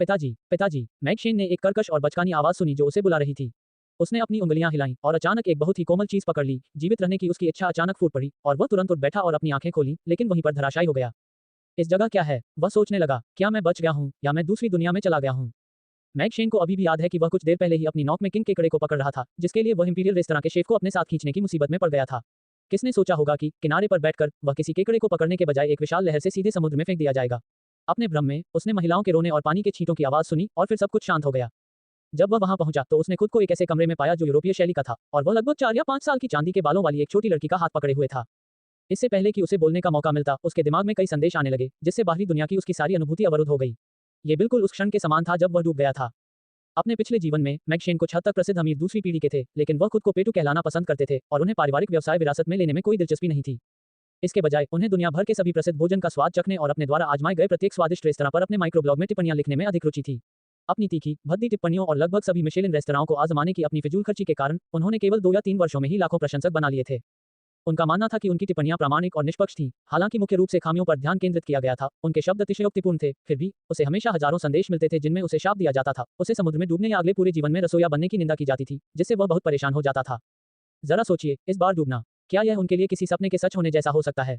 पिताजी, पिताजी। मैगशेन ने एक कर्कश और बचकानी आवाज सुनी जो उसे बुला रही थी। उसने अपनी उंगलियां हिलाईं और अचानक एक बहुत ही कोमल चीज पकड़ ली। जीवित रहने की उसकी इच्छा अचानक फूट पड़ी और वह तुरंत उठ बैठा और अपनी आंखें खोली, लेकिन वहीं पर धराशायी हो गया। इस जगह क्या है? वह सोचने लगा, क्या मैं बच गया हूँ या मैं दूसरी दुनिया में चला गया हूँ? मैगशेन को अभी भी याद है कि वह कुछ देर पहले ही अपनी नोक में किंग केकड़े को पकड़ रहा था, जिसके लिए वह इंपीरियल रेस्तरां के शेफ को अपने साथ खींचने की मुसीबत में पड़ गया था। किसने सोचा होगा कि किनारे पर बैठकर वह किसी केकड़े को पकड़ने के बजाय एक विशाल लहर से सीधे समुद्र में फेंक दिया जाएगा। अपने भ्रम में उसने महिलाओं के रोने और पानी के छींटों की आवाज सुनी और फिर सब कुछ शांत हो गया। जब वह वहां पहुंचा तो उसने खुद को एक ऐसे कमरे में पाया जो यूरोपीय शैली का था और वह लगभग 4 या 5 साल की चांदी के बालों वाली एक छोटी लड़की का हाथ पकड़े हुए था। इससे पहले कि उसे बोलने का मौका मिलता, उसके दिमाग में कई संदेश आने लगे, जिससे बाहरी दुनिया की उसकी सारी अनुभूति अवरुद्ध हो गई। ये बिल्कुल उस क्षण के समान था जब वह डूब गया था। अपने पिछले जीवन में मैगशेन कुछ हद तक प्रसिद्ध अमीर दूसरी पीढ़ी के थे, लेकिन वह खुद को पेटू कहलाना पसंद करते थे और उन्हें पारिवारिक व्यवसाय विरासत में लेने में कोई दिलचस्पी नहीं थी। इसके बजाय उन्हें दुनिया भर के सभी प्रसिद्ध भोजन का स्वाद चखने और अपने द्वारा आजमाए गए प्रत्येक स्वादिष्ट रेस्तरां पर अपने माइक्रोब्लॉग में टिप्पणियां लिखने में अधिक रुचि थी। अपनी तीखी, भद्दी टिप्पणियों और लगभग सभी मिशेलिन रेस्तराओं को आजमाने की अपनी फिजूल खर्ची के कारण उन्होंने केवल 2 या 3 वर्षों में ही लाखों प्रशंसक बना लिए थे। उनका मानना था कि उनकी टिप्पणियां प्रामाणिक और निष्पक्ष थीं, हालांकि मुख्य रूप से खामियों पर ध्यान केंद्रित किया गया था। उनके शब्द अतिशयोक्तिपूर्ण थे, फिर भी उसे हमेशा हजारों संदेश मिलते थे जिनमें उसे शाप दिया जाता था, उसे समुद्र में डूबने या अगले पूरे जीवन में रसोइया बनने की निंदा की जाती थी, जिससे वह बहुत परेशान हो जाता था। जरा सोचिए, इस बार डूबना, क्या यह उनके लिए किसी सपने के सच होने जैसा हो सकता है?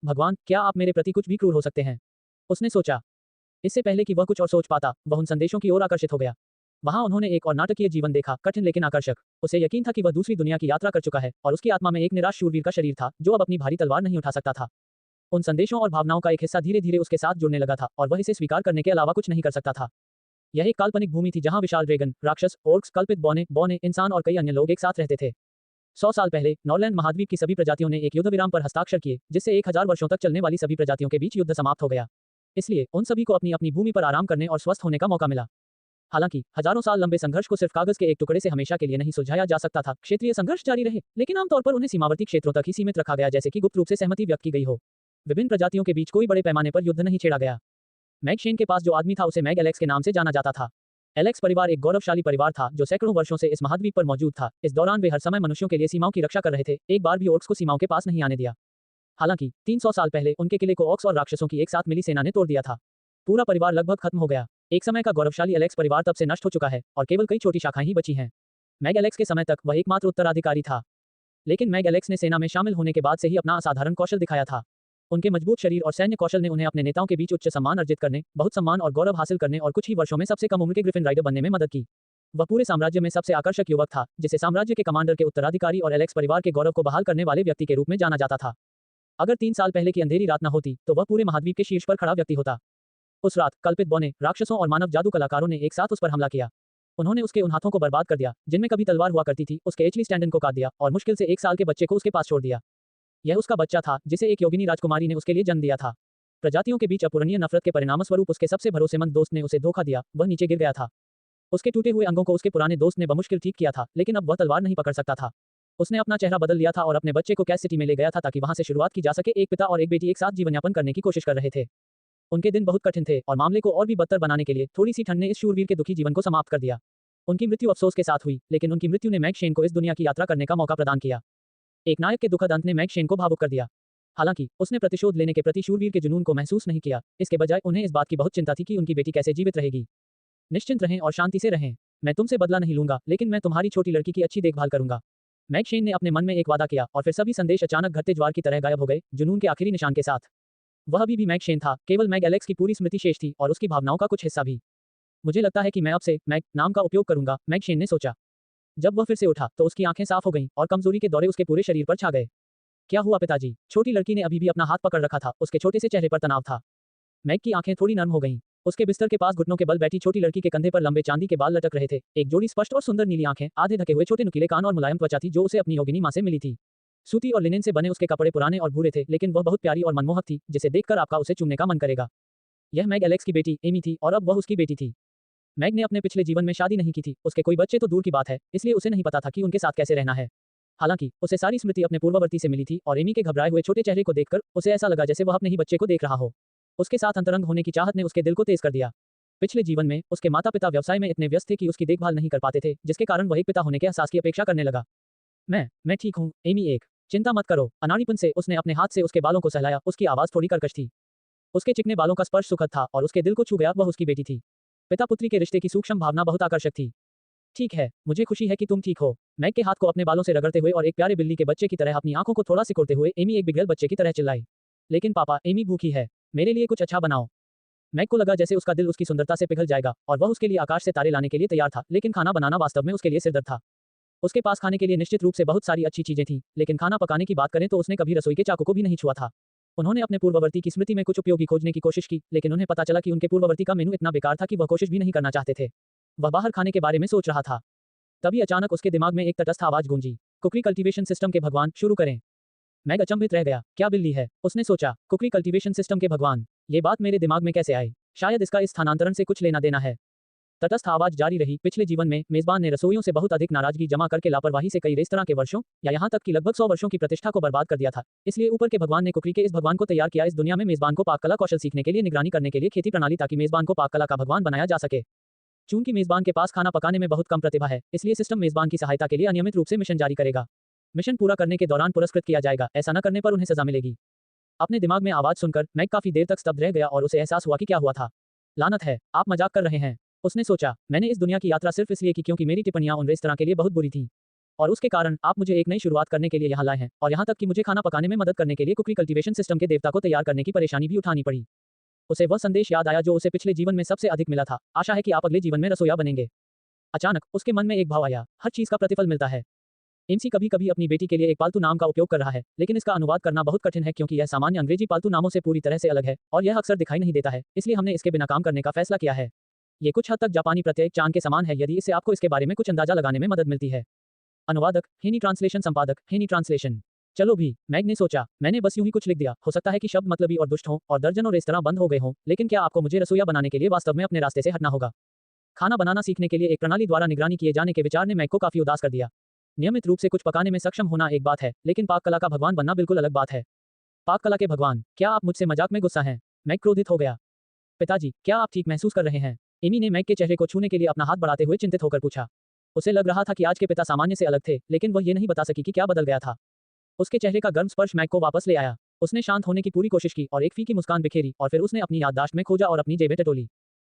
भगवान, क्या आप मेरे प्रति कुछ भी क्रूर हो सकते हैं? उसने सोचा। इससे पहले कि वह कुछ और सोच पाता, वह उन संदेशों की ओर आकर्षित हो गया। वहां उन्होंने एक और नाटकीय जीवन देखा, कठिन लेकिन आकर्षक। उसे यकीन था कि वह दूसरी दुनिया की यात्रा कर चुका है और उसकी आत्मा में एक निराश शूरवीर का शरीर था जो अब अपनी भारी तलवार नहीं उठा सकता था। उन संदेशों और भावनाओं का एक हिस्सा धीरे धीरे उसके साथ जुड़ने लगा था और वह इसे स्वीकार करने के अलावा कुछ नहीं कर सकता था। यह एक काल्पनिक भूमि थी जहां विशाल ड्रैगन, राक्षस, ओर्क्स, कल्पित बौने, इंसान और कई अन्य लोग एक साथ रहते थे। 100 साल पहले नॉरलैंड महाद्वीप की सभी प्रजातियों ने एक युद्ध विराम पर हस्ताक्षर किए, जिससे 1000 वर्षों तक चलने वाली सभी प्रजातियों के बीच युद्ध समाप्त हो गया। इसलिए उन सभी को अपनी अपनी भूमि पर आराम करने और स्वस्थ होने का मौका मिला। हालांकि हजारों साल लंबे संघर्ष को सिर्फ कागज के एक टुकड़े से हमेशा के लिए नहीं सुलझाया जा सकता था। क्षेत्रीय संघर्ष जारी रहे, लेकिन आमतौर पर उन्हें सीमावर्ती क्षेत्रों तक ही सीमित रखा गया, जैसे कि गुप्त रूप से सहमति व्यक्त की गई हो। विभिन्न प्रजातियों के बीच कोई बड़े पैमाने पर युद्ध नहीं छेड़ा गया। मैगशेन के पास जो आदमी था उसे मैग एलेक्स के नाम से जाना जाता था। एलेक्स परिवार एक गौरवशाली परिवार था जो सैकड़ों वर्षों से इस महाद्वीप पर मौजूद था। इस दौरान वे हर समय मनुष्यों के लिए सीमाओं की रक्षा कर रहे थे, एक बार भी ओर्क्स को सीमाओं के पास नहीं आने दिया। हालांकि 300 साल पहले उनके किले को ऑक्स और राक्षसों की एक साथ मिली सेना ने तोड़ दिया था। पूरा परिवार लगभग खत्म हो गया। एक समय का गौरवशाली एलेक्स परिवार तब से नष्ट हो चुका है और केवल कई छोटी शाखाएं ही बची हैं। मैग एलेक्स के समय तक वह एकमात्र उत्तराधिकारी था, लेकिन मैग एलेक्स ने सेना में शामिल होने के बाद से ही अपना असाधारण कौशल दिखाया था। उनके मजबूत शरीर और सैन्य कौशल ने उन्हें अपने नेताओं के बीच उच्च सम्मान अर्जित करने, बहुत सम्मान और गौरव हासिल करने और कुछ ही वर्षों में सबसे कम उम्र के ग्रिफिन राइडर बनने में मदद की। वह पूरे साम्राज्य में सबसे आकर्षक युवक था, जिसे साम्राज्य के कमांडर के उत्तराधिकारी और एलेक्स परिवार के गौरव को बहाल करने वाले व्यक्ति के रूप में जाना जाता था। अगर 3 साल पहले की अंधेरी रात न होती तो वह पूरे महाद्वीप के शीर्ष पर खड़ा व्यक्ति होता। उस रात कल्पित बौने, राक्षसों और मानव जादू कलाकारों ने एक साथ उस पर हमला किया। उन्होंने उसके उन हाथों को बर्बाद कर दिया जिनमें कभी तलवार हुआ करती थी, उसके एचली स्टैंडन को काट दिया और मुश्किल से 1 साल के बच्चे को उसके पास छोड़ दिया। यह उसका बच्चा था जिसे एक योगिनी राजकुमारी ने उसके लिए जन्म दिया था। प्रजातियों के बीच अपूरणीय नफरत के परिणामस्वरूप उसके सबसे भरोसेमंद दोस्त ने उसे धोखा दिया, वह नीचे गिर गया था। उसके टूटे हुए अंगों को उसके पुराने दोस्त ने बमुश्किल ठीक किया था, लेकिन अब वह तलवार नहीं पकड़ सकता था। उसने अपना चेहरा बदल लिया था और अपने बच्चे को कैस सिटी में ले गया था ताकि वहां से शुरुआत की जा सके। एक पिता और एक बेटी एक साथ जीवन यापन करने की कोशिश कर रहे थे। उनके दिन बहुत कठिन थे और मामले को और भी बदतर बनाने के लिए थोड़ी सी ठंड ने इस शूरवीर के दुखी जीवन को समाप्त कर दिया। उनकी मृत्यु अफसोस के साथ हुई, लेकिन उनकी मृत्यु ने मैगशेन को इस दुनिया की यात्रा करने का मौका प्रदान किया। एक नायक के दुखद अंत ने मैगशेन को भावुक कर दिया। हालांकि उसने प्रतिशोध लेने के प्रति शूरवीर के जुनून को महसूस नहीं किया, इसके बजाय उन्हें इस बात की बहुत चिंता थी कि उनकी बेटी कैसे जीवित रहेगी। निश्चिंत रहें और शांति से रहें। मैं तुमसे बदला नहीं लूंगा, लेकिन मैं तुम्हारी छोटी लड़की की अच्छी देखभाल करूंगा। मैगशेन ने अपने मन में एक वादा किया और फिर सभी संदेश अचानक घटते ज्वार की तरह गायब हो गए, जुनून के आखिरी निशान के साथ। वह अभी भी मैगशेन था, केवल मैग एलेक्स की पूरी स्मृति शेष थी और उसकी भावनाओं का कुछ हिस्सा भी। मुझे लगता है कि मैं अब से मैग नाम का उपयोग करूंगा, मैगशेन ने सोचा। जब वह फिर से उठा तो उसकी आंखें साफ हो गईं और कमजोरी के दौरे उसके पूरे शरीर पर छा गए। क्या हुआ पिताजी? छोटी लड़की ने अभी भी अपना हाथ पकड़ रखा था, उसके छोटे से चेहरे पर तनाव था। मैग की आंखें थोड़ी नर्म हो गईं। उसके बिस्तर के पास घुटनों के बल बैठी छोटी लड़की के कंधे पर लंबे चांदी के बाल लटक रहे थे। एक जोड़ी स्पष्ट और सुंदर नीली आंखें, आधे ढके हुए छोटे नुकीले कान और मुलायम त्वचा थी जो उसे अपनी योगिनी मां से मिली थी। सूती और लिनेन से बने उसके कपड़े पुराने और भूरे थे, लेकिन वह बहुत प्यारी और मनमोहक थी, जिसे देखकर आपका उसे चूमने का मन करेगा। यह मैग एलेक्स की बेटी एमी थी और अब वह उसकी बेटी थी। मैग ने अपने पिछले जीवन में शादी नहीं की थी, उसके कोई बच्चे तो दूर की बात है, इसलिए उसे नहीं पता था कि उनके साथ कैसे रहना है। हालांकि उसे सारी स्मृति अपने पूर्ववर्ती से मिली थी और एमी के घबराए हुए छोटे चेहरे को देखकर उसे ऐसा लगा जैसे वह अपने ही बच्चे को देख रहा हो। उसके साथ अंतरंग होने की चाहत ने उसके दिल को तेज कर दिया। पिछले जीवन में उसके माता पिता व्यवसाय में इतने व्यस्त थे कि उसकी देखभाल नहीं कर पाते थे, जिसके कारण वह एक पिता होने के एहसास की अपेक्षा करने लगा। मैं ठीक हूँ एमी, एक चिंता मत करो। अनाड़ीपन से उसने अपने हाथ से उसके बालों को सहलाया, उसकी आवाज थोड़ी कर्कश थी। उसके चिकने बालों का स्पर्श सुखद था और उसके दिल को छू गया, वह उसकी बेटी थी। पिता पुत्री के रिश्ते की सूक्ष्म भावना बहुत आकर्षक थी। ठीक है, मुझे खुशी है कि तुम ठीक हो। मैग के हाथ को अपने बालों से रगड़ते हुए और एक प्यारे बिल्ली के बच्चे की तरह अपनी आंखों को थोड़ा सिकुड़ते हुए एमी एक बिगड़ल बच्चे की तरह चिल्लाई। लेकिन पापा, एमी भूखी है। मेरे लिए कुछ अच्छा बनाओ। मैग को लगा जैसे उसका दिल उसकी सुंदरता से पिघल जाएगा और वह उसके लिए आकाश से तारे लाने के लिए तैयार था, लेकिन खाना बनाना वास्तव में उसके लिए सिरदर्द था। उसके पास खाने के लिए निश्चित रूप से बहुत सारी अच्छी चीजें थीं, लेकिन खाना पकाने की बात करें तो उसने कभी रसोई के चाकू को भी नहीं छुआ था। उन्होंने अपने पूर्ववर्ती की स्मृति में कुछ उपयोगी खोजने की कोशिश की, लेकिन उन्हें पता चला कि उनके पूर्ववर्ती का मेनू इतना बेकार था कि वह कोशिश भी नहीं करना चाहते थे। वह बाहर खाने के बारे में सोच रहा था। तभी अचानक उसके दिमाग में एक तटस्थ आवाज गूंजी। कुकरी कल्टीवेशन सिस्टम के भगवान, शुरू करें। मैग अचंभित रह गया। क्या बिल्ली है? उसने सोचा। कुकरी कल्टीवेशन सिस्टम के भगवान, ये बात मेरे दिमाग में कैसे आई? शायद इसका इस स्थानांतरण से कुछ लेना देना है। तटस्थ आवाज जारी रही। पिछले जीवन में मेजबान ने रसोइयों से बहुत अधिक नाराजगी जमा करके लापरवाही से कई रेस्तरां के वर्षों या यहां तक कि लगभग 100 वर्षों की प्रतिष्ठा को बर्बाद कर दिया था। इसलिए ऊपर के भगवान ने कुकरी के इस भगवान को तैयार किया इस दुनिया में मेजबान को पाक कला कौशल सीखने के लिए, निगरानी करने के लिए खेती प्रणाली, ताकि मेजबान को पाक कला का भगवान बनाया जा सके। चूंकि मेजबान के पास खाना पकाने में बहुत कम प्रतिभा है, इसलिए सिस्टम मेजबान की सहायता के लिए अनियमित रूप से मिशन जारी करेगा। मिशन पूरा करने के दौरान पुरस्कृत किया जाएगा, ऐसा न करने पर उन्हें सजा मिलेगी। अपने दिमाग में आवाज सुनकर मैग काफी देर तक स्तब्ध रह गया और उसे एहसास हुआ कि क्या हुआ था। लानत है, आप मजाक कर रहे हैं। उसने सोचा, मैंने इस दुनिया की यात्रा सिर्फ इसलिए की क्योंकि मेरी टिप्पणियां उन रेस्तरां के लिए बहुत बुरी थीं। और उसके कारण आप मुझे एक नई शुरुआत करने के लिए यहाँ लाए हैं, और यहाँ तक कि मुझे खाना पकाने में मदद करने के लिए कुकरी कल्टीवेशन सिस्टम के देवता को तैयार करने की परेशानी भी उठानी पड़ी। उसे वह संदेश याद आया जो उसे पिछले जीवन में सबसे अधिक मिला था। आशा है कि आप अगले जीवन में रसोइया बनेंगे। अचानक उसके मन में एक भाव आया, हर चीज का प्रतिफल मिलता है। एमसी कभी कभी अपनी बेटी के लिए एक पालतू नाम का उपयोग कर रहा है, लेकिन इसका अनुवाद करना बहुत कठिन है क्योंकि यह सामान्य अंग्रेजी पालतू नामों से पूरी तरह से अलग है और यह अक्सर दिखाई नहीं देता है, इसलिए हमने इसके बिना काम करने का फैसला किया है। ये कुछ हद तक जापानी प्रत्यय चान के समान है यदि इससे आपको इसके बारे में कुछ अंदाजा लगाने में मदद मिलती है। अनुवादक हेनी ट्रांसलेशन, संपादक हेनी ट्रांसलेशन। चलो भी, मैग ने सोचा, मैंने बस यूं ही कुछ लिख दिया। हो सकता है कि शब्द मतलबी और दुष्ट हों और दर्जनों रेस्तरां बंद हो गए हों, लेकिन क्या आपको मुझे रसोइया बनाने के लिए वास्तव में अपने रास्ते से हटना होगा? खाना बनाना सीखने के लिए एक प्रणाली द्वारा निगरानी किए जाने के विचार ने मैग को काफी उदास कर दिया। नियमित रूप से कुछ पकाने में सक्षम होना एक बात है, लेकिन पाक कला का भगवान बनना बिल्कुल अलग बात है। पाक कला के भगवान, क्या आप मुझसे मजाक में गुस्सा हैं? मैग क्रोधित हो गया। पिताजी, क्या आप ठीक महसूस कर रहे हैं? एमी ने मैग के चेहरे को छूने के लिए अपना हाथ बढ़ाते हुए चिंतित होकर पूछा। उसे लग रहा था कि आज के पिता सामान्य से अलग थे, लेकिन वह ये नहीं बता सकी कि क्या बदल गया था। उसके चेहरे का गर्म स्पर्श मैग को वापस ले आया। उसने शांत होने की पूरी कोशिश की और एक फीकी मुस्कान बिखेरी और फिर उसने अपनी याददाश्त में खोजा और अपनी जेबें टटोली।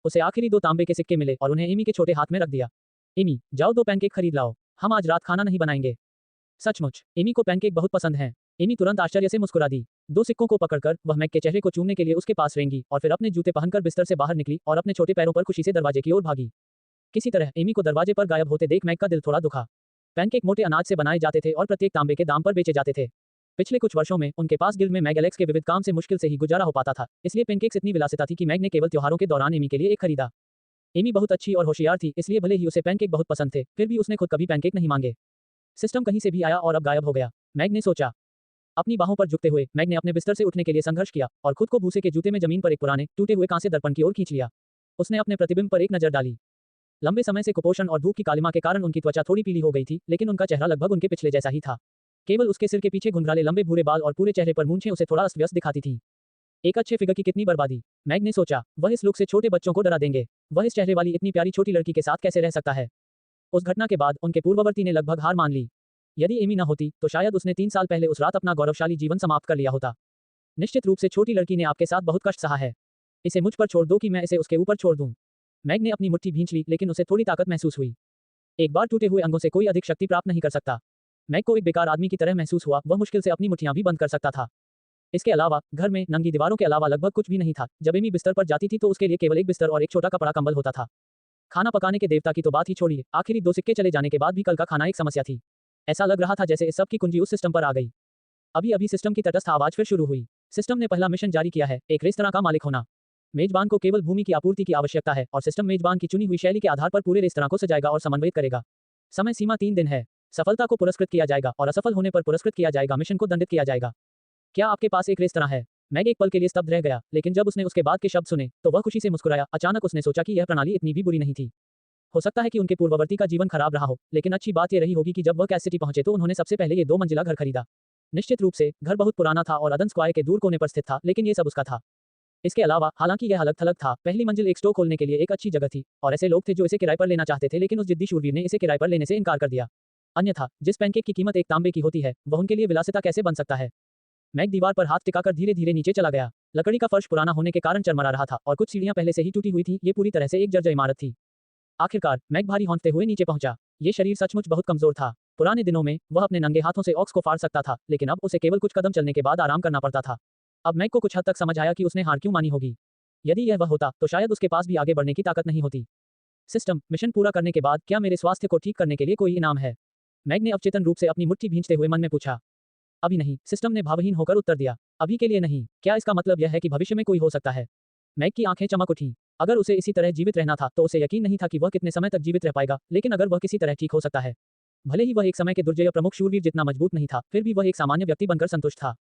उसे आखिरी 2 तांबे के सिक्के मिले और उन्हें एमी के छोटे हाथ में रख दिया। एमी, जाओ 2 पैनकेक खरीद लाओ, हम आज रात खाना नहीं बनाएंगे। सचमुच, एमी को पैनकेक बहुत पसंद हैं। एमी तुरंत आश्चर्य से मुस्कुरा दी। 2 सिक्कों को पकड़कर वह मैग के चेहरे को चूमने के लिए उसके पास रेंगी और फिर अपने जूते पहनकर बिस्तर से बाहर निकली और अपने छोटे पैरों पर खुशी से दरवाजे की ओर भागी। किसी तरह एमी को दरवाजे पर गायब होते देख मैग का दिल थोड़ा दुखा। पैनकेक मोटे अनाज से बनाए जाते थे और प्रत्येक तांबे के दाम पर बेचे जाते थे। पिछले कुछ वर्षों में उनके पास गिल्ड में मैग एलेक्स के विविध काम से मुश्किल से ही गुजारा हो पाता था, इसलिए पैनकेक्स इतनी विलासिता थी कि मैग ने केवल त्योहारों के दौरान एमी के लिए एक खरीदा। एमी बहुत अच्छी और होशियार थी, इसलिए भले ही उसे पैनकेक बहुत पसंद थे, फिर भी उसने खुद कभी पैनकेक नहीं मांगे। सिस्टम कहीं से भी आया और अब गायब हो गया, मैग ने सोचा। अपनी बाहों पर झुकते हुए मैग ने अपने बिस्तर से उठने के लिए संघर्ष किया और खुद को भूसे के जूते में जमीन पर एक पुराने टूटे हुए कांसे दर्पण की ओर खींच लिया। उसने अपने प्रतिबिंब पर एक नजर डाली। लंबे समय से कुपोषण और धूप की कालिमा के कारण उनकी त्वचा थोड़ी पीली हो गई थी, लेकिन उनका चेहरा लगभग उनके पिछले जैसा ही था। केवल उसके सिर के पीछे घुंघराले लंबे भूरे बाल और पूरे चेहरे पर मूंछें उसे थोड़ा अस्त व्यस्त दिखाती थीं। एक अच्छे फिगर की कितनी बर्बादी, मैग ने सोचा। वह इस लुक से छोटे बच्चों को डरा देंगे। वह इस चेहरे वाली इतनी प्यारी छोटी लड़की के साथ कैसे रह सकता है? उस घटना के बाद उनके पूर्ववर्ती ने लगभग हार मान ली। यदि एमी न होती तो शायद उसने 3 साल पहले उस रात अपना गौरवशाली जीवन समाप्त कर लिया होता। निश्चित रूप से छोटी लड़की ने आपके साथ बहुत कष्ट सहा है। इसे मुझ पर छोड़ दो कि मैं इसे उसके ऊपर छोड़ दूं। मैग ने अपनी मुट्ठी भींच ली, लेकिन उसे थोड़ी ताकत महसूस हुई। एक बार टूटे हुए अंगों से कोई अधिक शक्ति प्राप्त नहीं कर सकता। मैग को एक बेकार आदमी की तरह महसूस हुआ। वह मुश्किल से अपनी मुट्ठियां भी बंद कर सकता था। इसके अलावा घर में नंगी दीवारों के अलावा लगभग कुछ भी नहीं था। जब एमी बिस्तर पर जाती थी तो उसके लिए केवल एक बिस्तर और एक छोटा कपड़ा कंबल होता था। खाना पकाने के देवता की तो बात ही छोड़िए, आखिरी 2 सिक्के चले जाने के बाद भी कल का खाना एक समस्या थी। ऐसा लग रहा था जैसे इस सब की कुंजी उस सिस्टम पर आ गई। अभी अभी सिस्टम की तटस्थ आवाज फिर शुरू हुई। सिस्टम ने पहला मिशन जारी किया है, एक रेस्तरां का मालिक होना। मेजबान को केवल भूमि की आपूर्ति की आवश्यकता है और सिस्टम मेजबान की चुनी हुई शैली के आधार पर पूरे रेस्तरां को सजाएगा और समन्वयित करेगा। समय सीमा 3 दिन है। सफलता को पुरस्कृत किया जाएगा और असफल होने पर पुरस्कृत किया जाएगा, मिशन को दंडित किया जाएगा। क्या आपके पास एक रेस्तरां है? मैग एक पल के लिए स्तब्ध रह गया, लेकिन जब उसने उसके बाद के शब्द सुने तो वह खुशी से मुस्कुराया। अचानक उसने सोचा कि यह प्रणाली इतनी भी बुरी नहीं थी। हो सकता है कि उनके पूर्ववर्ती का जीवन खराब रहा हो, लेकिन अच्छी बात यह रही होगी कि जब वह कैस सिटी पहुंचे तो उन्होंने सबसे पहले ये 2 मंजिला घर खरीदा। निश्चित रूप से घर बहुत पुराना था और अदन स्क्वायर के दूर कोने पर स्थित था, लेकिन ये सब उसका था। इसके अलावा हालांकि यह अलग थलग था, पहली मंजिल एक स्टोर खोलने के लिए एक अच्छी जगह थी और ऐसे लोग थे जो इसे किराए पर लेना चाहते थे, लेकिन उस जिद्दी शूरवीर ने इसे किराए पर लेने से इनकार कर दिया। अन्यथा जिस पैनकेक की कीमत 1 तांबे की होती है, वह उनके लिए विलासिता कैसे बन सकता है? मैक दीवार पर हाथ टिकाकर धीरे धीरे नीचे चला गया। लकड़ी का फर्श पुराना होने के कारण चरमरा रहा था और कुछ सीढ़ियां पहले से ही टूटी हुई थी। ये पूरी तरह से एक जर्जर इमारत थी। आखिरकार मैक भारी हौंकते हुए नीचे पहुंचा। ये शरीर सचमुच बहुत कमजोर था। पुराने दिनों में वह अपने नंगे हाथों से ऑक्स को फाड़ सकता था, लेकिन अब उसे केवल कुछ कदम चलने के बाद आराम करना पड़ता था। अब मैक को कुछ हद तक समझ आया कि उसने हार क्यों मानी होगी। यदि यह वह होता तो शायद उसके पास भी आगे बढ़ने की ताकत नहीं होती। सिस्टम, मिशन पूरा करने के बाद क्या मेरे स्वास्थ्य को ठीक करने के लिए कोई इनाम है? मैक ने अवचेतन रूप से अपनी मुट्ठी भींचते हुए मन में पूछा। अभी नहीं, सिस्टम ने भावहीन होकर उत्तर दिया। अभी के लिए नहीं। क्या इसका मतलब यह है कि भविष्य में कोई हो सकता है? मैक की आंखें चमक उठीं। अगर उसे इसी तरह जीवित रहना था तो उसे यकीन नहीं था कि वह कितने समय तक जीवित रह पाएगा, लेकिन अगर वह किसी तरह ठीक हो सकता है। भले ही वह एक समय के दुर्जय प्रमुख शूरवीर जितना मजबूत नहीं था, फिर भी वह एक सामान्य व्यक्ति बनकर संतुष्ट था।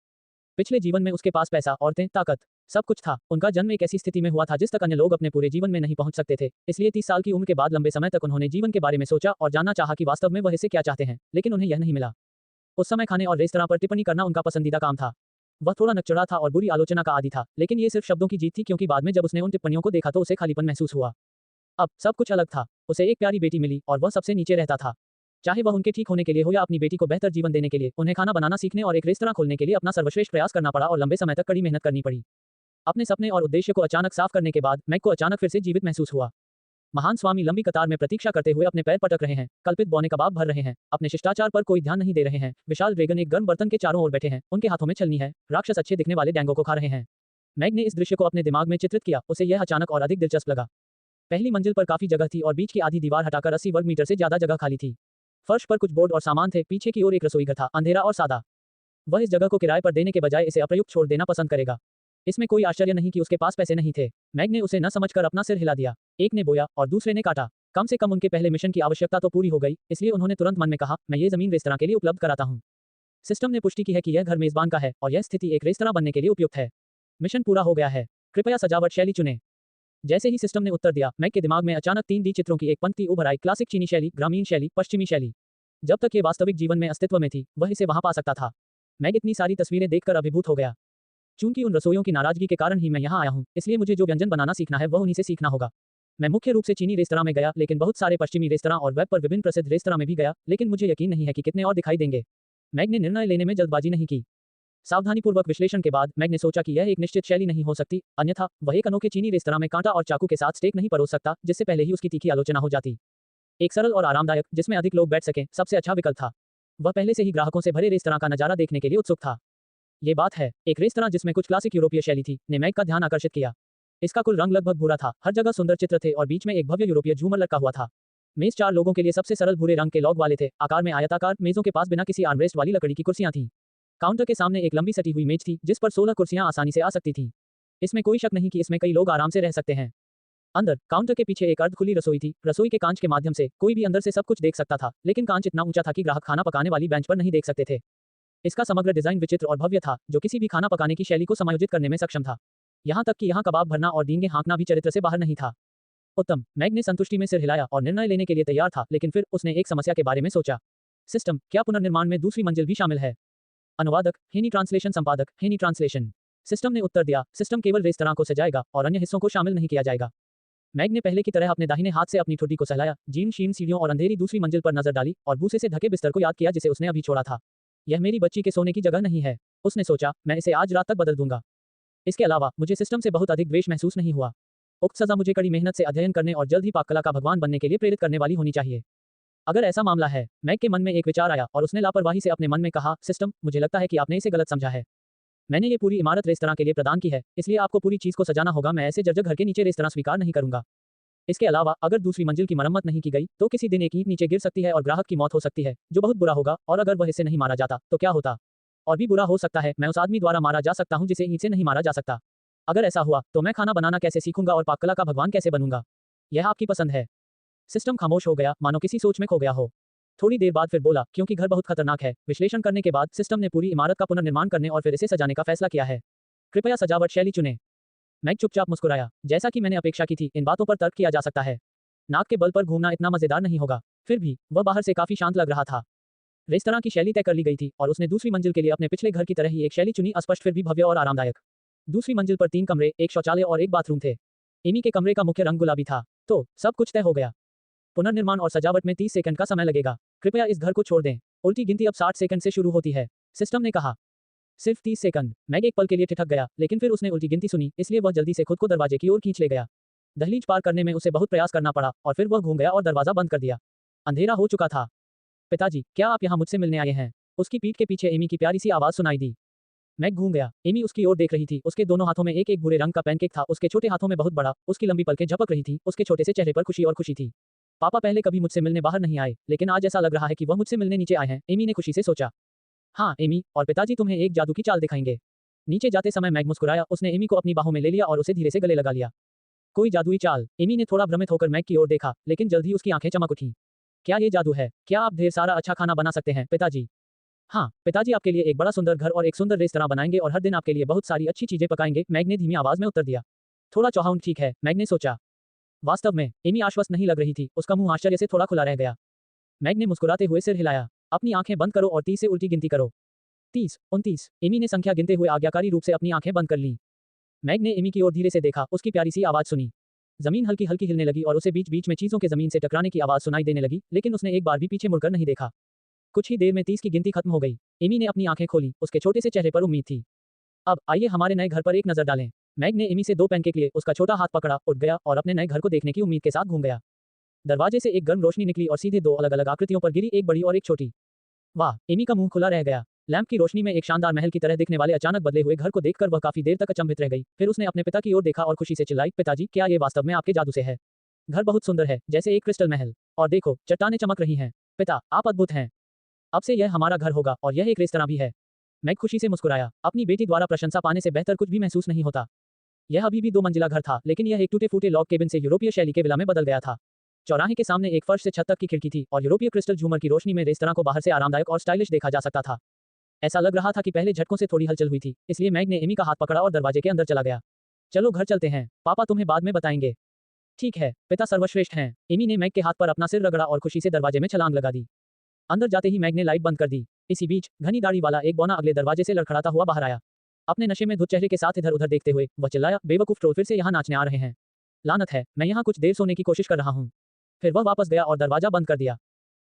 पिछले जीवन में उसके पास पैसा, औरतें, ताकत, सब कुछ था। उनका जन्म एक ऐसी स्थिति में हुआ था जिस तक अन्य लोग अपने पूरे जीवन में नहीं पहुंच सकते थे। इसलिए 30 साल की उम्र के बाद लंबे समय तक उन्होंने जीवन के बारे में सोचा और जानना चाहा कि वास्तव में वह इसे क्या चाहते हैं, लेकिन उन्हें यह नहीं मिला। उस समय खाने और रेस्तरां पर टिप्पणी करना उनका पसंदीदा काम था। वह थोड़ा नकचढ़ा था और बुरी आलोचना का आदी था, लेकिन ये सिर्फ शब्दों की जीत थी, क्योंकि बाद में जब उसने उन टिप्पणियों को देखा तो उसे खालीपन महसूस हुआ। अब सब कुछ अलग था। उसे एक प्यारी बेटी मिली और वह सबसे नीचे रहता था। चाहे वह उनके ठीक होने के लिए हो या अपनी बेटी को बेहतर जीवन देने के लिए, उन्हें खाना बनाना सीखने और एक रेस्तरां खोलने के लिए अपना सर्वश्रेष्ठ प्रयास करना पड़ा और लंबे समय तक कड़ी मेहनत करनी पड़ी। अपने सपने और उद्देश्य को अचानक साफ करने के बाद मैक को अचानक फिर से जीवित महसूस हुआ। महान स्वामी लंबी कतार में प्रतीक्षा करते हुए अपने पैर पटक रहे हैं, कल्पित बौने कबाब भर रहे हैं, अपने शिष्टाचार पर कोई ध्यान नहीं दे रहे हैं। विशाल ड्रैगन एक गर्म बर्तन के चारों ओर बैठे हैं, उनके हाथों में छलनी है। राक्षस अच्छे दिखने वाले डैंगो को खा रहे हैं। मैग ने इस दृश्य को अपने दिमाग में चित्रित किया। उसे यह अचानक और अधिक दिलचस्प लगा। पहली मंजिल पर काफी जगह थी और बीच की आधी दीवार हटाकर 80 वर्ग मीटर से ज्यादा जगह खाली थी। फर्श पर कुछ बोर्ड और सामान थे। पीछे की ओर एक रसोई घर था, अंधेरा और सादा। वह इस जगह को किराए पर देने के बजाय इसे अप्रयुक्त छोड़ देना पसंद करेगा। इसमें कोई आश्चर्य नहीं कि उसके पास पैसे नहीं थे। मैग ने उसे न समझकर अपना सिर हिला दिया। एक ने बोया और दूसरे ने काटा। कम से कम उनके पहले मिशन की आवश्यकता तो पूरी हो गई, इसलिए उन्होंने तुरंत मन में कहा, मैं ये जमीन रेस्तरां के लिए उपलब्ध कराता हूँ। सिस्टम ने पुष्टि की है कि यह घर मेजबान का है और यह स्थिति एक रेस्तरां बनने के लिए उपयुक्त है। मिशन पूरा हो गया है। कृपया सजावट शैली चुनें। जैसे ही सिस्टम ने उत्तर दिया, मैग के दिमाग में अचानक 3D चित्रों की एक पंक्ति उभर आई। क्लासिक चीनी शैली, ग्रामीण शैली, पश्चिमी शैली। जब तक ये वास्तविक जीवन में अस्तित्व में थी, वह इसे वहां पा सकता था। मैग इतनी सारी तस्वीरें देखकर अभिभूत हो गया। चूंकि उन रसोइयों की नाराजगी के कारण ही मैं यहाँ आया हूँ, इसलिए मुझे जो व्यंजन बनाना सीखना है वह उन्हीं से सीखना होगा। मैं मुख्य रूप से चीनी रेस्तरां में गया, लेकिन बहुत सारे पश्चिमी रेस्तरां और वेब पर विभिन्न प्रसिद्ध रेस्तरां में भी गया, लेकिन मुझे यकीन नहीं है कि कितने और दिखाई देंगे। मैग ने निर्णय लेने में जल्दबाजी नहीं की। सावधानीपूर्वक विश्लेषण के बाद मैग ने सोचा कि यह एक निश्चित शैली नहीं हो सकती, अन्यथा वह एक अनोखे चीनी रेस्तरां में कांटा और चाकू के साथ स्टेक नहीं परोस सकता, जिससे पहले ही उसकी तीखी आलोचना हो जाती। एक सरल और आरामदायक, जिसमें अधिक लोग बैठ सकें, सबसे अच्छा विकल्प था। वह पहले से ही ग्राहकों से भरे रेस्तरां का नजारा देखने के लिए उत्सुक था। ये बात है, एक रेस्तरां जिसमें कुछ क्लासिक यूरोपीय शैली थी, ने मैग का ध्यान आकर्षित किया। इसका कुल रंग लगभग भूरा था, हर जगह सुंदर चित्र थे और बीच में एक भव्य यूरोपीय झूमर लटका हुआ था। मेज 4 लोगों के लिए सबसे सरल भूरे रंग के लॉग वाले थे, आकार में आयताकार। मेजों के पास बिना किसी आर्मरेस्ट वाली लकड़ी की कुर्सियां थीं। काउंटर के सामने एक लंबी सटी हुई मेज थी, जिस पर 16 कुर्सियां आसानी से आ सकती थीं। इसमें कोई शक नहीं कि इसमें कई लोग आराम से रह सकते हैं। अंदर काउंटर के पीछे एक अर्ध खुली रसोई थी। रसोई के कांच के माध्यम से कोई भी अंदर से सब कुछ देख सकता था, लेकिन कांच इतना ऊंचा था कि ग्राहक खाना पकाने वाली बेंच पर नहीं देख सकते थे। इसका समग्र डिजाइन विचित्र और भव्य था, जो किसी भी खाना पकाने की शैली को समायोजित करने में सक्षम था। यहाँ तक कि यहाँ कबाब भरना और डींगे हाँकना भी चरित्र से बाहर नहीं था। उत्तम। मैग ने संतुष्टि में सिर हिलाया और निर्णय लेने के लिए तैयार था, लेकिन फिर उसने एक समस्या के बारे में सोचा। सिस्टम, क्या पुनर्निर्माण में दूसरी मंजिल भी शामिल है? अनुवादक, हेनी ट्रांसलेशन। संपादक, हेनी ट्रांसलेशन। सिस्टम ने उत्तर दिया, सिस्टम केवल रेस्तरां को सजाएगा और अन्य हिस्सों को शामिल नहीं किया जाएगा। मैग ने पहले की तरह अपने दाहिने हाथ से अपनी ठुड्डी को सहलाया, जीर्ण शीर्ण सीढ़ियों और अंधेरी दूसरी मंजिल पर नजर डाली और भूसे से ढके बिस्तर को याद किया जिसे उसने अभी छोड़ा था। यह मेरी बच्ची के सोने की जगह नहीं है, उसने सोचा। मैं इसे आज रात तक बदल दूंगा। इसके अलावा मुझे सिस्टम से बहुत अधिक द्वेष महसूस नहीं हुआ। उक्त सजा मुझे कड़ी मेहनत से अध्ययन करने और जल्द ही पाककला का भगवान बनने के लिए प्रेरित करने वाली होनी चाहिए। अगर ऐसा मामला है, मैग के मन में एक विचार आया और उसने लापरवाही से अपने मन में कहा, सिस्टम, मुझे लगता है कि आपने इसे गलत समझा है। मैंने ये पूरी इमारत रेस्तरां के लिए प्रदान की है, इसलिए आपको पूरी चीज को सजाना होगा। मैं ऐसे जर्जर घर के नीचे रेस्तरां स्वीकार नहीं करूंगा। इसके अलावा अगर दूसरी मंजिल की मरम्मत नहीं की गई तो किसी दिन एक ईंट नीचे गिर सकती है और ग्राहक की मौत हो सकती है, जो बहुत बुरा होगा। और अगर वह इससे नहीं मारा जाता तो क्या होता? और भी बुरा हो सकता है, मैं उस आदमी द्वारा मारा जा सकता हूं जिसे ईंट से नहीं मारा जा सकता। अगर ऐसा हुआ तो मैं खाना बनाना कैसे सीखूंगा और पाककला का भगवान कैसे बनूंगा? यह आपकी पसंद है। सिस्टम खामोश हो गया, मानो किसी सोच में खो गया हो। थोड़ी देर बाद फिर बोला, क्योंकि घर बहुत खतरनाक है। विश्लेषण करने के बाद सिस्टम ने पूरी इमारत का पुनर्निर्माण करने और फिर इसे सजाने का फैसला किया है। कृपया सजावट शैली चुनें। मैग चुपचाप मुस्कुराया। जैसा कि मैंने अपेक्षा की थी, इन बातों पर तर्क किया जा सकता है। नाक के बल पर घूमना इतना मजेदार नहीं होगा। फिर भी वह बाहर से काफी शांत लग रहा था। रेस्तरां की शैली तय कर ली गई थी और उसने दूसरी मंजिल के लिए अपने पिछले घर की तरह ही एक शैली चुनी, अस्पष्ट फिर भी भव्य और आरामदायक। दूसरी मंजिल पर 3 कमरे, एक शौचालय और एक बाथरूम थे। एमी के कमरे का मुख्य रंग गुलाबी था। तो सब कुछ तय हो गया। पुनर्निर्माण और सजावट में 30 सेकंड का समय लगेगा। कृपया इस घर को छोड़ दें। उल्टी गिनती अब 60 सेकंड से शुरू होती है, सिस्टम ने कहा। सिर्फ 30 सेकंड। मैग एक पल के लिए ठिठक गया, लेकिन फिर उसने उल्टी गिनती सुनी, इसलिए वह जल्दी से खुद को दरवाजे की ओर खींच ले गया। दहलीज पार करने में उसे बहुत प्रयास करना पड़ा और फिर वह घूम गया और दरवाजा बंद कर दिया। अंधेरा हो चुका था। पिताजी, क्या आप यहाँ मुझसे मिलने आए हैं? उसकी पीठ के पीछे एमी की प्यारी सी आवाज सुनाई दी। मैग घूम गया। एमी उसकी ओर देख रही थी। उसके दोनों हाथों में एक एक भूरे रंग का पैनकेक था। उसके छोटे हाथों में बहुत बड़ा। उसकी लंबी पलकें झपक रही थी। उसके छोटे से चेहरे पर खुशी और खुशी थी। पापा पहले कभी मुझसे मिलने बाहर नहीं आए, लेकिन आज ऐसा लग रहा है कि वह मुझसे मिलने नीचे आए हैं, एमी ने खुशी से सोचा। हाँ, एमी और पिताजी तुम्हें एक जादू की चाल दिखाएंगे। नीचे जाते समय मैग मुस्कुराया। उसने एमी को अपनी बाहों में ले लिया और उसे धीरे से गले लगा लिया। कोई जादुई चाल? एमी ने थोड़ा भ्रमित होकर मैग की ओर देखा, लेकिन जल्द ही उसकी आंखें चमक उठी। क्या ये जादू है? क्या आप ढेर सारा अच्छा खाना बना सकते हैं, पिताजी? हाँ, पिताजी आपके लिए एक बड़ा सुंदर घर और एक सुंदर रेस्तरां बनाएंगे और हर दिन आपके लिए बहुत सारी अच्छी चीजें पकाएंगे, मैग ने धीमी आवाज में उत्तर दिया। थोड़ा चौहान ठीक है, मैग ने सोचा। वास्तव में, एमी आश्वस्त नहीं लग रही थी। उसका मुंह आश्चर्य से थोड़ा खुला रह गया। मैग ने मुस्कुराते हुए सिर हिलाया। अपनी आंखें बंद करो और 30 से उल्टी गिनती करो। 30, 29। एमी ने संख्या गिनते हुए आज्ञाकारी रूप से अपनी आंखें बंद कर लीं। मैग ने एमी की ओर धीरे से देखा। उसकी प्यारी सी आवाज सुनी। जमीन हल्की हल्की हिलने लगी और उसे बीच बीच में चीजों के जमीन से टकराने की आवाज सुनाई देने लगी, लेकिन उसने एक बार भी पीछे मुड़कर नहीं देखा। कुछ ही देर में 30 की गिनती खत्म हो गई। एमी ने अपनी आंखें खोली। उसके छोटे से चेहरे पर उम्मीद थी। अब आइए हमारे नए घर पर एक नजर डालें। मैग ने एमी से 2 पैनकेक लिए। उसका छोटा हाथ पकड़ा, उठ गया और अपने नए घर को देखने की उम्मीद के साथ घूम गया। दरवाजे से एक गर्म रोशनी निकली और सीधे 2 अलग अलग आकृतियों पर गिरी, एक बड़ी और एक छोटी। वाह, एमी का मुंह खुला रह गया। लैंप की रोशनी में एक शानदार महल की तरह दिखने वाले अचानक बदले हुए घर को देखकर वह काफी देर तक अचंभित रह गई। फिर उसने अपने पिता की ओर देखा और खुशी से चिल्लाई, पिताजी, क्या ये वास्तव में आपके जादू से है? घर बहुत सुंदर है, जैसे एक क्रिस्टल महल। और देखो, चट्टानें चमक रही हैं। पिता, आप अद्भुत हैं। अब से यह हमारा घर होगा और यह एक रेस्तरां भी है। मैग खुशी से मुस्कुराया। अपनी बेटी द्वारा प्रशंसा पाने से बेहतर कुछ भी महसूस नहीं होता। यह अभी भी 2 मंजिला घर था, लेकिन यह एक टूटे फूटे लॉग केबिन से यूरोपीय शैली के विला में बदल गया था। चौराहे के सामने एक फर्श से छत तक की खिड़की थी और यूरोपीय क्रिस्टल झूमर की रोशनी में रेस्तरां को बाहर से आरामदायक और स्टाइलिश देखा जा सकता था। ऐसा लग रहा था कि पहले झटकों से थोड़ी हलचल हुई थी, इसलिए मैग ने एमी का हाथ पकड़ा और दरवाजे के अंदर चला गया। चलो घर चलते हैं, पापा तुम्हें बाद में बताएंगे। ठीक है, पिता सर्वश्रेष्ठ हैं। एमी ने मैग के हाथ पर अपना सिर रगड़ा और खुशी से दरवाजे में छलांग लगा दी। अंदर जाते ही मैग ने लाइट बंद कर दी। इसी बीच घनी दाढ़ी वाला एक बौना अगले दरवाजे से लड़खड़ाता हुआ बाहर आया। अपने नशे में धुत चेहरे के साथ इधर उधर देखते हुए वह चिल्लाया, बेवकूफ ट्रोल फिर से यहाँ नाचने आ रहे हैं। लानत है, मैं यहाँ कुछ देर सोने की कोशिश कर रहा हूँ। फिर वह वापस गया और दरवाजा बंद कर दिया।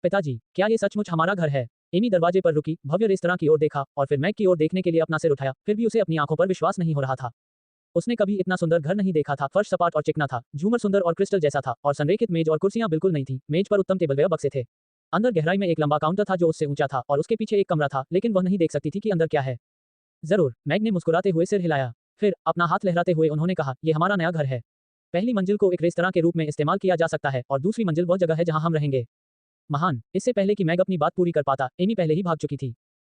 पिताजी, क्या ये सचमुच हमारा घर है? एमी दरवाजे पर रुकी, भव्य रेस्तरां की ओर देखा और फिर मैग की ओर देखने के लिए अपना सिर उठाया। फिर भी उसे अपनी आंखों पर विश्वास नहीं हो रहा था। उसने कभी इतना सुंदर घर नहीं देखा था। फर्श सपाट और चिकना था, झूमर सुंदर और क्रिस्टल जैसा था और संरेखित मेज और कुर्सियां बिल्कुल नहीं थी। मेज पर उत्तम टेबल व बक्से थे। अंदर गहराई में एक लंबा काउंटर था जो उससे ऊंचा था और उसके पीछे एक कमरा था, लेकिन वह नहीं देख सकती थी कि अंदर क्या है। जरूर, मैग ने मुस्कुराते हुए सिर हिलाया। फिर अपना हाथ लहराते हुए उन्होंने कहा, ये हमारा नया घर है। पहली मंजिल को एक रेस्तरां के रूप में इस्तेमाल किया जा सकता है और दूसरी मंजिल वह जगह है जहां हम रहेंगे। महान। इससे पहले कि मैग अपनी बात पूरी कर पाता, एमी पहले ही भाग चुकी थी।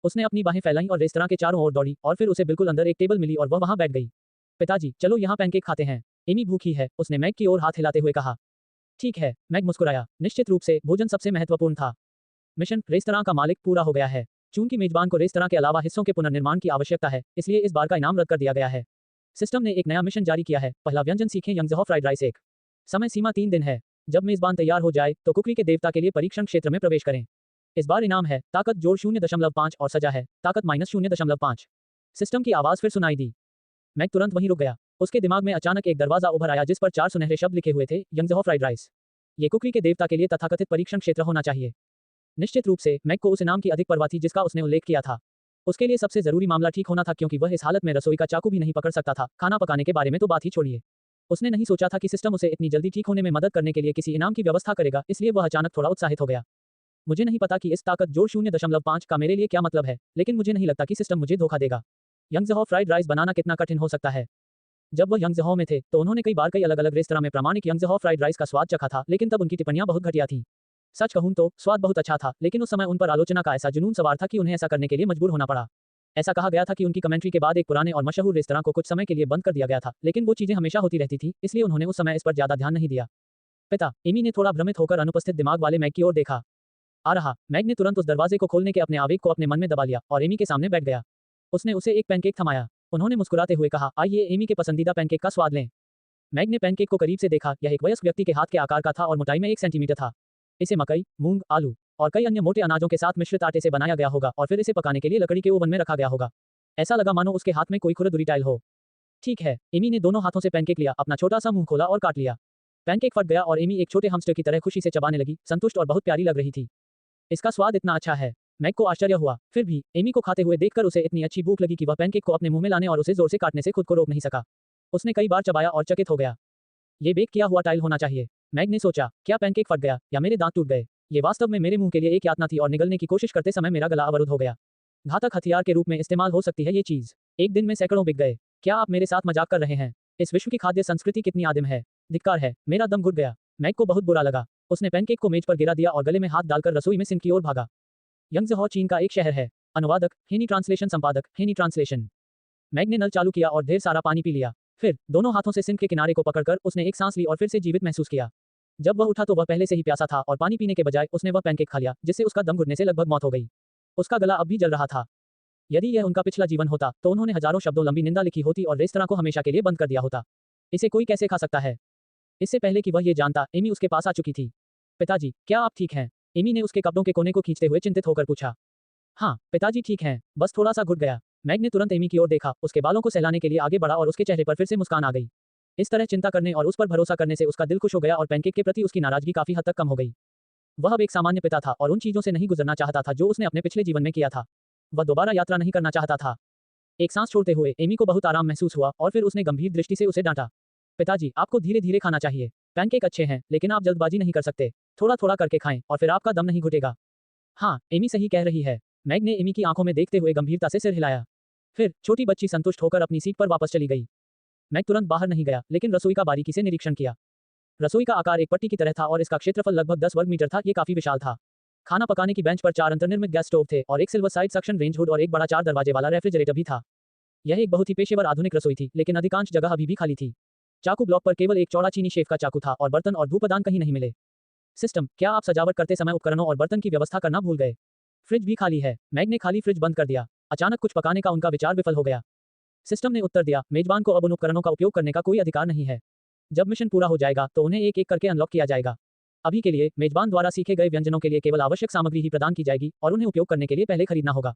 उसने अपनी बाहें फैलाई और रेस्तरां के चारों ओर दौड़ी और फिर उसे बिल्कुल अंदर एक टेबल मिली और वह वहां बैठ गई। पिताजी, चलो यहाँ पैनकेक खाते हैं। एमी भूखी है, उसने मैग की ओर हाथ हिलाते हुए कहा। ठीक है, मैग मुस्कुराया। निश्चित रूप से भोजन सबसे महत्वपूर्ण था। मिशन रेस्तरां का मालिक पूरा हो गया है। चूंकि मेजबान को रेस्तरां के अलावा हिस्सों के पुनर्निर्माण की आवश्यकता है, इसलिए इस बार का इनाम रद्द कर दिया गया है। सिस्टम ने एक नया मिशन जारी किया है। पहला व्यंजन सीखें, यंगजहॉ फ्राइड राइस एक। समय सीमा 3 दिन है। जब मेजबान तैयार हो जाए तो कुकरी के देवता के लिए परीक्षण क्षेत्र में प्रवेश करें। इस बार इनाम है ताकत जोड़ 0.5 और सजा है ताकत -0.5। सिस्टम की आवाज फिर सुनाई दी। मैग तुरंत वहीं रुक गया। उसके दिमाग में अचानक एक दरवाजा उभर आया जिस पर 4 सुनहरे शब्द लिखे हुए थे, यंगजहॉ फ्राइड राइस। ये कुकरी के देवता के लिए तथाकथित परीक्षण क्षेत्र होना चाहिए। निश्चित रूप से मैग को उस इनाम की अधिक परवाह थी जिसका उसने उल्लेख किया था। उसके लिए सबसे जरूरी मामला ठीक होना था, क्योंकि वह इस हालत में रसोई का चाकू भी नहीं पकड़ सकता था। खाना पकाने के बारे में तो बात ही छोड़िए। उसने नहीं सोचा था कि सिस्टम उसे इतनी जल्दी ठीक होने में मदद करने के लिए किसी इनाम की व्यवस्था करेगा, इसलिए वह अचानक थोड़ा उत्साहित हो गया। मुझे नहीं पता कि इस ताकत जोड़ 0.5 का मेरे लिए क्या मतलब है, लेकिन मुझे नहीं लगता कि सिस्टम मुझे धोखा देगा। यंगजहॉ फ्राइड राइस बनाना कितना कठिन हो सकता है। जब वह यंगजहॉ में थे तो उन्होंने कई बार कई अलग अलग रेस्तरां में प्रामाणिक यंगजहॉ फ्राइड राइस का स्वाद चखा था, लेकिन तब उनकी टिप्पणियां बहुत घटिया थीं। सच कहूं तो स्वाद बहुत अच्छा था, लेकिन उस समय उन पर आलोचना का ऐसा जुनून सवार था कि उन्हें ऐसा करने के लिए मजबूर होना पड़ा। ऐसा कहा गया था कि उनकी कमेंट्री के बाद एक पुराने और मशहूर रेस्तरां को कुछ समय के लिए बंद कर दिया गया था, लेकिन वो चीजें हमेशा होती रहती थी, इसलिए उन्होंने उस समय इस पर ज्यादा ध्यान नहीं दिया। पिता, एमी ने थोड़ा भ्रमित होकर अनुपस्थित दिमाग वाले मैग की ओर देखा। आ रहा। मैग ने तुरंत उस दरवाजे को खोलने के अपने आवेग को अपने मन में दबा लिया और एमी के सामने बैठ गया। उसने उसे एक पैनकेक थमाया। उन्होंने मुस्कुराते हुए कहा, आइए एमी के पसंदीदा पैनकेक का स्वाद लें। मैग ने पैनकेक को करीब से देखा। यह एक वयस्क व्यक्ति के हाथ के आकार का था और मोटाई में 1 सेंटीमीटर था। इसे मकई, मूंग, आलू और कई अन्य मोटे अनाजों के साथ मिश्रित आटे से बनाया गया होगा और फिर इसे पकाने के लिए लकड़ी के ओवन में रखा गया होगा। ऐसा लगा मानो उसके हाथ में कोई खुरदुरी टाइल हो। ठीक है, एमी ने दोनों हाथों से पैनकेक लिया, अपना छोटा सा मुंह खोला और काट लिया। पैनकेक फट गया और एमी एक छोटे हमस्टर की तरह खुशी से चबाने लगी, संतुष्ट और बहुत प्यारी लग रही थी। इसका स्वाद इतना अच्छा है। मैग को आश्चर्य हुआ, फिर भी एमी को खाते हुए देखकर उसे इतनी अच्छी भूख लगी कि वह पैनकेक को अपने मुंह में लाने और उसे जोर से काटने से खुद को रोक नहीं सका। उसने कई बार चबाया और चकित हो गया। ये बेक किया हुआ टाइल होना चाहिए। मैग ने सोचा, क्या पैनकेक फट गया या मेरे दांत टूट गए? ये वास्तव में मेरे मुंह के लिए एक यातना थी और निगलने की कोशिश करते समय मेरा गला अवरुद्ध हो गया। घातक हथियार के रूप में इस्तेमाल हो सकती है ये चीज। एक दिन में सैकड़ों बिक गए। क्या आप मेरे साथ मजाक कर रहे हैं? इस विश्व की खाद्य संस्कृति कितनी आदिम है। धिक्कार है। मेरा दम घुट गया। मैग को बहुत बुरा लगा। उसने पैनकेक को मेज पर गिरा दिया और गले में हाथ डालकर रसोई में सिंक की ओर भागा। यंगज़हौ चीन का एक शहर है। अनुवादक, हेनी ट्रांसलेशन संपादक, हेनी ट्रांसलेशन। मैग ने नल चालू किया और ढेर सारा पानी पी लिया। फिर दोनों हाथों से सिंक के किनारे को पकड़कर उसने एक सांस ली और फिर से जीवित महसूस किया। जब वह उठा तो वह पहले से ही प्यासा था और पानी पीने के बजाय उसने वह पैनकेक खा लिया, जिससे उसका दम घुटने से लगभग मौत हो गई। उसका गला अब भी जल रहा था। यदि यह उनका पिछला जीवन होता तो उन्होंने हजारों शब्दों लंबी निंदा लिखी होती और रेस्तरां को हमेशा के लिए बंद कर दिया होता। इसे कोई कैसे खा सकता है? इससे पहले कि वह ये जानता, एमी उसके पास आ चुकी थी। पिताजी, क्या आप ठीक हैं? एमी ने उसके कपड़ों के कोने को खींचते हुए चिंतित होकर पूछा। हाँ, पिताजी ठीक हैं, बस थोड़ा सा घुट गया। मैग ने तुरंत एमी की ओर देखा, उसके बालों को सहलाने के लिए आगे बढ़ा और उसके चेहरे पर फिर से मुस्कान आ गई। इस तरह चिंता करने और उस पर भरोसा करने से उसका दिल खुश हो गया और पैनकेक के प्रति उसकी नाराजगी काफी हद तक कम हो गई। वह अब एक सामान्य पिता था और उन चीजों से नहीं गुजरना चाहता था जो उसने अपने पिछले जीवन में किया था। वह दोबारा यात्रा नहीं करना चाहता था। एक सांस छोड़ते हुए एमी को बहुत आराम महसूस हुआ और फिर उसने गंभीर दृष्टि से उसे डांटा। पिताजी, आपको धीरे धीरे खाना चाहिए। पैनकेक अच्छे हैं, लेकिन आप जल्दबाजी नहीं कर सकते। थोड़ा थोड़ा करके खाएं और फिर आपका दम नहीं घुटेगा। हाँ, एमी सही कह रही है। मैग ने एमी की आंखों में देखते हुए गंभीरता से सिर हिलाया। फिर छोटी बच्ची संतुष्ट होकर अपनी सीट पर वापस चली गई। मैग तुरंत बाहर नहीं गया, लेकिन रसोई का बारीकी से निरीक्षण किया। रसोई का आकार एक पट्टी की तरह था और इसका क्षेत्रफल लगभग 10 वर्ग मीटर था। ये काफी विशाल था। खाना पकाने की बेंच पर 4 अंतर्निर्मित गैस स्टोव थे और एक silver side suction range hood और एक बड़ा 4 दरवाजे वाला रेफ्रिजरेटर भी था। यह एक बहुत ही पेशेवर आधुनिक रसोई थी, लेकिन अधिकांश जगह अभी भी खाली थी। चाकू ब्लॉक पर केवल एक चौड़ा चीनी शेफ का चाकू था और बर्तन और धूपदान कहीं नहीं मिले। सिस्टम, क्या आप सजावट करते समय उपकरणों और बर्तन की व्यवस्था करना भूल गए? फ्रिज भी खाली है। मैग ने खाली फ्रिज बंद कर दिया। अचानक कुछ पकाने का उनका विचार विफल हो गया। सिस्टम ने उत्तर दिया, मेजबान को अब उन उपकरणों का उपयोग करने का कोई अधिकार नहीं है। जब मिशन पूरा हो जाएगा तो उन्हें एक एक करके अनलॉक किया जाएगा। अभी के लिए मेजबान द्वारा सीखे गए व्यंजनों के लिए केवल आवश्यक सामग्री ही प्रदान की जाएगी और उन्हें उपयोग करने के लिए पहले खरीदना होगा।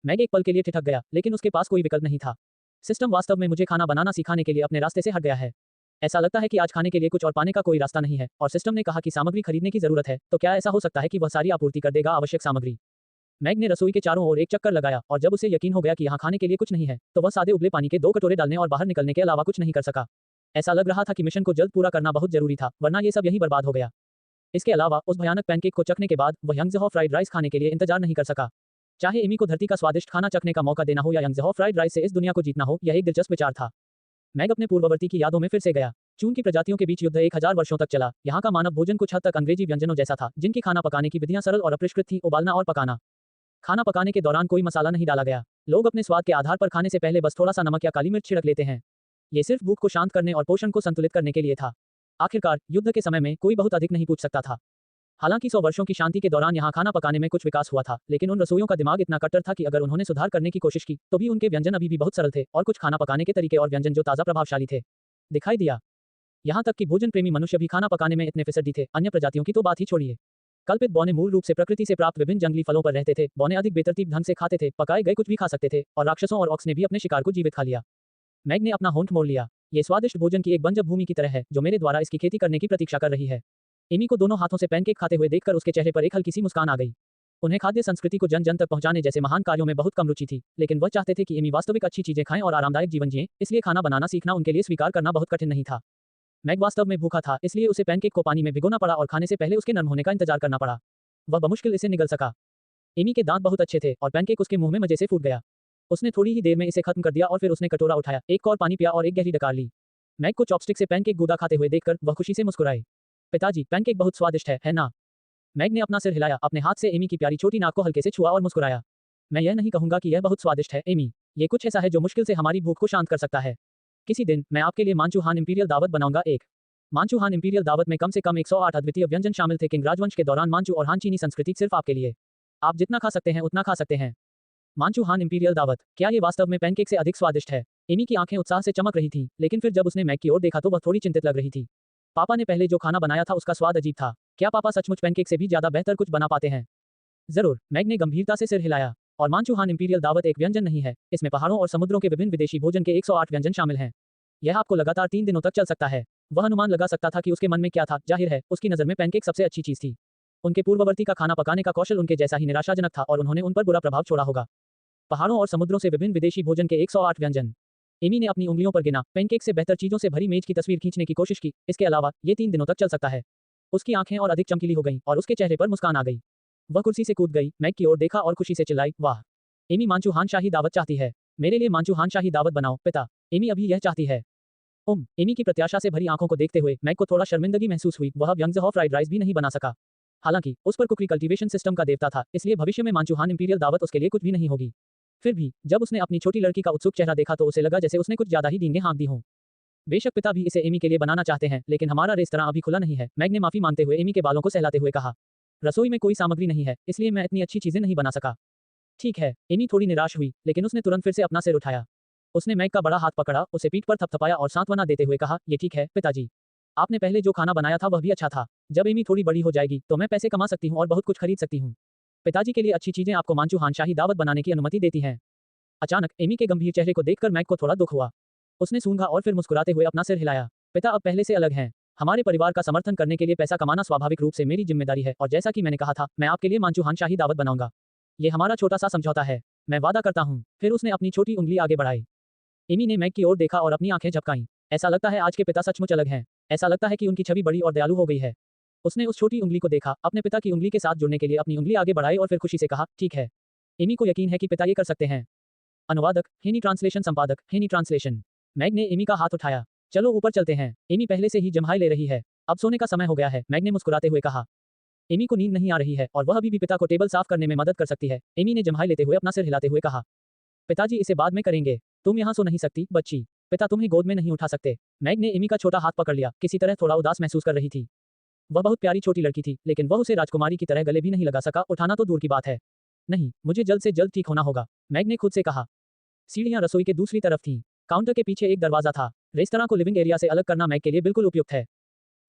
मैग एक पल के लिए ठिठक गया, लेकिन उसके पास कोई विकल्प नहीं था। सिस्टम वास्तव में मुझे खाना बनाना सिखाने के लिए अपने रास्ते से हट गया है। ऐसा लगता है कि आज खाने के लिए कुछ और पाने का कोई रास्ता नहीं है। और सिस्टम ने कहा कि सामग्री खरीदने की जरूरत है, तो क्या ऐसा हो सकता है कि वह सारी आपूर्ति कर देगा आवश्यक सामग्री? मैग ने रसोई के चारों ओर एक चक्कर लगाया और जब उसे यकीन हो गया कि यहाँ खाने के लिए कुछ नहीं है, तो वह सादे उबले पानी के 2 कटोरे डालने और बाहर निकलने के अलावा कुछ नहीं कर सका। ऐसा लग रहा था कि मिशन को जल्द पूरा करना बहुत जरूरी था, वरना ये सब यहीं बर्बाद हो गया। इसके अलावा उस भयानक पैनकेक को चखने के बाद वह यंगज़हौ फ्राइड राइस खाने के लिए इंतजार नहीं कर सका। चाहे एमी को धरती का स्वादिष्ट खाना चखने का मौका देना हो या यंगज़हौ फ्राइड राइस से इस दुनिया को जीतना हो, यह एक दिलचस्प विचार था। मैग अपने पूर्ववर्ती की यादों में फिर से गया। चून की प्रजातियों के बीच युद्ध 1000 वर्षों तक चला। यहाँ का मानव भोजन कुछ हद तक अंग्रेजी व्यंजनों जैसा था, जिनकी खाना पकाने की विधियां सरल और अपरिष्कृत थी, उबालना और पकाना। खाना पकाने के दौरान कोई मसाला नहीं डाला गया। लोग अपने स्वाद के आधार पर खाने से पहले बस थोड़ा सा नमक या काली मिर्च छिड़क लेते हैं। ये सिर्फ भूख को शांत करने और पोषण को संतुलित करने के लिए था। आखिरकार युद्ध के समय में कोई बहुत अधिक नहीं पूछ सकता था। हालांकि 100 वर्षों की शांति के दौरान यहाँ खाना पकाने में कुछ विकास हुआ था, लेकिन उन रसोइयों का दिमाग इतना कट्टर था कि अगर उन्होंने सुधार करने की कोशिश की तो भी उनके व्यंजन अभी भी बहुत सरल थे और कुछ खाना पकाने के तरीके और व्यंजन जो ताज़ा प्रभावशाली थे दिखाई दिया। यहाँ तक कि भोजन प्रेमी मनुष्य भी खाना पकाने में इतने फिसड्डी थे, अन्य प्रजातियों की तो बात ही छोड़िए। कल्पित बौने मूल रूप से प्रकृति से प्राप्त विभिन्न जंगली फलों पर रहते थे। बौने अधिक बेतरतीब ढंग से खाते थे, पकाए गए कुछ भी खा सकते थे और राक्षसों और ऑक्स ने भी अपने शिकार को जीवित खा लिया। मैग ने अपना होंठ मोड़ लिया। ये स्वादिष्ट भोजन की एक बंजर भूमि की तरह है जो मेरे द्वारा इसकी खेती करने की प्रतीक्षा कर रही है। एमी को दोनों हाथों से पैनकेक खाते हुए देखकर उसके चेहरे पर एक हल्की सी मुस्कान आ गई। उन्हें खाद्य संस्कृति को जन जन तक पहुंचाने जैसे महान कार्यों में बहुत कम रुचि थी, लेकिन वह चाहते थे कि एमी वास्तविक अच्छी चीजें खाएं और आरामदायक जीवन जिएं, इसलिए खाना बनाना सीखना उनके लिए स्वीकार करना बहुत कठिन नहीं था। मैग वास्तव में भूखा था, इसलिए उसे पैनकेक को पानी में भिगोना पड़ा और खाने से पहले उसके नरम होने का इंतजार करना पड़ा। वह बमुश्किल इसे निगल सका। एमी के दांत बहुत अच्छे थे और पैनकेक उसके मुंह में मजे से फूट गया। उसने थोड़ी ही देर में इसे खत्म कर दिया और फिर उसने कटोरा उठाया, एक और पानी पिया और एक गहरी डकार ली। मैग को चॉपस्टिक से पैनकेक गूदा खाते हुए देखकर वह खुशी से मुस्कुराए। पिताजी, पैनकेक बहुत स्वादिष्ट है ना? मैग ने अपना सिर हिलाया, अपने हाथ से एमी की प्यारी छोटी नाक को हल्के से छुआ और मुस्कुराया। मैं यह नहीं कहूंगा कि यह बहुत स्वादिष्ट है एमी, ये कुछ ऐसा है जो मुश्किल से हमारी भूख को शांत कर सकता है। किसी दिन मैं आपके लिए मांचूहान इंपीरियल दावत बनाऊंगा। एक मांचूहान इंपीरियल दावत में कम से कम 108 अद्वितीय व्यंजन शामिल थे। किंग राजवंश के दौरान मांचू और हान चीनी संस्कृति सिर्फ आपके लिए। आप जितना खा सकते हैं उतना खा सकते हैं। मांचूहान इंपीरियल दावत, क्या ये वास्तव में पैनकेक से अधिक स्वादिष्ट है? एमी की आंखें उत्साह से चमक रही थी, लेकिन फिर जब उसने मैग की ओर देखा तो वह थोड़ी चिंतित लग रही थी। पापा ने पहले जो खाना बनाया था उसका स्वाद अजीब था। क्या पापा सचमुच पैनकेक से भी ज्यादा बेहतर कुछ बना पाते हैं? जरूर, मैग ने गंभीरता से सिर हिलाया। और मांचूहान इंपीरियल दावत एक व्यंजन नहीं है, इसमें पहाड़ों और समुद्रों के विभिन्न विदेशी भोजन के 108 व्यंजन शामिल हैं। यह आपको लगातार 3 दिनों तक चल सकता है। वह अनुमान लगा सकता था कि उसके मन में क्या था। जाहिर है, उसकी नज़र में पैनकेक सबसे अच्छी चीज थी। उनके पूर्ववर्ती का खाना पकाने का कौशल उनके जैसा ही निराशाजनक था और उन्होंने उन पर बुरा प्रभाव छोड़ा होगा। पहाड़ों और समुद्रों से विभिन्न विदेशी भोजन के 108 व्यंजन। एमी ने अपनी उंगलियों पर गिना, पैनकेक से बेहतर चीजों से भरी मेज की तस्वीर खींचने की कोशिश की। इसके अलावा ये 3 दिनों तक चल सकता है। उसकी आंखें और अधिक चमकीली हो गईं और उसके चेहरे पर मुस्कान आ गई। वह कुर्सी से कूद गई, मैग की ओर देखा और खुशी से चिल्लाई, वाह! एमी मांचूहान शाही दावत चाहती है। मेरे लिए मांचूहान शाही दावत बनाओ, पिता। एमी अभी यह चाहती है। एमी की प्रत्याशा से भरी आंखों को देखते हुए मैग को थोड़ा शर्मिंदगी महसूस हुई। वह अब यंगज़हॉ फ्राइड राइस भी नहीं बना सका। हालांकि उस पर कुकरी कल्टीवेशन सिस्टम का देवता था, इसलिए भविष्य में मांचूहान इंपीरियल दावत उसके लिए कुछ भी नहीं होगी। फिर भी जब उसने अपनी छोटी लड़की का उत्सुक चेहरा देखा तो उसे लगा जैसे उसने कुछ ज्यादा ही डींगे हाँक दी हों। बेशक पिता भी इसे एमी के लिए बनाना चाहते हैं, लेकिन हमारा रेस्तरां अभी खुला नहीं है। मैग ने माफी मांगते हुए एमी के बालों को सहलाते हुए कहा, रसोई में कोई सामग्री नहीं है, इसलिए मैं इतनी अच्छी चीजें नहीं बना सका। ठीक है। एमी थोड़ी निराश हुई, लेकिन उसने तुरंत फिर से अपना सिर उठाया। उसने मैग का बड़ा हाथ पकड़ा, उसे पीठ पर थपथपाया और सांत्वना देते हुए कहा, ये ठीक है पिताजी, आपने पहले जो खाना बनाया था वह भी अच्छा था। जब एमी थोड़ी बड़ी हो जाएगी तो मैं पैसे कमा सकती हूँ और बहुत कुछ खरीद सकती हूँ। पिताजी के लिए अच्छी चीजें आपको मांचूहान शाही दावत बनाने की अनुमति देती हैं। अचानक एमी के गंभीर चेहरे को देखकर मैग को थोड़ा दुख हुआ। उसने सूंघा और फिर मुस्कुराते हुए अपना सिर हिलाया। पिता अब पहले से अलग हैं। हमारे परिवार का समर्थन करने के लिए पैसा कमाना स्वाभाविक रूप से मेरी जिम्मेदारी है और जैसा कि मैंने कहा था, मैं आपके लिए मांचूहान शाही दावत बनाऊंगा। ये हमारा छोटा सा समझौता है। मैं वादा करता हूँ। फिर उसने अपनी छोटी उंगली आगे बढ़ाई। एमी ने मैग की ओर देखा और अपनी आंखें झपकाईं। ऐसा लगता है आज के पिता सचमुच अलग हैं। ऐसा लगता है कि उनकी छवि बड़ी और दयालु हो गई है। उसने उस छोटी उंगली को देखा, अपने पिता की उंगली के साथ जुड़ने के लिए अपनी उंगली आगे बढ़ाई और फिर खुशी से कहा, ठीक है। एमी को यकीन है कि पिता ये कर सकते हैं। अनुवादक, हेनी ट्रांसलेशन संपादक, हेनी ट्रांसलेशन। मैग ने एमी का हाथ उठाया। चलो ऊपर चलते हैं। एमी पहले से ही जम्हाई ले रही है। अब सोने का समय हो गया है, मैग ने मुस्कुराते हुए कहा। एमी को नींद नहीं आ रही है और वह अभी भी पिता को टेबल साफ करने में मदद कर सकती है। एमी ने जम्हाई लेते हुए अपना सिर हिलाते हुए कहा, पिताजी इसे बाद में करेंगे। तुम यहाँ सो नहीं सकती, बच्ची। पिता तुम्हें गोद में नहीं उठा सकते। मैग ने एमी का छोटा हाथ पकड़ लिया, किसी तरह थोड़ा उदास महसूस कर रही थी। वह बहुत प्यारी छोटी लड़की थी, लेकिन वह उसे राजकुमारी की तरह गले भी नहीं लगा सका, उठाना तो दूर की बात है। नहीं, मुझे जल्द से जल्द ठीक होना होगा, मैग ने खुद से कहा। सीढ़ियां रसोई के दूसरी तरफ थीं। काउंटर के पीछे एक दरवाजा था। रेस्तरां को लिविंग एरिया से अलग करना मैग के लिए बिल्कुल उपयुक्त है।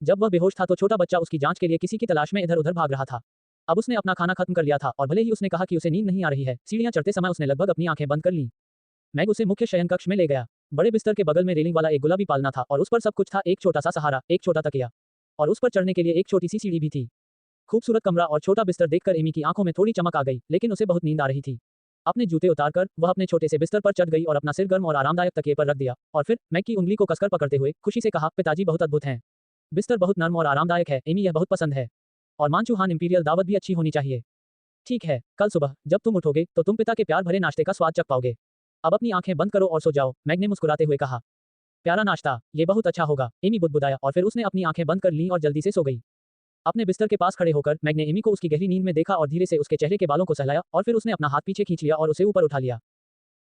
जब वह बेहोश था तो छोटा बच्चा उसकी जांच के लिए किसी की तलाश में इधर-उधर भाग रहा था। अब उसने अपना खाना खत्म कर लिया था और भले ही उसने कहा कि उसे नींद नहीं आ रही है, सीढ़ियां चढ़ते समय उसने लगभग अपनी आंखें बंद कर लीं। मैग उसे मुख्य शयन कक्ष में ले गया। बड़े बिस्तर के बगल में रेलिंग वाला एक गुलाबी पालना था और उस पर सब कुछ था, एक छोटा सा सहारा, एक छोटा तकिया और उस पर चढ़ने के लिए एक छोटी सी सीढ़ी भी थी। खूबसूरत कमरा और छोटा बिस्तर देखकर एमी की आंखों में थोड़ी चमक आ गई, लेकिन उसे बहुत नींद आ रही थी। अपने जूते उतारकर वह अपने छोटे से बिस्तर पर चढ़ गई और अपना सिर गर्म और आरामदायक तकिए पर रख दिया और फिर मैग की उंगली को कसकर पकड़ते हुए खुशी से कहा, पिताजी बहुत अद्भुत हैं। बिस्तर बहुत नर्म और आरामदायक है, एमी यह बहुत पसंद है। और मांचूहान इंपीरियल दावत भी अच्छी होनी चाहिए। ठीक है, कल सुबह जब तुम उठोगे तो तुम पिता के प्यार भरे नाश्ते का स्वाद चख पाओगे। अब अपनी आंखें बंद करो और सो जाओ, मैग ने मुस्कुराते हुए कहा। प्यारा नाश्ता, ये बहुत अच्छा होगा, एमी बुदबुदाया और फिर उसने अपनी आंखें बंद कर लीं और जल्दी से सो गई। अपने बिस्तर के पास खड़े होकर मैग ने एमी को उसकी गहरी नींद में देखा और धीरे से उसके चेहरे के बालों को सहलाया और फिर उसने अपना हाथ पीछे खींच लिया और उसे ऊपर उठा लिया।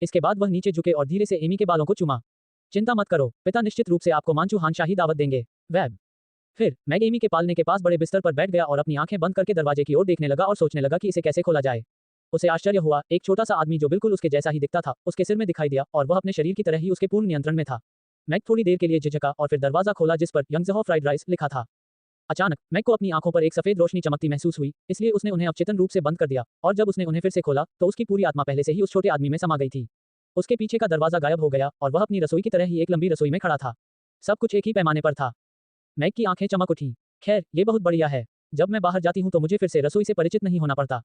इसके बाद वह नीचे झुके और धीरे से एमी के बालों को चूमा। चिंता मत करो, पिता निश्चित रूप से आपको मांचूहान शाही दावत देंगे। वेब। फिर मैग एमी के पालने के पास बड़े बिस्तर पर बैठ गया और अपनी आंखें बंद करके दरवाजे की ओर देखने लगा और सोचने लगा कि इसे कैसे खोला जाए। उसे आश्चर्य हुआ, एक छोटा सा आदमी जो बिल्कुल उसके जैसा ही दिखता था, उसके सिर में दिखाई दिया और वह अपने शरीर की तरह ही उसके पूर्ण नियंत्रण में था। मैग थोड़ी देर के लिए झिझका और फिर दरवाजा खोला जिस पर यंगज़हॉ फ्राइड राइस लिखा था। अचानक मैग को अपनी आंखों पर एक सफेद रोशनी चमकती महसूस हुई, इसलिए उसने उन्हें अवचेतन रूप से बंद कर दिया और जब उसने उन्हें फिर से खोला तो उसकी पूरी आत्मा पहले से ही उस छोटे आदमी में समा गई थी। उसके पीछे का दरवाजा गायब हो गया और वह अपनी रसोई की तरह ही एक लंबी रसोई में खड़ा था। सब कुछ एक ही पैमाने पर था। मैग की आंखें चमक उठीं। खैर, ये बहुत बढ़िया है। जब मैं बाहर जाती हूँ तो मुझे फिर से रसोई से परिचित नहीं होना पड़ता।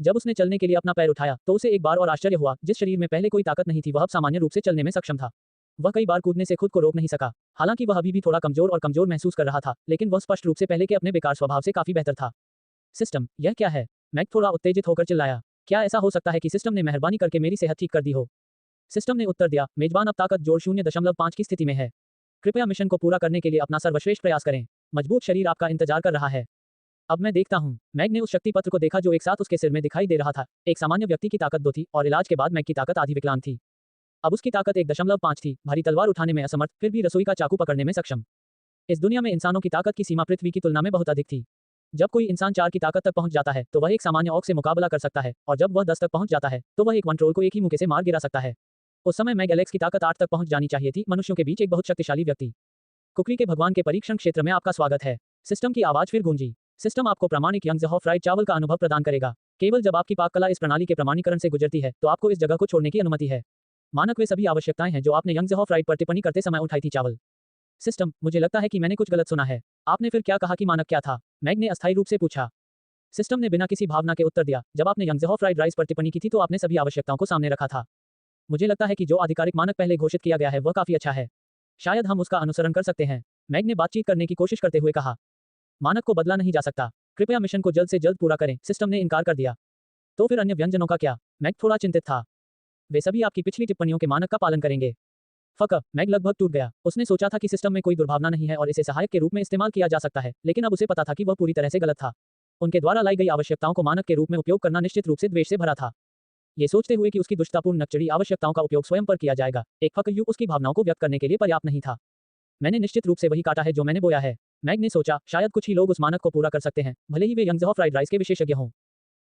जब उसने चलने के लिए अपना पैर उठाया तो उसे एक बार और आश्चर्य हुआ, जिस शरीर में पहले कोई ताकत नहीं थी वह अब सामान्य रूप से चलने में सक्षम था। वह कई बार कूदने से खुद को रोक नहीं सका। हालांकि वह अभी भी थोड़ा कमजोर और कमजोर महसूस कर रहा था, लेकिन वह स्पष्ट रूप से पहले के अपने बेकार स्वभाव से काफी बेहतर था। सिस्टम, यह क्या है? मैग थोड़ा उत्तेजित होकर चिल्लाया। क्या ऐसा हो सकता है कि सिस्टम ने मेहरबानी करके मेरी सेहत ठीक कर दी हो? सिस्टम ने उत्तर दिया, मेजबान अब ताकत जोड़ 0.5 की स्थिति में है। कृपया मिशन को पूरा करने के लिए अपना सर्वश्रेष्ठ प्रयास करें। मजबूत शरीर आपका इंतजार कर रहा है। अब मैं देखता हूँ। मैग ने उस शक्ति पत्र को देखा जो एक साथ उसके सिर में दिखाई दे रहा था। एक सामान्य व्यक्ति की ताकत 2 थी और इलाज के बाद मैग की ताकत आधी विकलांग थी। अब उसकी ताकत 1.5 थी, भारी तलवार उठाने में असमर्थ, फिर भी रसोई का चाकू पकड़ने में सक्षम। इस दुनिया में इंसानों की ताकत की सीमा पृथ्वी की तुलना में बहुत अधिक थी। जब कोई इंसान 4 की ताकत तक पहुंच जाता है तो वह एक सामान्य ऑक से मुकाबला कर सकता है और जब वह 10 तक पहुंच जाता है तो वह एक वनट्रोल को एक ही मुक्के से मार गिरा सकता है। उस समय मैग एलेक्स की ताकत 8 तक पहुंच जानी चाहिए थी, मनुष्यों के बीच एक बहुत शक्तिशाली व्यक्ति। कुकरी के भगवान के परीक्षण क्षेत्र में आपका स्वागत है। सिस्टम की आवाज फिर गूंजी। सिस्टम आपको प्रामाणिक यंगज़हॉ फ्राइड चावल का अनुभव प्रदान करेगा। केवल जब आपकी पाक कला इस प्रणाली के प्रमाणीकरण से गुजरती है तो आपको इस जगह को छोड़ने की अनुमति है। मानक वे सभी आवश्यकताएं हैं जो आपने यंगज़हॉ फ्राइड पर टिप्पणी करते समय उठाई थी। चावल। सिस्टम, मुझे लगता है कि मैंने कुछ गलत सुना है। आपने फिर क्या कहा कि मानक क्या था? मैग ने अस्थायी रूप से पूछा। सिस्टम ने बिना किसी भावना के उत्तर दिया। जब आपने यंगज़हॉ फ्राइड राइस पर टिप्पणी की थी तो आपने सभी आवश्यकताओं को सामने रखा था। मुझे लगता है कि जो आधिकारिक मानक पहले घोषित किया गया है वह काफी अच्छा है। शायद हम उसका अनुसरण कर सकते हैं। मैग ने बातचीत करने की कोशिश करते हुए कहा। मानक को बदला नहीं जा सकता। कृपया मिशन को जल्द से जल्द पूरा करें। सिस्टम ने इनकार कर दिया। तो फिर अन्य व्यंजनों का क्या? मैग थोड़ा चिंतित था। वे सभी आपकी पिछली टिप्पणियों के मानक का पालन करेंगे। फक, मैग लगभग टूट गया। उसने सोचा था कि सिस्टम में कोई दुर्भावना नहीं है और इसे सहायक के रूप में इस्तेमाल किया जा सकता है, लेकिन अब उसे पता था कि वह पूरी तरह से गलत था। उनके द्वारा लाई गई आवश्यकताओं को मानक के रूप में उपयोग करना निश्चित रूप से द्वेष से भरा था। ये सोचते हुए कि उसकी दुष्टतापूर्ण नकचड़ी आवश्यकताओं का उपयोग स्वयं पर किया जाएगा, एक फक यू उसकी भावनाओं को व्यक्त करने के लिए पर्याप्त नहीं था। मैंने निश्चित रूप से वही काटा है जो मैंने बोया है। मैग ने सोचा, शायद कुछ ही लोग उस मानक को पूरा कर सकते हैं, भले ही वे यंगज़हॉ फ्राइड राइस के विशेषज्ञ हों।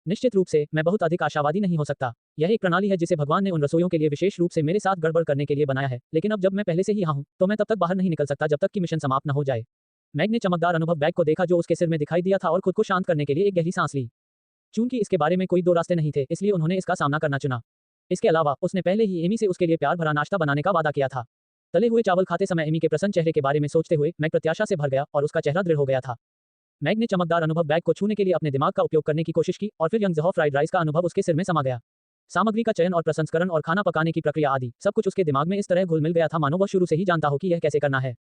निश्चित रूप से मैं बहुत अधिक आशावादी नहीं हो सकता। यह एक प्रणाली है जिसे भगवान ने उन रसोइयों के लिए विशेष रूप से मेरे साथ गड़बड़ करने के लिए बनाया है, लेकिन अब जब मैं पहले से ही यहाँ हूँ तो मैं तब तक बाहर नहीं निकल सकता जब तक कि मिशन समाप्त न हो जाए। मैग ने चमकदार अनुभव बैग को देखा जो उसके सिर में दिखाई दिया था और खुद को शांत करने के लिए एक गहरी सांस ली। चूंकि इसके बारे में कोई दो रास्ते नहीं थे, इसलिए उन्होंने इसका सामना करना चुना। इसके अलावा उसने पहले ही एमी से उसके लिए प्यार भरा नाश्ता बनाने का वादा किया था। तले हुए चावल खाते समय एमी के प्रसन्न चेहरे के बारे में सोचते हुए मैग प्रत्याशा से भर गया और उसका चेहरा दृढ़ हो गया था। मैग ने चमकदार अनुभव बैग को छूने के लिए अपने दिमाग का उपयोग करने की कोशिश की और फिर यंगज़हॉ फ्राइड राइस का अनुभव उसके सिर में समा गया। सामग्री का चयन और प्रसंस्करण और खाना पकाने की प्रक्रिया आदि सब कुछ उसके दिमाग में इस तरह घुल मिल गया था मानो वह शुरू से ही जानता हो कि यह कैसे करना है।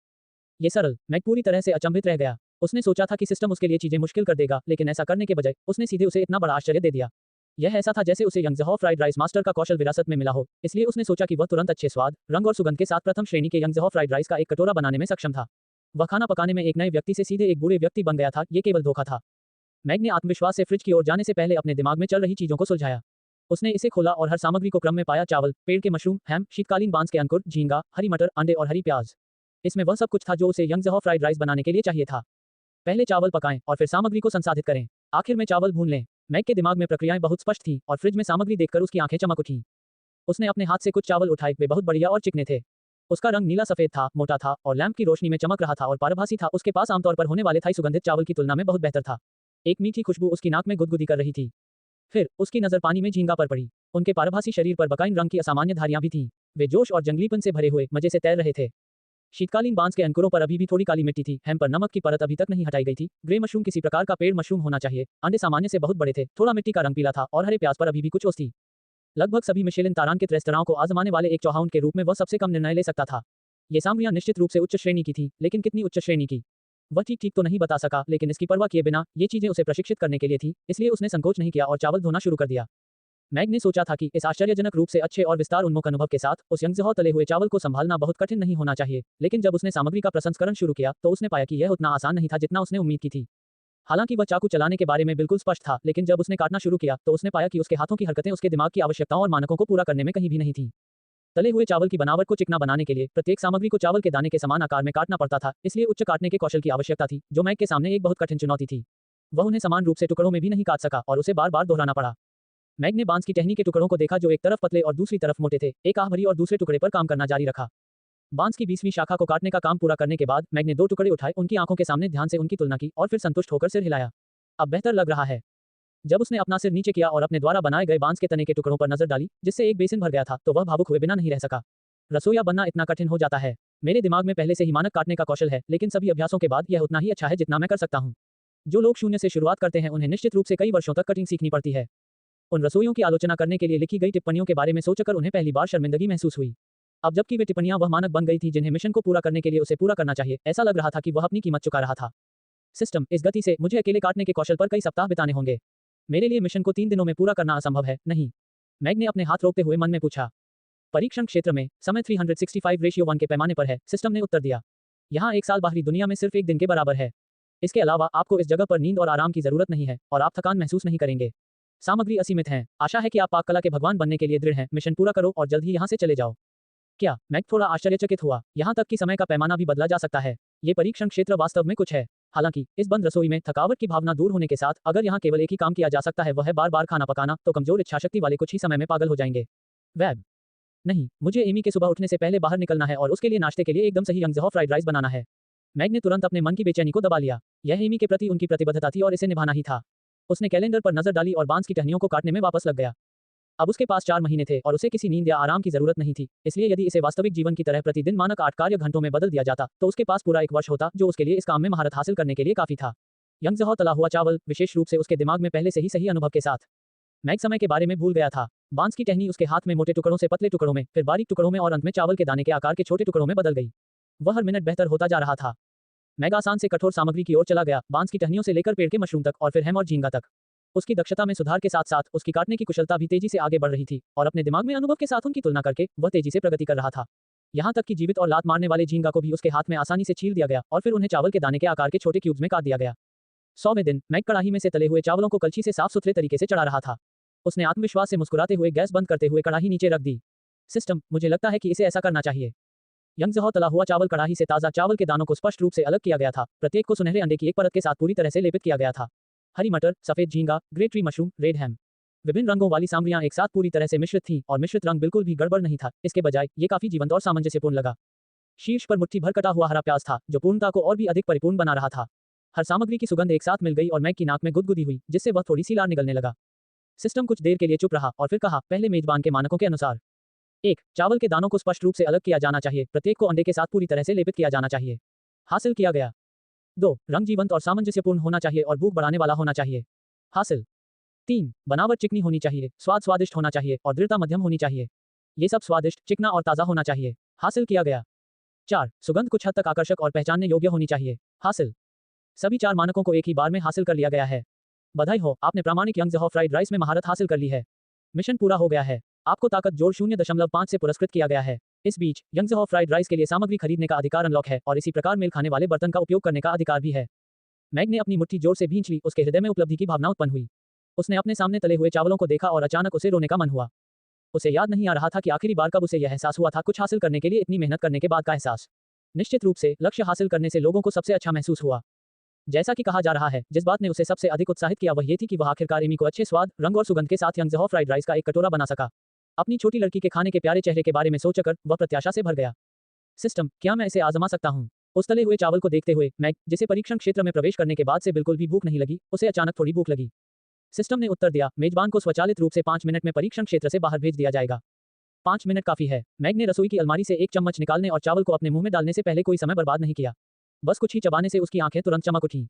ये सरल। मैग पूरी तरह से अचंभित रह गया। उसने सोचा था कि सिस्टम उसके लिए चीजें मुश्किल कर देगा, लेकिन ऐसा करने के बजाय उसने सीधे उसे इतना बड़ा आश्चर्य दे दिया। यह ऐसा था जैसे उसे यंगज़हॉ फ्राइड राइस मास्टर का कौशल विरासत में मिला हो, इसलिए उसने सोचा कि वह तुरंत अच्छे स्वाद, रंग और सुगंध के साथ प्रथम श्रेणी के यंगज़हॉ फ्राइड राइस का एक कटोरा बनाने में सक्षम था। वह खाना पकाने में एक नए व्यक्ति से सीधे एक बूढ़े व्यक्ति बन गया था। ये केवल धोखा था। मैग ने आत्मविश्वास से फ्रिज की ओर जाने से पहले अपने दिमाग में चल रही चीजों को सुलझाया। उसने इसे खोला और हर सामग्री को क्रम में पाया। चावल, पेड़ के मशरूम, हैम, शीतकालीन बांस के अंकुर, झींगा, हरी मटर, अंडे और हरी प्याज। इसमें वह सब कुछ था जो उसे यंगज़हॉ फ्राइड राइस बनाने के लिए चाहिए था। पहले चावल पकाएं और फिर सामग्री को संसाधित करें। आखिर में चावल भून लें। मैग के दिमाग में प्रक्रियाएं बहुत स्पष्ट थीं और फ्रिज में सामग्री देखकर उसकी आंखें चमक उठीं। उसने अपने हाथ से कुछ चावल उठाए। वे बहुत बढ़िया और चिकने थे। उसका रंग नीला सफेद था, मोटा था और लैंप की रोशनी में चमक रहा था और पारभासी था। उसके पास आमतौर पर होने वाले थाई सुगंधित चावल की तुलना में बहुत बेहतर था। एक मीठी खुशबू उसकी नाक में गुदगुदी कर रही थी। फिर उसकी नजर पानी में झींगा पर पड़ी। उनके पारभासी शरीर पर बकाइन रंग की असामान्य धारियां भी थीं। वे जोश और जंगलीपन से भरे हुए मजे से तैर रहे थे। शीतकालीन बांस के अंकुरों पर अभी भी थोड़ी काली मिट्टी थी। हैम पर नमक की परत अभी तक नहीं हटाई गई थी। ग्रे मशरूम किसी प्रकार का पेड़ मशरूम होना चाहिए। अंडे सामान्य से बहुत बड़े थे। थोड़ा मिट्टी का रंग पीला था और हरे प्याज पर अभी भी कुछ ओस थी। लगभग सभी मिशेलिन तारांकित रेस्तरां को आजमाने वाले एक चौहान के रूप में वह सबसे कम निर्णय ले सकता था। ये सामग्रियां निश्चित रूप से उच्च श्रेणी की थी, लेकिन कितनी उच्च श्रेणी की वह ठीक ठीक तो नहीं बता सका, लेकिन इसकी परवाह किए बिना ये चीजें उसे प्रशिक्षित करने के लिए थी, इसलिए उसने संकोच नहीं किया और चावल धोना शुरू कर दिया। मैग ने सोचा था कि इस आश्चर्यजनक रूप से अच्छे और विस्तार उन्मुख अनुभव के साथ उस यंगज़हॉ तले हुए चावल को संभालना बहुत कठिन नहीं होना चाहिए, लेकिन जब उसने सामग्री का प्रसंस्करण शुरू किया तो उसने पाया कि यह उतना आसान नहीं था जितना उसने उम्मीद की थी। हालांकि वह चाकू चलाने के बारे में बिल्कुल स्पष्ट था, लेकिन जब उसने काटना शुरू किया तो उसने पाया कि उसके हाथों की हरकतें उसके दिमाग की आवश्यकताओं और मानकों को पूरा करने में कहीं भी नहीं थी। तले हुए चावल की बनावट को चिकना बनाने के लिए प्रत्येक सामग्री को चावल के दाने के समान आकार में काटना पड़ता था, इसलिए उच्च काटने के कौशल की आवश्यकता थी, जो मैग के सामने एक बहुत कठिन चुनौती थी। वह उन्हें समान रूप से टुकड़ों में भी नहीं काट सका और उसे बार बार दोहराना पड़ा। मैग ने बांस की टहनी के टुकड़ों को देखा जो एक तरफ पतले और दूसरी तरफ मोटे थे। एक आह भरी और दूसरे टुकड़े पर काम करना जारी रखा। बांस की 20वीं शाखा को काटने का काम पूरा करने के बाद मैग ने 2 टुकड़े उठाए, उनकी आंखों के सामने ध्यान से उनकी तुलना की और फिर संतुष्ट होकर सिर हिलाया। अब बेहतर लग रहा है। जब उसने अपना सिर नीचे किया और अपने द्वारा बनाए गए बांस के तने के टुकड़ों पर नजर डाली, जिससे एक बेसिन भर गया था, तो वह भावुक हुए बिना नहीं रह सका। रसोईया बनना इतना कठिन हो जाता है। मेरे दिमाग में पहले से ही मानक काटने का कौशल है, लेकिन सभी अभ्यासों के बाद यह उतना ही अच्छा है जितना मैं कर सकता हूँ। जो लोग शून्य से शुरुआत करते हैं उन्हें निश्चित रूप से कई वर्षों तक कटिंग सीखनी पड़ती है। उन रसोइयों की आलोचना करने के लिए लिखी गई टिप्पणियों के बारे में सोचकर उन्हें पहली बार शर्मिंदगी महसूस हुई। अब जबकि वे टिप्पणियां वह मानक बन गई थी जिन्हें मिशन को पूरा करने के लिए उसे पूरा करना चाहिए, ऐसा लग रहा था कि वह अपनी कीमत चुका रहा था। सिस्टम, इस गति से मुझे अकेले काटने के कौशल पर कई सप्ताह बिताने होंगे। मेरे लिए मिशन को 3 दिनों में पूरा करना असंभव है, नहीं? मैग ने अपने हाथ रोकते हुए मन में पूछा। परीक्षण क्षेत्र में समय 365:1 के पैमाने पर है, सिस्टम ने उत्तर दिया। यहाँ एक साल बाहरी दुनिया में सिर्फ 1 दिन के बराबर है। इसके अलावा आपको इस जगह पर नींद और आराम की जरूरत नहीं है और आप थकान महसूस नहीं करेंगे। सामग्री असीमित है। आशा है कि आप पाक कला के भगवान बनने के लिए दृढ़ हैं। मिशन पूरा करो और जल्द ही यहाँ से चले जाओ। क्या? मैग थोड़ा आश्चर्यचकित हुआ। यहाँ तक कि समय का पैमाना भी बदला जा सकता है। ये परीक्षण क्षेत्र वास्तव में कुछ है। हालांकि इस बंद रसोई में थकावट की भावना दूर होने के साथ अगर यहाँ केवल एक ही काम किया जा सकता है, वह है बार बार खाना पकाना, तो कमजोर इच्छाशक्ति वाले कुछ ही समय में पागल हो जाएंगे। वेब नहीं, मुझे एमी के सुबह उठने से पहले बाहर निकलना है और उसके लिए नाश्ते के लिए एकदम सही यंगज़हॉ फ्राइड राइस बनाना है। मैग ने तुरंत अपने मन की बेचैनी को दबा लिया। यह एमी के प्रति उनकी प्रतिबद्धता थी और इसे निभाना ही था। उसने कैलेंडर पर नजर डाली और बांस की टहनियों को काटने में वापस लग गया। अब उसके पास 4 महीने थे और उसे किसी नींद या आराम की जरूरत नहीं थी, इसलिए यदि इसे वास्तविक जीवन की तरह प्रतिदिन मानक 8 कार्य घंटों में बदल दिया जाता तो उसके पास पूरा 1 वर्ष होता, जो उसके लिए इस काम में महारत हासिल करने के लिए काफी था। यंग ज़हो तला हुआ चावल, विशेष रूप से उसके दिमाग में पहले से ही सही अनुभव के साथ। मैग समय के बारे में भूल गया था। बांस की टहनी उसके हाथ में मोटे टुकड़ों से पतले टुकड़ों में, फिर बारीक टुकड़ों में और अंत में चावल के दाने के आकार के छोटे टुकड़ों में बदल गई। वह हर मिनट बेहतर होता जा रहा था। मैग आसान से कठोर सामग्री की ओर चला गया, बांस की टहनियों से लेकर पेड़ के मशरूम तक और फिर हैम और झींगा तक। उसकी दक्षता में सुधार के साथ साथ उसकी काटने की कुशलता भी तेजी से आगे बढ़ रही थी और अपने दिमाग में अनुभव के साथ उनकी तुलना करके वह तेजी से प्रगति कर रहा था। यहाँ तक कि जीवित और लात मारने वाले झींगा को भी उसके हाथ में आसानी से छील दिया गया और फिर उन्हें चावल के दाने के आकार के छोटे क्यूब्स में काट दिया गया। 100वें दिन मैग कड़ाही में से तले हुए चावलों को कलछी से साफ सुथरे तरीके से चढ़ा रहा था। उसने आत्मविश्वास से मुस्कुराते हुए गैस बंद करते हुए कड़ाही नीचे रख दी। सिस्टम, मुझे लगता है कि इसे ऐसा करना चाहिए। यंग ज़हो तला हुआ चावल कड़ाही से ताज़ा चावल के दानों को स्पष्ट रूप से अलग किया गया था। प्रत्येक को सुनहरे अंडे की एक परत के साथ पूरी तरह से लेपित किया गया था। हरी मटर, सफेद झींगा, ग्रे ट्री मशरूम, रेड हैम। विभिन्न रंगों वाली सामग्रियां एक साथ पूरी तरह से मिश्रित थीं और मिश्रित रंग बिल्कुल भी गड़बड़ नहीं था। इसके बजाय ये काफी जीवंत और सामंजस्यपूर्ण लगा। शीर्ष पर मुट्ठी भर कटा हुआ हरा प्याज था, जो पूर्णता को और भी अधिक परिपूर्ण बना रहा था। हर सामग्री की सुगंध एक साथ मिल गई और मैग की नाक में गुदगुदी हुई, जिससे वह थोड़ी सी लार निकलने लगा। सिस्टम कुछ देर के लिए चुप रहा और फिर कहा, पहले मेजबान के मानकों के अनुसार 1. चावल के दानों को स्पष्ट रूप से अलग किया जाना चाहिए, प्रत्येक को अंडे के साथ पूरी तरह से लेपित किया जाना चाहिए। हासिल किया गया। 2. रंग जीवंत और सामंजस्यपूर्ण होना चाहिए और भूख बढ़ाने वाला होना चाहिए। हासिल। 3. बनावट चिकनी होनी चाहिए, स्वाद स्वादिष्ट होना चाहिए और दृढ़ता मध्यम होनी चाहिए। ये सब स्वादिष्ट, चिकना और ताज़ा होना चाहिए। हासिल किया गया। 4. सुगंध कुछ हद तक आकर्षक और पहचानने योग्य होनी चाहिए। हासिल। सभी 4 मानकों को एक ही बार में हासिल कर लिया गया है। बधाई हो, आपने प्रामाणिक यंग ज़हो फ्राइड राइस में महारत हासिल कर ली है। मिशन पूरा हो गया है। आपको ताकत जोड़ 0.5 से पुरस्कृत किया गया है। इस बीच यंग ज़हो फ्राइड राइस के लिए सामग्री खरीदने का अधिकार अनलॉक है और इसी प्रकार मेल खाने वाले बर्तन का उपयोग करने का अधिकार भी है। मैग ने अपनी मुट्ठी जोर से भींच ली, उसके हृदय में उपलब्धि की भावना उत्पन्न हुई। उसने अपने सामने तले हुए चावलों को देखा और अचानक उसे रोने का मन हुआ। उसे याद नहीं आ रहा था कि आखिरी बार कब उसे यह एहसास हुआ था, कुछ हासिल करने के लिए इतनी मेहनत करने के बाद का एहसास। निश्चित रूप से लक्ष्य हासिल करने से लोगों को सबसे अच्छा महसूस हुआ। जैसा कि कहा जा रहा है, जिस बात ने उसे सबसे अधिक उत्साहित किया वह ये थी कि वह आखिरकार एमी को अच्छे स्वाद, रंग और सुगंध के साथ यंग ज़हो फ्राइड राइस का एक कटोरा बना सका। अपनी छोटी लड़की के खाने के प्यारे चेहरे के बारे में सोचकर वह प्रत्याशा से भर गया। सिस्टम, क्या मैं इसे आजमा सकता हूँ? उस तले हुए चावल को देखते हुए मैग, जिसे परीक्षण क्षेत्र में प्रवेश करने के बाद से बिल्कुल भी भूख नहीं लगी, उसे अचानक थोड़ी भूख लगी। सिस्टम ने उत्तर दिया, मेजबान को स्वचालित रूप से 5 मिनट में परीक्षण क्षेत्र से बाहर भेज दिया जाएगा। 5 मिनट काफी है। मैग ने रसोई की अलमारी से एक चम्मच निकालने और चावल को अपने मुंह में डालने से पहले कोई समय बर्बाद नहीं किया। बस कुछ ही चबाने से उसकी आंखें तुरंत चमक उठी।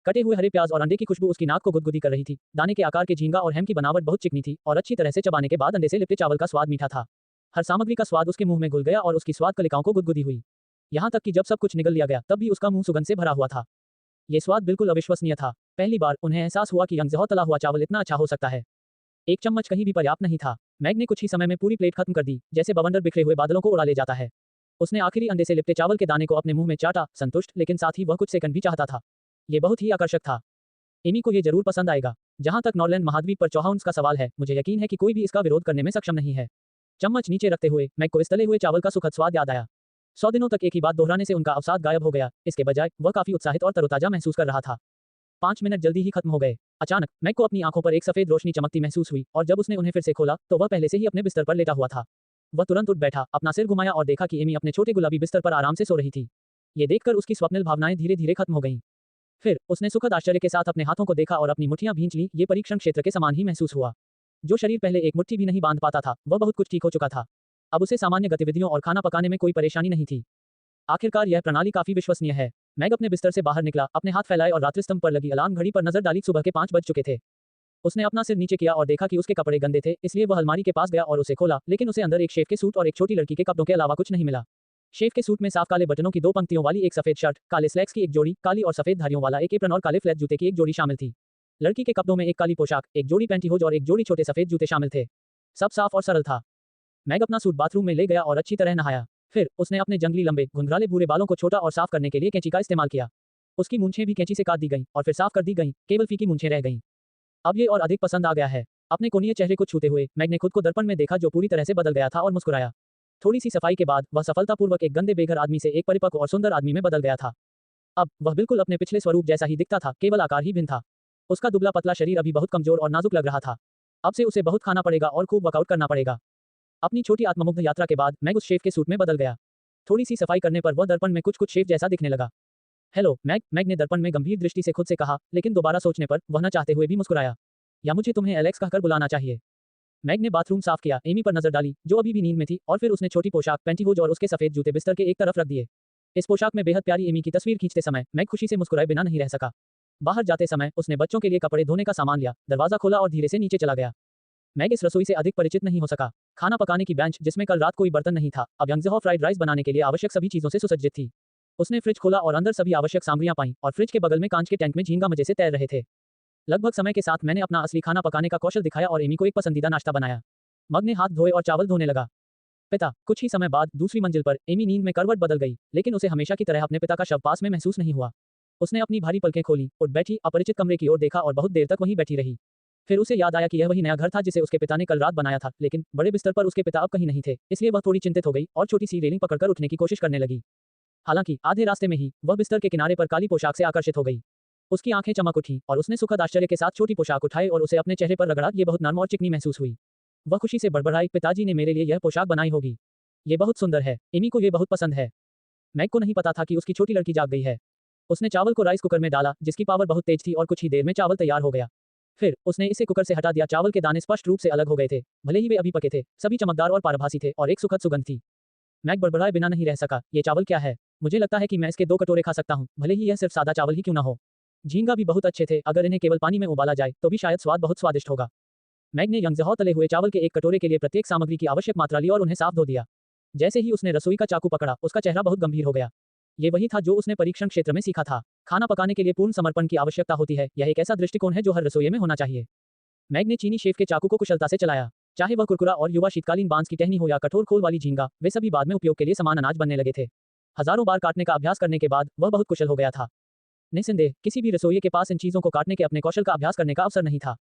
कटे हुए हरे प्याज और अंडे की खुशबू उसकी नाक को गुदगुदी कर रही थी। दाने के आकार के झींगा और हैम की बनावट बहुत चिकनी थी और अच्छी तरह से चबाने के बाद अंडे से लिपटे चावल का स्वाद मीठा था। हर सामग्री का स्वाद उसके मुंह में घुल गया और उसकी स्वाद कलिकाओं को गुदगुदी हुई। यहाँ तक कि जब सब कुछ निगल लिया गया तब भी उसका मुंह सुगंध से भरा हुआ था। ये स्वाद बिल्कुल अविश्वसनीय था। पहली बार उन्हें एहसास हुआ कि यंग ज़हो तला हुआ चावल इतना अच्छा हो सकता है। एक चम्मच कहीं भी पर्याप्त नहीं था। मैग ने कुछ ही समय में पूरी प्लेट खत्म कर दी, जैसे बवंडर बिखरे हुए बादलों को उड़ा ले जाता है। उसने आखिरी अंडे से लिपटे चावल के दाने को अपने मुंह में चाटा, संतुष्ट, लेकिन साथ ही वह कुछ सेकंड भी चाहता था। ये बहुत ही आकर्षक था। एमी को ये जरूर पसंद आएगा। जहां तक नॉर्लैंड महाद्वीप पर चौहाउंस का सवाल है, मुझे यकीन है कि कोई भी इसका विरोध करने में सक्षम नहीं है। चम्मच नीचे रखते हुए मैग को इस तले हुए चावल का सुखद स्वाद याद आया। 100 दिनों तक एक ही बात दोहराने से उनका अवसाद गायब हो गया। इसके बजाय वह काफी उत्साहित और तरोताजा महसूस कर रहा था। 5 मिनट जल्दी ही खत्म हो गए। अचानक मैग को अपनी आंखों पर एक सफेद रोशनी चमकती महसूस हुई और जब उसने उन्हें फिर से खोला तो वह पहले से ही अपने बिस्तर पर लेटा हुआ था। वह तुरंत उठ बैठा, अपना सिर घुमाया और देखा कि एमी अपने छोटे गुलाबी बिस्तर पर आराम से सो रही थी। ये देखकर उसकी स्वप्निल भावनाएं धीरे धीरे खत्म हो गईं। फिर उसने सुखद आश्चर्य के साथ अपने हाथों को देखा और अपनी मुट्ठियां भींच ली। ये परीक्षण क्षेत्र के समान ही महसूस हुआ। जो शरीर पहले एक मुट्ठी भी नहीं बांध पाता था, वह बहुत कुछ ठीक हो चुका था। अब उसे सामान्य गतिविधियों और खाना पकाने में कोई परेशानी नहीं थी। आखिरकार यह प्रणाली काफी विश्वसनीय है। मैग अपने बिस्तर से बाहर निकला, अपने हाथ फैलाए और रात्रि स्तंभ पर लगी अलार्म घड़ी पर नजर डाली। सुबह के 5 बज चुके थे। उसने अपना सिर नीचे किया और देखा कि उसके कपड़े गंदे थे, इसलिए वह अलमारी के पास गया और उसे खोला, लेकिन उसे अंदर एक शेफ के सूट और एक छोटी लड़की के कपड़ों के अलावा कुछ नहीं मिला। शेफ के सूट में साफ काले बटनों की 2 पंक्तियों वाली एक सफेद शर्ट, काले स्लैक्स की एक जोड़ी, काली और सफेद धारियों वाला एक एप्रन और काले फ्लैट जूते की एक जोड़ी शामिल थी। लड़की के कपड़ों में एक काली पोशाक, एक जोड़ी पैंटीहोज और एक जोड़ी छोटे सफेद जूते शामिल थे। सब साफ और सरल था। मैग अपना सूट बाथरूम में ले गया और अच्छी तरह नहाया। फिर उसने अपने जंगली लंबे घुंघराले भूरे बालों को छोटा और साफ करने के लिए कैंची का इस्तेमाल किया। उसकी मूंछें भी कैंची से काट दी गईं और फिर साफ कर दी गईं, केवल फीकी मूंछें रह गईं। अब ये और अधिक पसंद आ गया है। अपने कोणीय चेहरे को छूते हुए मैग ने खुद को दर्पण में देखा, जो पूरी तरह से बदल गया था, और मुस्कुराया। थोड़ी सी सफाई के बाद वह सफलतापूर्वक एक गंदे बेघर आदमी से एक परिपक्व और सुंदर आदमी में बदल गया था। अब वह बिल्कुल अपने पिछले स्वरूप जैसा ही दिखता था, केवल आकार ही भिन्न था। उसका दुबला पतला शरीर अभी बहुत कमजोर और नाजुक लग रहा था। अब से उसे बहुत खाना पड़ेगा और खूब वर्कआउट करना पड़ेगा। अपनी छोटी आत्ममुग्ध यात्रा के बाद मैग उस शेफ के सूट में बदल गया। थोड़ी सी सफाई करने पर वह दर्पण में कुछ शेफ जैसा दिखने लगा। हेलो मैग, मैग ने दर्पण में गंभीर दृष्टि से खुद से कहा, लेकिन दोबारा सोचने पर वह न चाहते हुए भी मुस्कुराया। या मुझे तुम्हें एलेक्स कहकर बुलाना चाहिए। मैग ने बाथरूम साफ किया, एमी पर नजर डाली, जो अभी भी नींद में थी, और फिर उसने छोटी पोशाक, पैंटीहोज और उसके सफेद जूते बिस्तर के एक तरफ रख दिए। इस पोशाक में बेहद प्यारी एमी की तस्वीर खींचते समय मैग खुशी से मुस्कुराए बिना नहीं रह सका। बाहर जाते समय उसने बच्चों के लिए कपड़े धोने का सामान लिया, दरवाजा खोला और धीरे से नीचे चला गया। मैग इस रसोई से अधिक परिचित नहीं हो सका। खाना पकाने की बेंच जिसमें कल रात कोई बर्तन नहीं था, अब यंगज़हॉ फ्राइड राइस बनाने के लिए आवश्यक सभी चीजों से सुसज्जित थी। उसने फ्रिज खोला और अंदर सभी आवश्यक सामग्रियां पाईं और फ्रिज के बगल में कांच के टैंक में झींगा मजे से तैर रहे थे। लगभग समय के साथ मैंने अपना असली खाना पकाने का कौशल दिखाया और एमी को एक पसंदीदा नाश्ता बनाया। मग ने हाथ धोए और चावल धोने लगा। पिता। कुछ ही समय बाद दूसरी मंजिल पर एमी नींद में करवट बदल गई, लेकिन उसे हमेशा की तरह अपने पिता का शव पास में महसूस नहीं हुआ। उसने अपनी भारी पलकें खोली, उठ बैठी, अपरिचित कमरे की ओर देखा और बहुत देर तक वहीं बैठी रही। फिर उसे याद आया कि यह वही नया घर था जिसे उसके पिता ने कल रात बनाया था, लेकिन बड़े बिस्तर पर उसके पिता अब कहीं नहीं थे, इसलिए वह थोड़ी चिंतित हो गई और छोटी सी रेलिंग पकड़कर उठने की कोशिश करने लगी। हालांकि आधे रास्ते में ही वह बिस्तर के किनारे पर काली पोशाक से आकर्षित हो गई। उसकी आंखें चमक उठी और उसने सुखद आश्चर्य के साथ छोटी पोशाक उठाई और उसे अपने चेहरे पर रगड़ा। ये बहुत नर्म और चिकनी महसूस हुई। वह खुशी से बड़बड़ाई, पिताजी ने मेरे लिए यह पोशाक बनाई होगी। ये बहुत सुंदर है, एमी को ये बहुत पसंद है। मैग को नहीं पता था कि उसकी छोटी लड़की जाग गई है। उसने चावल को राइस कुकर में डाला, जिसकी पावर बहुत तेज थी और कुछ ही देर में चावल तैयार हो गया। फिर उसने इसे कुकर से हटा दिया। चावल के दाने स्पष्ट रूप से अलग हो गए थे, भले ही वे अभी पके थे, सभी चमकदार और पारभासी थे और एक सुखद सुगंध थी। मैग बड़बड़ाए बिना नहीं रह सका, ये चावल क्या है? मुझे लगता है कि मैं इसके 2 कटोरे खा सकता हूँ, भले ही यह सिर्फ सादा चावल ही क्यों ना हो। झींगा भी बहुत अच्छे थे, अगर इन्हें केवल पानी में उबाला जाए तो भी शायद स्वाद बहुत स्वादिष्ट होगा। मैग ने यंगज़हॉ तले हुए चावल के एक कटोरे के लिए प्रत्येक सामग्री की आवश्यक मात्रा ली और उन्हें साफ धो दिया। जैसे ही उसने रसोई का चाकू पकड़ा, उसका चेहरा बहुत गंभीर हो गया। ये वही था जो उसने परीक्षण क्षेत्र में सीखा था। खाना पकाने के लिए पूर्ण समर्पण की आवश्यकता होती है। यह एक ऐसा दृष्टिकोण है जो हर रसोई में होना चाहिए। मैग ने चीनी शेफ के चाकू को कुशलता से चलाया। चाहे वह कुरकुरा और युवा शीतकालीन बांस की टहनी हो या कठोर खोल वाली झींगा, वे सभी बाद में उपयोग के लिए समान अनाज बनने लगे थे। हजारों बार काटने का अभ्यास करने के बाद वह बहुत कुशल हो गया था। निस्संदेह किसी भी रसोइये के पास इन चीजों को काटने के अपने कौशल का अभ्यास करने का अवसर नहीं था।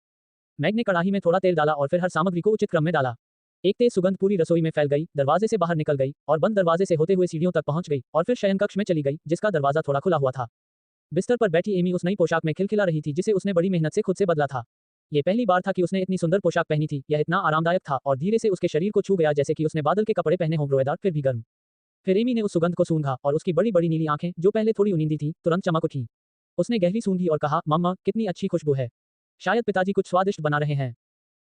मैग ने कड़ाही में थोड़ा तेल डाला और फिर हर सामग्री को उचित क्रम में डाला। एक तेज सुगंध पूरी रसोई में फैल गई, दरवाजे से बाहर निकल गई और बंद दरवाजे से होते हुए सीढ़ियों तक पहुंच गई और फिर शयन कक्ष में चली गई, जिसका दरवाजा थोड़ा खुला हुआ था। बिस्तर पर बैठी एमी उस नई पोशाक में खिलखिला रही थी जिसे उसने बड़ी मेहनत से खुद से बदला था। ये पहली बार था कि उसने इतनी सुंदर पोशाक पहनी थी। यह इतना आरामदायक था और धीरे से उसके शरीर को छू गया, जैसे कि उसने बादल के कपड़े पहने हों, रोएदार फिर भी गर्म। फिर एमी ने उस सुगंध को सूंघा और उसकी बड़ी बड़ी नीली आंखें, जो पहले थोड़ी उनींदी थी, तुरंत चमक उठी। उसने गहरी सूंघी और कहा, मम्मा, कितनी अच्छी खुशबू है। शायद पिताजी कुछ स्वादिष्ट बना रहे हैं।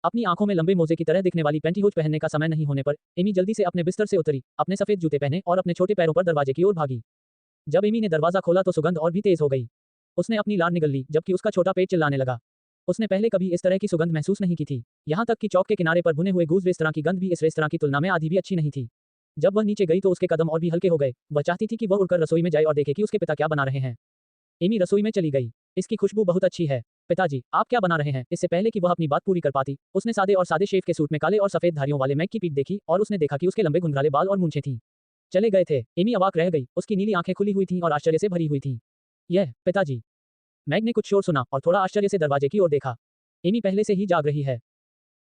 अपनी आंखों में लंबे मोजे की तरह दिखने वाली पैंटीहोज पहनने का समय नहीं होने पर एमी जल्दी से अपने बिस्तर से उतरी, अपने सफेद जूते पहने और अपने छोटे पैरों पर दरवाजे की ओर भागी। जब एमी ने दरवाजा खोला तो सुगंध और भी तेज हो गई। उसने अपनी लार निगल ली, जबकि उसका छोटा पेट चिल्लाने लगा। उसने पहले कभी इस तरह की सुगंध महसूस नहीं की थी। यहाँ तक कि चौक के किनारे पर भुने हुए गूज रेस्तरां की गंध भी इस रेस्तरां की तुलना में आधी भी अच्छी नहीं थी। जब वह नीचे गई तो उसके कदम और भी हल्के हो गए। वह चाहती थी कि वह उड़कर रसोई में जाए और देखे कि उसके पिता क्या बना रहे हैं। एमी रसोई में चली गई। इसकी खुशबू बहुत अच्छी है। पिताजी, आप क्या बना रहे हैं? इससे पहले कि वह अपनी बात पूरी कर पाती, उसने सादे और सादे शेफ के सूट में काले और सफेद धारियों वाले मैग की पीठ देखी और उसने देखा कि उसके लंबे घुंघराले बाल और मूंछें थीं। चले गए थे। एमी अवाक रह गई। उसकी नीली आंखें खुली हुई थीं और आश्चर्य से भरी हुई थीं। यह, पिताजी। मैग ने कुछ शोर सुना और थोड़ा आश्चर्य से दरवाजे की ओर देखा। एमी पहले से ही जाग रही है।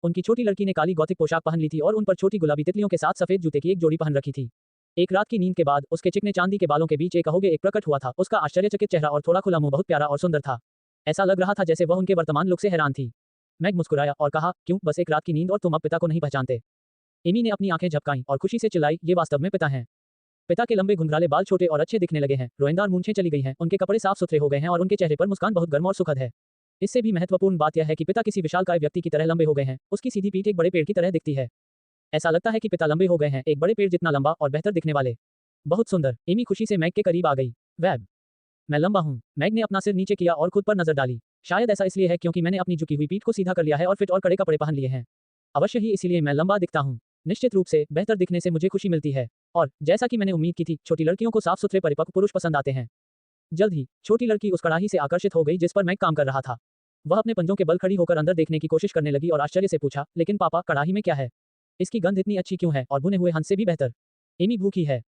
उनकी छोटी लड़की ने काली गौथिक पोशाक पहन ली थी और उन पर छोटी गुलाबी तितलियों के साथ सफेद जूते की एक जोड़ी पहन रखी थी। एक रात की नींद के बाद उसके चिकने चांदी के बालों के बीच एक कहोगे एक प्रकट हुआ था। उसका आश्चर्यचकित चेहरा और थोड़ा खुला मुंह बहुत प्यारा और सुंदर था। ऐसा लग रहा था जैसे वह उनके वर्तमान लुक से हैरान थी। मैग मुस्कुराया और कहा, क्यों, बस एक रात की नींद और तुम अब पिता को नहीं पहचानते? एमी ने अपनी आंखें झपकाईं और खुशी से चिल्लाई, ये वास्तव में पिता हैं। पिता के लंबे घुंघराले बाल छोटे और अच्छे दिखने लगे हैं, रोएंदार मूंछें चली गई हैं, उनके कपड़े साफ सुथरे हो गए हैं और उनके चेहरे पर मुस्कान बहुत गर्म और सुखद है। इससे भी महत्वपूर्ण बात यह है कि पिता किसी विशालकाय व्यक्ति की तरह लंबे हो गए हैं। उसकी सीधी पीठ एक बड़े पेड़ की तरह दिखती है। ऐसा लगता है कि पिता लंबे हो गए हैं, एक बड़े पेड़ जितना लंबा और बेहतर दिखने वाले। बहुत सुंदर। एमी खुशी से मैग के करीब आ गई। वेब, मैं लंबा हूँ। मैग ने अपना सिर नीचे किया और खुद पर नजर डाली। शायद ऐसा इसलिए है क्योंकि मैंने अपनी झुकी हुई पीठ को सीधा कर लिया है और फिट और कड़े कपड़े पहन लिए हैं। अवश्य ही इसीलिए मैं लंबा दिखता हूँ। निश्चित रूप से बेहतर दिखने से मुझे खुशी मिलती है। और जैसा कि मैंने उम्मीद की थी, छोटी लड़कियों को साफ सुथरे परिपक्व पुरुष पसंद आते हैं। जल्द ही छोटी लड़की उस कड़ाही से आकर्षित हो गई जिस पर मैग काम कर रहा था। वह अपने पंजों के बल खड़ी होकर अंदर देखने की कोशिश करने लगी और आश्चर्य से पूछा, लेकिन पापा, कड़ाही में क्या है? इसकी गंध इतनी अच्छी क्यों है और भुने हुए हंस से भी बेहतर? एमी भूखी है।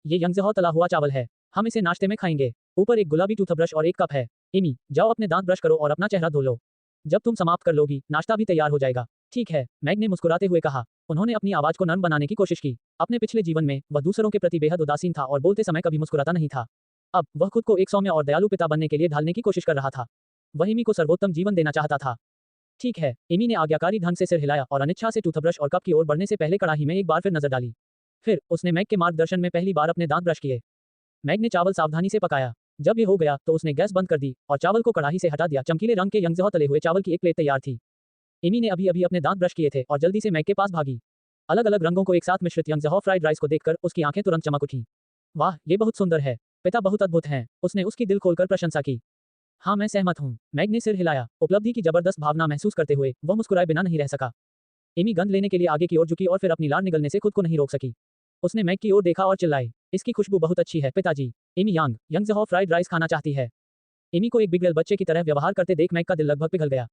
ये यंगज़हॉ तला हुआ चावल है। हम इसे नाश्ते में खाएंगे। ऊपर एक गुलाबी टूथब्रश और एक कप है। एमी, जाओ अपने दांत ब्रश करो और अपना चेहरा धो लो। जब तुम समाप्त कर लोगी, नाश्ता भी तैयार हो जाएगा। ठीक है, मैग ने मुस्कुराते हुए कहा। उन्होंने अपनी आवाज को नर्म बनाने की कोशिश की। अपने पिछले जीवन में वह दूसरों के प्रति बेहद उदासीन था और बोलते समय कभी मुस्कुराता नहीं था। अब वह खुद को एक सौम्य और दयालु पिता बनने के लिए ढालने की कोशिश कर रहा था। वह एमी को सर्वोत्तम जीवन देना चाहता था। ठीक है, एमी ने आज्ञाकारी ढंग से सिर हिलाया और अनिच्छा से टूथब्रश और कप की ओर बढ़ने से पहले कड़ाही में एक बार फिर नजर डाली। फिर उसने मैग के मार्गदर्शन में पहली बार अपने दांत ब्रश किए। मैग ने चावल सावधानी से पकाया। जब ये हो गया तो उसने गैस बंद कर दी और चावल को कड़ाही से हटा दिया। चमकीले रंग के यंगज़हॉ तले हुए चावल की एक प्लेट तैयार थी। एमी ने अभी अभी अपने दांत ब्रश किए थे और जल्दी से मैग के पास भागी। अलग अलग रंगों को एक साथ मिश्रित यंगज़हॉ फ्राइड राइस को देखकर उसकी आंखें तुरंत चमक उठी। वाह, ये बहुत सुंदर है। पिता बहुत अद्भुत हैं। उसने उसकी दिल खोलकर प्रशंसा की। हाँ मैं सहमत हूँ। मैग ने सिर हिलाया। उपलब्धि की जबरदस्त भावना महसूस करते हुए वह मुस्कुराए बिना नहीं रह सका। एमी गंध लेने के लिए आगे की ओर झुकी और फिर अपनी लार निगलने से खुद को नहीं रोक सकी। उसने मैग की ओर देखा और चिल्लाई, इसकी खुशबू बहुत अच्छी है पिताजी। एमी यंग जहॉ फ्राइड राइस खाना चाहती है। एमी को एक बिगड़ेल बच्चे की तरह व्यवहार करते देख मैग का दिल लगभग पिघल गया।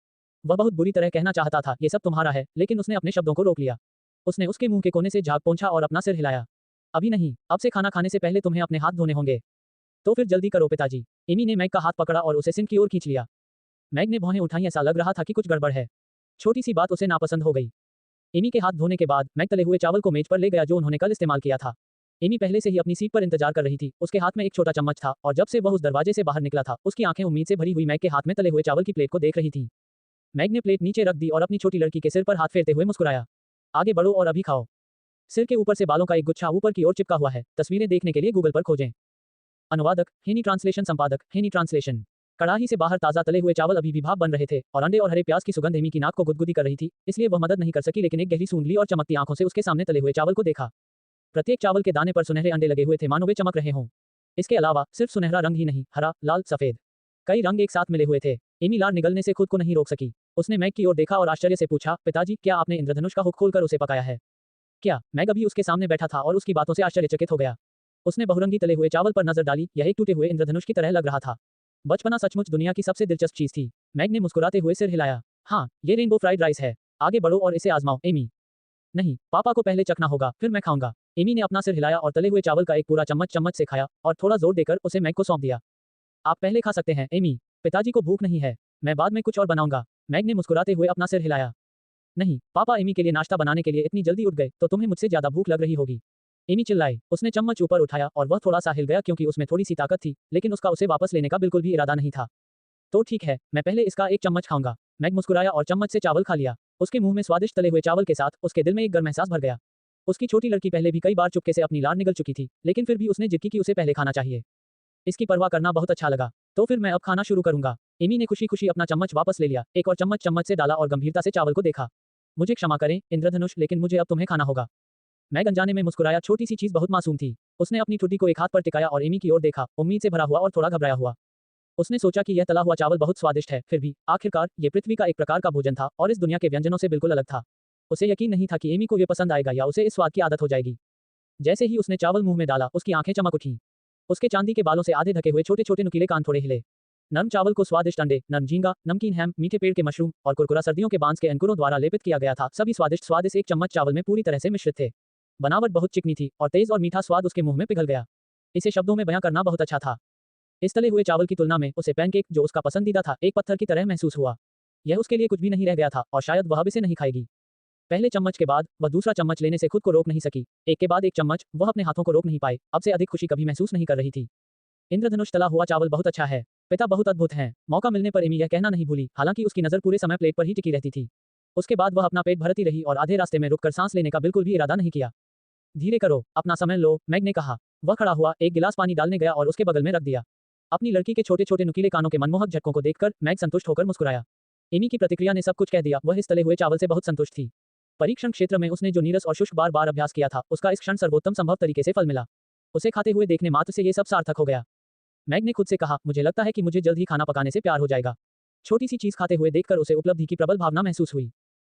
वह बहुत बुरी तरह कहना चाहता था, ये सब तुम्हारा है, लेकिन उसने अपने शब्दों को रोक लिया। उसने उसके मुंह के कोने से झाग पोंछा और अपना सिर हिलाया। अभी नहीं, अब से खाना खाने से पहले तुम्हें अपने हाथ धोने होंगे। तो फिर जल्दी करो पिताजी। एमी ने मैग का हाथ पकड़ा और उसे सिंक की ओर खींच लिया। मैग ने भौहें उठाई, ऐसा लग रहा था कि कुछ गड़बड़ है। छोटी सी बात उसे नापसंद हो गई। एमी के हाथ धोने के बाद मैग तले हुए चावल को मेज पर ले गया जो उन्होंने कल इस्तेमाल किया था। एमी पहले से ही अपनी सीट पर इंतजार कर रही थी। उसके हाथ में एक छोटा चम्मच था और जब से वह उस दरवाजे से बाहर निकला था उसकी आंखें उम्मीद से भरी हुई मैग के हाथ में तले हुए चावल की प्लेट को देख रही थी। मैग ने प्लेट नीचे रख दी और अपनी छोटी लड़की के सिर पर हाथ फेरते हुए मुस्कुराया। आगे बढ़ो और अभी खाओ। सिर के ऊपर से बालों का एक गुच्छा ऊपर की ओर चिपका हुआ है। तस्वीरें देखने के लिए गूगल पर खोजें। अनुवादक हेनी ट्रांसलेशन, संपादक हेनी ट्रांसलेशन। कड़ाही से बाहर ताजा तले हुए चावल अभी भी भाप बन रहे थे और अंडे और हरे प्याज की सुगंध एमी की नाक को गुदगुदी कर रही थी, इसलिए वह मदद नहीं कर सकी, लेकिन एक गहरी सूंघ ली और चमकती आंखों से उसके सामने तले हुए चावल को देखा। प्रत्येक चावल के दाने पर सुनहरे अंडे लगे हुए थे, मानो वे चमक रहे हों। इसके अलावा सिर्फ सुनहरा रंग ही नहीं, हरा, लाल, सफेद, कई रंग एक साथ मिले हुए थे। एमी लार निगलने से खुद को नहीं रोक सकी। उसने मैग की ओर देखा और आश्चर्य से पूछा, पिताजी, क्या आपने इंद्रधनुष का हुक खोलकर उसे पकाया है? क्या? मैग अभी उसके सामने बैठा था और उसकी बातों से आश्चर्यचकित हो गया। उसने बहुरंगी तले हुए चावल पर नजर डाली। यह एक टूटे हुए इंद्रधनुष की तरह लग रहा था। बचपना सचमुच दुनिया की सबसे दिलचस्प चीज थी। मैग ने मुस्कुराते हुए सिर हिलाया। हाँ, ये रेनबो फ्राइड राइस है। आगे बढ़ो और इसे आजमाओ एमी। नहीं, पापा को पहले चखना होगा, फिर मैं खाऊंगा। एमी ने अपना सिर हिलाया और तले हुए चावल का एक पूरा चम्मच चम्मच से खाया और थोड़ा जोर देकर उसे मैग को सौंप दिया। आप पहले खा सकते हैं एमी। पिताजी को भूख नहीं है। मैं बाद में कुछ और बनाऊंगा। मैग ने मुस्कुराते हुए अपना सिर हिलाया। नहीं, पापा एमी के लिए नाश्ता बनाने के लिए इतनी जल्दी उठ गए तो तुम्हें मुझसे ज्यादा भूख लग रही होगी। एमी चिल्लाई। उसने चम्मच ऊपर उठाया और वह थोड़ा सा हिल गया क्योंकि उसमें थोड़ी सी ताकत थी, लेकिन उसका उसे वापस लेने का बिल्कुल भी इरादा नहीं था। तो ठीक है, मैं पहले इसका एक चम्मच खाऊंगा। मैग मुस्कुराया और चम्मच से चावल खा लिया। उसके मुंह में स्वादिष्ट तले हुए चावल के साथ उसके दिल में एक गर्म एहसास भर गया। उसकी छोटी लड़की पहले भी कई बार चुपके से अपनी लार निगल चुकी थी, लेकिन फिर भी उसने जिद की कि उसे पहले खाना चाहिए। इसकी परवाह करना बहुत अच्छा लगा। तो फिर मैं अब खाना शुरू करूंगा। एमी ने खुशी खुशी अपना चम्मच वापस ले लिया, एक और चम्मच चम्मच से डाला और गंभीरता से चावल को देखा। मुझे क्षमा करें इंद्रधनुष, लेकिन मुझे अब तुम्हें खाना होगा। मैग अनजाने में मुस्कुराया। छोटी सी चीज बहुत मासूम थी। उसने अपनी ठुड्डी को एक हाथ पर टिकाया और एमी की ओर देखा, उम्मीद से भरा हुआ और थोड़ा घबराया हुआ। उसने सोचा कि यह तला हुआ चावल बहुत स्वादिष्ट है, फिर भी आखिरकार ये पृथ्वी का एक प्रकार का भोजन था और इस दुनिया के व्यंजनों से बिल्कुल अलग था। उसे यकीन नहीं था कि एमी को ये पसंद आएगा या उसे इस स्वाद की आदत हो जाएगी। जैसे ही उसने चावल मुंह में डाला उसकी आंखें चमक उठीं। उसके चांदी के बालों से आधे ढके हुए छोटे छोटे नुकीले कान थोड़े हिले। नरम चावल को स्वादिष्ट अंडे, नरम झींगा, नमकीन हैम, मीठे पेड़ के मशरूम और कुरकुरा सर्दियों के बांस के अंकुरों द्वारा लेपित किया गया था। सभी स्वादिष्ट स्वाद इस एक चम्मच चावल में पूरी तरह से मिश्रित थे। बनावट बहुत चिकनी थी और तेज और मीठा स्वाद उसके मुंह में पिघल गया। इसे शब्दों में बयां करना बहुत अच्छा था। इस तले हुए चावल की तुलना में उसे पैनकेक, जो उसका पसंदीदा था, एक पत्थर की तरह महसूस हुआ। यह उसके लिए कुछ भी नहीं रह गया था और शायद वह अब इसे नहीं खाएगी। पहले चम्मच के बाद वह दूसरा चम्मच लेने से खुद को रोक नहीं सकी। एक के बाद एक चम्मच, वह अपने हाथों को रोक नहीं पाए। अब से अधिक खुशी कभी महसूस नहीं कर रही थी। इंद्रधनुष तला हुआ चावल बहुत अच्छा है। पिता बहुत अद्भुत हैं। मौका मिलने पर एमी यह कहना नहीं भूली, हालांकि उसकी नजर पूरे समय प्लेट पर ही टिकी रहती थी। उसके बाद वह अपना पेट भरती रही और आधे रास्ते में रुककर सांस लेने का बिल्कुल भी इरादा नहीं किया। धीरे करो, अपना समय लो, मैग ने कहा। वह खड़ा हुआ, एक गिलास पानी डालने गया और उसके बगल में रख दिया। अपनी लड़की के छोटे छोटे नुकीले कानों के मनमोहक झटकों को देखकर मैग संतुष्ट होकर मुस्कुराया। एमी की प्रतिक्रिया ने सब कुछ कह दिया। वह इस तले हुए चावल से बहुत संतुष्ट थी। परीक्षण क्षेत्र में उसने जो नीरस और शुष्क बार बार अभ्यास किया था, उसका इस क्षण सर्वोत्तम संभव तरीके से फल मिला। उसे खाते हुए देखने मात्र से ये सब सार्थक हो गया। मैग ने खुद से कहा, मुझे लगता है कि मुझे जल्द ही खाना पकाने से प्यार हो जाएगा। छोटी सी चीज खाते हुए देखकर उसे उपलब्धि की प्रबल भावना महसूस हुई।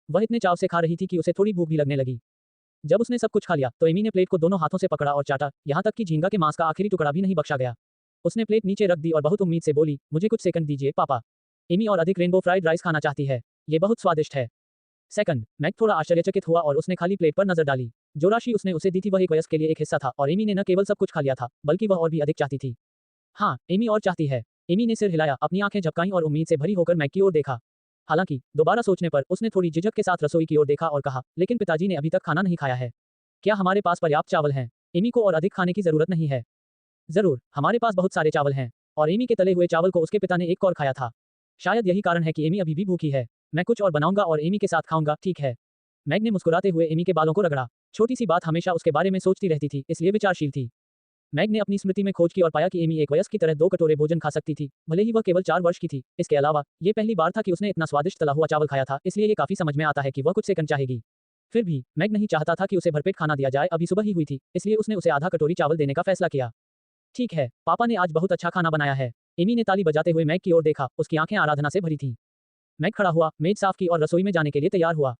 वह इतने चाव से खा रही थी कि उसे थोड़ी भूख भी लगने लगी। जब उसने सब कुछ खा लिया तो एमी ने प्लेट को दोनों हाथों से पकड़ा और चाटा, यहाँ तक कि झींगा के मांस का आखिरी टुकड़ा भी नहीं बख्शा गया। उसने प्लेट नीचे रख दी और बहुत उम्मीद से बोली, मुझे कुछ सेकंड दीजिए पापा। एमी और अधिक रेनबो फ्राइड राइस खाना चाहती है। ये बहुत स्वादिष्ट है। सेकंड। मैग थोड़ा आश्चर्यचकित हुआ और उसने खाली प्लेट पर नजर डाली। जो राशि उसने उसे दी थी वह एक वयस्क के लिए एक हिस्सा था और एमी ने न केवल सब कुछ खा लिया था, बल्कि वह और भी अधिक चाहती थी। हाँ, एमी और चाहती है। एमी ने सिर हिलाया, अपनी आंखें झपकाईं और उम्मीद से भरी होकर मैग की ओर देखा। हालांकि दोबारा सोचने पर उसने थोड़ी झिझक के साथ रसोई की ओर देखा और कहा, लेकिन पिताजी ने अभी तक खाना नहीं खाया है। क्या हमारे पास पर्याप्त चावल हैं? एमी को और अधिक खाने की जरूरत नहीं है। जरूर, हमारे पास बहुत सारे चावल हैं। और एमी के तले हुए चावल को उसके पिता ने एक और खाया था। शायद यही कारण है कि एमी अभी भी भूखी है। मैं कुछ और बनाऊंगा और एमी के साथ खाऊंगा, ठीक है? मैग ने मुस्कुराते हुए एमी के बालों को रगड़ा। छोटी सी बात हमेशा उसके बारे में सोचती रहती थी, इसलिए विचारशील थी। मैग ने अपनी स्मृति में खोज की और पाया कि एमी एक वयस्क की तरह 2 कटोरे भोजन खा सकती थी, भले ही वह केवल 4 वर्ष की थी। इसके अलावा ये पहली बार था कि उसने इतना स्वादिष्ट तला हुआ चावल खाया था, इसलिए ये काफी समझ में आता है कि वह कुछ सेकंड चाहेगी। फिर भी मैग नहीं चाहता था कि उसे भरपेट खाना दिया जाए। अभी सुबह ही हुई थी, इसलिए उसने उसे आधा कटोरी चावल देने का फैसला किया। ठीक है, पापा ने आज बहुत अच्छा खाना बनाया है। एमी ने ताली बजाते हुए मैग की ओर देखा, उसकी आंखें आराधना से भरी थीं। मैग खड़ा हुआ, मेज साफ की और रसोई में जाने के लिए तैयार हुआ।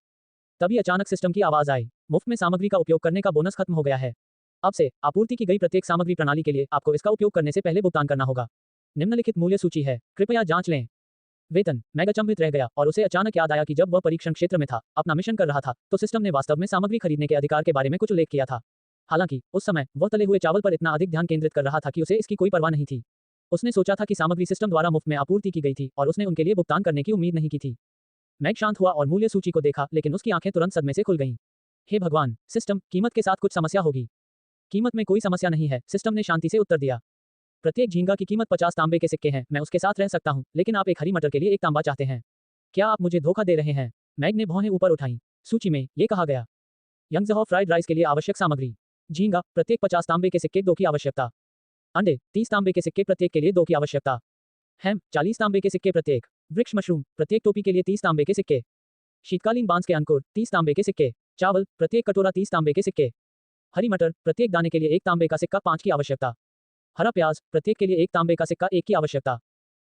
तभी अचानक सिस्टम की आवाज आई, मुफ्त में सामग्री का उपयोग करने का बोनस खत्म हो गया है। अब से आपूर्ति की गई प्रत्येक सामग्री प्रणाली के लिए आपको इसका उपयोग करने से पहले भुगतान करना होगा। निम्नलिखित मूल्य सूची है, कृपया जांच लें। वेतन। मैग अचंभित रह गया और उसे अचानक याद आया कि जब वह परीक्षण क्षेत्र में था, अपना मिशन कर रहा था, तो सिस्टम ने वास्तव में सामग्री खरीदने के अधिकार के बारे में कुछ उल्लेख किया था। हालांकि उस समय वह तले हुए चावल पर इतना अधिक ध्यान केंद्रित कर रहा था कि उसे इसकी कोई परवाह नहीं थी। उसने सोचा था कि सामग्री सिस्टम द्वारा मुफ्त में आपूर्ति की गई थी और उसने उनके लिए भुगतान करने की उम्मीद नहीं की थी। मैग शांत हुआ और मूल्य सूची को देखा, लेकिन उसकी आंखें तुरंत सदमे से खुल गईं। हे भगवान, सिस्टम, कीमत के साथ कुछ समस्या होगी। कीमत में कोई समस्या नहीं है, सिस्टम ने शांति से उत्तर दिया। प्रत्येक झींगा की कीमत 50 तांबे के सिक्के हैं, मैं उसके साथ रह सकता हूं, लेकिन आप एक हरी मटर के लिए 1 तांबा चाहते हैं। क्या आप मुझे धोखा दे रहे हैं? मैग ने भौहें ऊपर उठाई। सूची में ये कहा गया, यंगज़हॉ फ्राइड राइस के लिए आवश्यक सामग्री। झींगा, प्रत्येक 50 तांबे के सिक्के 2 की आवश्यकता। अंडे, 30 तांबे के सिक्के प्रत्येक के लिए 2 की आवश्यकता। हैम, 40 तांबे के सिक्के प्रत्येक। वृक्ष मशरूम, प्रत्येक टोपी के लिए 30 तांबे के सिक्के। शीतकालीन बांस के अंकुर, 30 तांबे के सिक्के। चावल, प्रत्येक कटोरा 30 तांबे के सिक्के। हरी मटर, प्रत्येक दाने के लिए 1 तांबे का सिक्का 5 की आवश्यकता। हरा प्याज, प्रत्येक के लिए 1 तांबे का सिक्का 1 की आवश्यकता।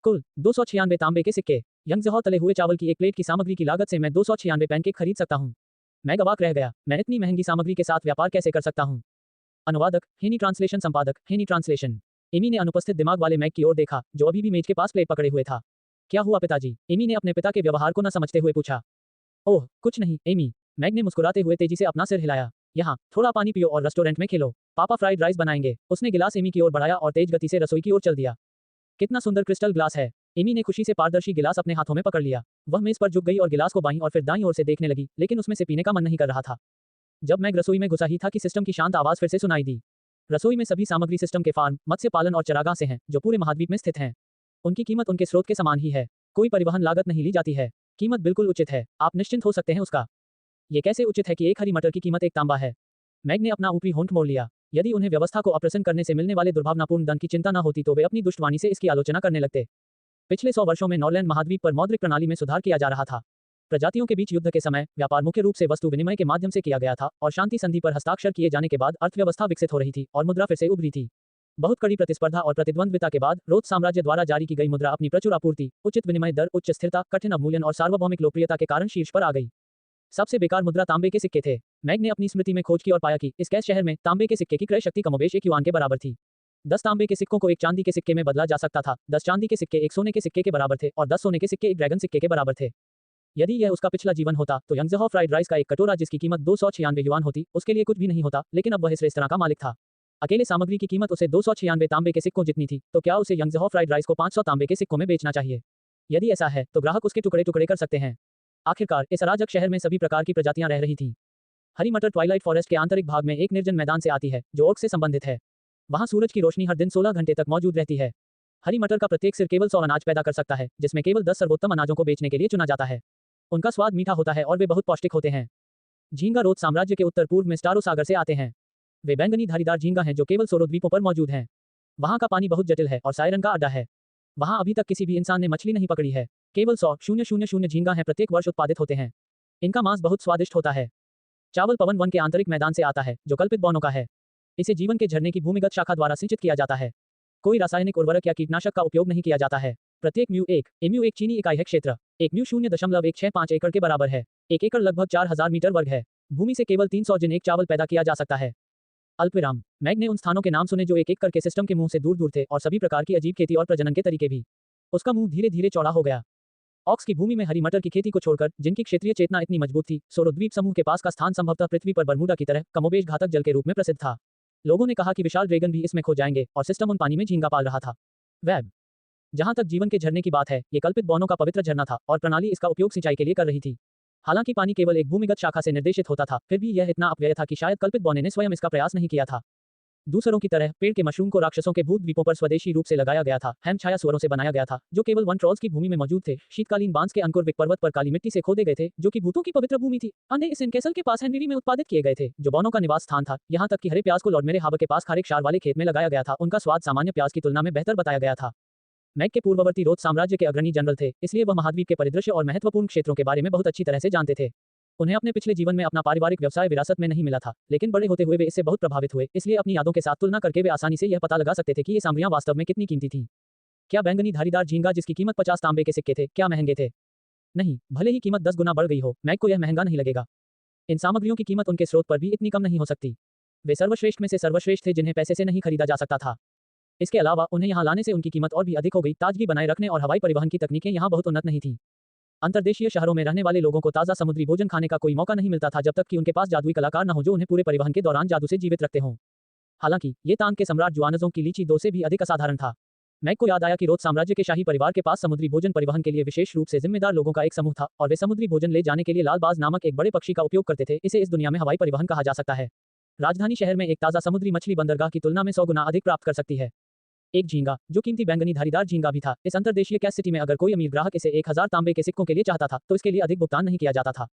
कुल 296 तांबे के सिक्के। यंगज़हॉ तले हुए चावल की एक प्लेट की सामग्री की लागत से मैं 296 पैनकेक खरीद सकता हूँ। मैं अवाक रह गया, मैं इतनी महंगी सामग्री के साथ व्यापार कैसे कर सकता हूँ? अनुवादक, हेनी ट्रांसलेशन संपादक, हेनी ट्रांसलेशन। एमी ने अनुपस्थित दिमाग वाले मैग की ओर देखा, जो अभी भी मेज के पास प्लेट पकड़े हुए था। क्या हुआ पिताजी? एमी ने अपने पिता के व्यवहार को न समझते हुए पूछा। ओह, कुछ नहीं, एमी। मैग ने मुस्कुराते हुए तेजी से अपना सिर हिलाया। यहाँ, थोड़ा पानी पियो और रेस्टोरेंट में खेलो। पापा फ्राइड राइस बनाएंगे। उसने गिलास एमी की ओर बढ़ाया और तेज गति से रसोई की ओर चल दिया। कितना सुंदर क्रिस्टल ग्लास है। एमी ने खुशी से पारदर्शी गिलास अपने हाथों में पकड़ लिया। वह मेज पर झुक गई और गिलास को बाईं और फिर दाईं ओर से देखने लगी, लेकिन उसमें से पीने का मन नहीं कर रहा था। जब मैग रसोई में घुसा ही था कि सिस्टम की शांत आवाज फिर से सुनाई दी। रसोई में सभी सामग्री सिस्टम के फार्म, मत्स्य पालन और चरागाह से हैं, जो पूरे महाद्वीप में स्थित हैं। उनकी कीमत उनके स्रोत के समान ही है। कोई परिवहन लागत नहीं ली जाती है। कीमत बिल्कुल उचित है, आप निश्चिंत हो सकते हैं उसका। ये कैसे उचित है कि एक हरी मटर की कीमत 1 तांबा है? मैग ने अपना ऊपरी होंठ मोड़ लिया। यदि उन्हें व्यवस्था को अप्रसन्न करने से मिलने वाले दुर्भावनापूर्ण दंड की चिंता न होती तो वे अपनी दुष्टवाणी से इसकी आलोचना करने लगते। पिछले 100 वर्षों में नॉरलैंड महाद्वीप पर मौद्रिक प्रणाली में सुधार किया जा रहा था। प्रजातियों के बीच युद्ध के समय व्यापार मुख्य रूप से वस्तु विनिमय के माध्यम से किया गया था और शांति संधि पर हस्ताक्षर किए जाने के बाद अर्थव्यवस्था विकसित हो रही थी और मुद्रा फिर से उभरी थी। बहुत कड़ी प्रतिस्पर्धा और प्रतिद्वंद्विता के बाद रोथ साम्राज्य द्वारा जारी की गई मुद्रा अपनी प्रचुर आपूर्ति, उचित विनिमय दर, उच्च स्थिरता, कठिन अवमूल्यन और सार्वभौमिक लोकप्रियता के कारण शीर्ष पर आ गई। सबसे बेकार मुद्रा तांबे के सिक्के थे। मैग ने अपनी स्मृति में खोज की और पाया कि इस कैश शहर में तांबे के सिक्के की क्रय शक्ति कमोबेश 1 युआन के बराबर थी। 10 तांबे के सिक्कों को 1 चांदी के सिक्के में बदला जा सकता था, 10 चांदी के सिक्के 1 सोने के सिक्के के बराबर थे और 10 सोने के सिक्के 1 ड्रैगन सिक्के के बराबर थे। यदि यह उसका पिछला जीवन होता तो यंगज़हॉ फ्राइड राइस का एक कटोरा जिसकी कीमत 296 युआन होती, उसके लिए कुछ भी नहीं होता, लेकिन अब वह इस रेस्तरां का मालिक था। अकेले सामग्री की कीमत उसे 296 तांबे के सिक्कों जितनी थी, तो क्या उसे यंगज़हॉ फ्राइड राइस को 500 तांबे के सिक्कों में बेचना चाहिए? यदि ऐसा है, तो ग्राहक उसके टुकड़े टुकड़े कर सकते हैं। आखिरकार इस अराजक शहर में सभी प्रकार की प्रजातियां रह रही थीं। हरी मटर ट्वाइलाइट फॉरेस्ट के आंतरिक भाग में एक निर्जन मैदान से आती है, जो ओक से संबंधित है। वहां सूरज की रोशनी हर दिन 16 घंटे तक मौजूद रहती है। हरी मटर का प्रत्येक सिर केवल 100 अनाज पैदा कर सकता है, जिसमें केवल 10 सर्वोत्तम अनाजों को बेचने के लिए चुना जाता है। उनका स्वाद मीठा होता है और वे बहुत पौष्टिक होते हैं। झींगा रोथ साम्राज्य के उत्तर पूर्व में स्टारो सागर से आते हैं। वे बैंगनी धारीदार झींगा हैं जो केवल सोरो द्वीपों पर मौजूद हैं। वहां का पानी बहुत जटिल है और सायरन का अड्डा है। वहां अभी तक किसी भी इंसान ने मछली नहीं पकड़ी है। केवल 100,000 झींगा हैं प्रत्येक वर्ष उत्पादित होते हैं। इनका मांस बहुत स्वादिष्ट होता है। चावल पवन वन के आंतरिक मैदान से आता है, जो कल्पित बौनों का है। इसे जीवन के झरने की भूमिगत शाखा द्वारा सिंचित किया जाता है। कोई रासायनिक उर्वरक या कीटनाशक का उपयोग नहीं किया जाता है। प्रत्येक म्यू एक चीनी इकाई है। क्षेत्र 1 म्यू 0.165 एकड़ के बराबर है। 1 एकड़ लगभग 4000 मीटर वर्ग है। भूमि से केवल 300 जिन एक चावल पैदा किया जा सकता है। अल्पविराम। मैग ने उन स्थानों के नाम सुने जो एक एक करके सिस्टम के मुंह से दूर दूर थे और सभी प्रकार की अजीब खेती और प्रजनन के तरीके भी। उसका मुंह धीरे धीरे चौड़ा हो गया। ऑक्स की भूमि में हरी मटर की खेती को छोड़कर, जिनकी क्षेत्रीय चेतना इतनी मजबूत थी, सोरो द्वीप समूह के पास का स्थान संभवतः पृथ्वी पर बरमूडा की तरह कमोबेश घातक जल के रूप में प्रसिद्ध था। लोगों ने कहा कि विशाल ड्रैगन भी इसमें खो जाएंगे और सिस्टम उन पानी में झींगा पाल रहा था। वेब। जहां तक जीवन के झरने की बात है, ये कल्पित बौनों का पवित्र झरना था और प्रणाली इसका उपयोग सिंचाई के लिए कर रही थी। हालांकि पानी केवल एक भूमिगत शाखा से निर्देशित होता था, फिर भी यह इतना अपव्यय था कि शायद कल्पित बौने ने स्वयं इसका प्रयास नहीं किया था। दूसरों की तरह पेड़ के मशरूम को राक्षसों के भूत द्वीपों पर स्वदेशी रूप से लगाया गया था। हैम छाया सुअरों से बनाया गया था, जो केवल वन ट्रॉल्स की भूमि में मौजूद थे। शीतकालीन बांस के अंकुर विक पर्वत पर काली मिट्टी से खोदे गए थे, जो कि भूतों की पवित्र भूमि थी। अंडे इस इनकेसल के पास हेनरी में उत्पादित किए गए थे, जो बौनों का निवास स्थान था। यहाँ तक कि हरे प्याज को लॉर्ड मेरे हाबर के पास खारे क्षार वाले खेत में लगाया गया था। उनका स्वाद सामान्य प्याज की तुलना में बेहतर बताया गया था। मैग के पूर्ववर्ती रोथ साम्राज्य के अग्रणी जनरल थे, इसलिए वह महाद्वीप के परिदृश्य और महत्वपूर्ण क्षेत्रों के बारे में बहुत अच्छी तरह से जानते थे। उन्हें अपने पिछले जीवन में अपना पारिवारिक व्यवसाय विरासत में नहीं मिला था, लेकिन बड़े होते हुए वे इससे बहुत प्रभावित हुए, इसलिए अपनी यादों के साथ तुलना करके वे आसानी से यह पता लगा सकते थे कि ये सामग्रियां वास्तव में कितनी कीमती थीं। क्या बैंगनी धारीदार झींगा जिसकी कीमत 50 तांबे के सिक्के थे, क्या महंगे थे? नहीं, भले ही कीमत 10 गुना बढ़ गई हो, मैक को यह महंगा नहीं लगेगा। इन सामग्रियों की कीमत उनके स्रोत पर भी इतनी कम नहीं हो सकती। वे सर्वश्रेष्ठ में से सर्वश्रेष्ठ थे जिन्हें पैसे से नहीं खरीदा जा सकता था। इसके अलावा उन्हें यहाँ लाने से उनकी कीमत और भी अधिक हो गई। ताजगी बनाए रखने और हवाई परिवहन की तकनीकें यहाँ बहुत उन्नत नहीं थीं। अंतर्देशीय शहरों में रहने वाले लोगों को ताज़ा समुद्री भोजन खाने का कोई मौका नहीं मिलता था जब तक कि उनके पास जादुई कलाकार न हो जो उन्हें पूरे परिवहन के दौरान जादू से जीवित रखते हों। हालांकि ये तांग के सम्राट जुआनजों की लीची दो से भी अधिक असाधारण था। मैक को याद आया कि रोज साम्राज्य के शाही परिवार के पास समुद्री भोजन परिवहन के लिए विशेष रूप से जिम्मेदार लोगों का एक समूह था और वे समुद्री भोजन ले जाने के लिए लालबाज नामक एक बड़े पक्षी का उपयोग करते थे। इसे इस दुनिया में हवाई परिवहन कहा जा सकता है। राजधानी शहर में एक ताज़ा समुद्री मछली बंदरगाह की तुलना में 100 गुना अधिक प्राप्त कर सकती है। एक झींगा, जो कीमती बैंगनी धारीदार झींगा भी था। इस अंतर्देशीय कैश सिटी में अगर कोई अमीर ग्राहक इसे 1000 तांबे के सिक्कों के लिए चाहता था तो इसके लिए अधिक भुगतान नहीं किया जाता था।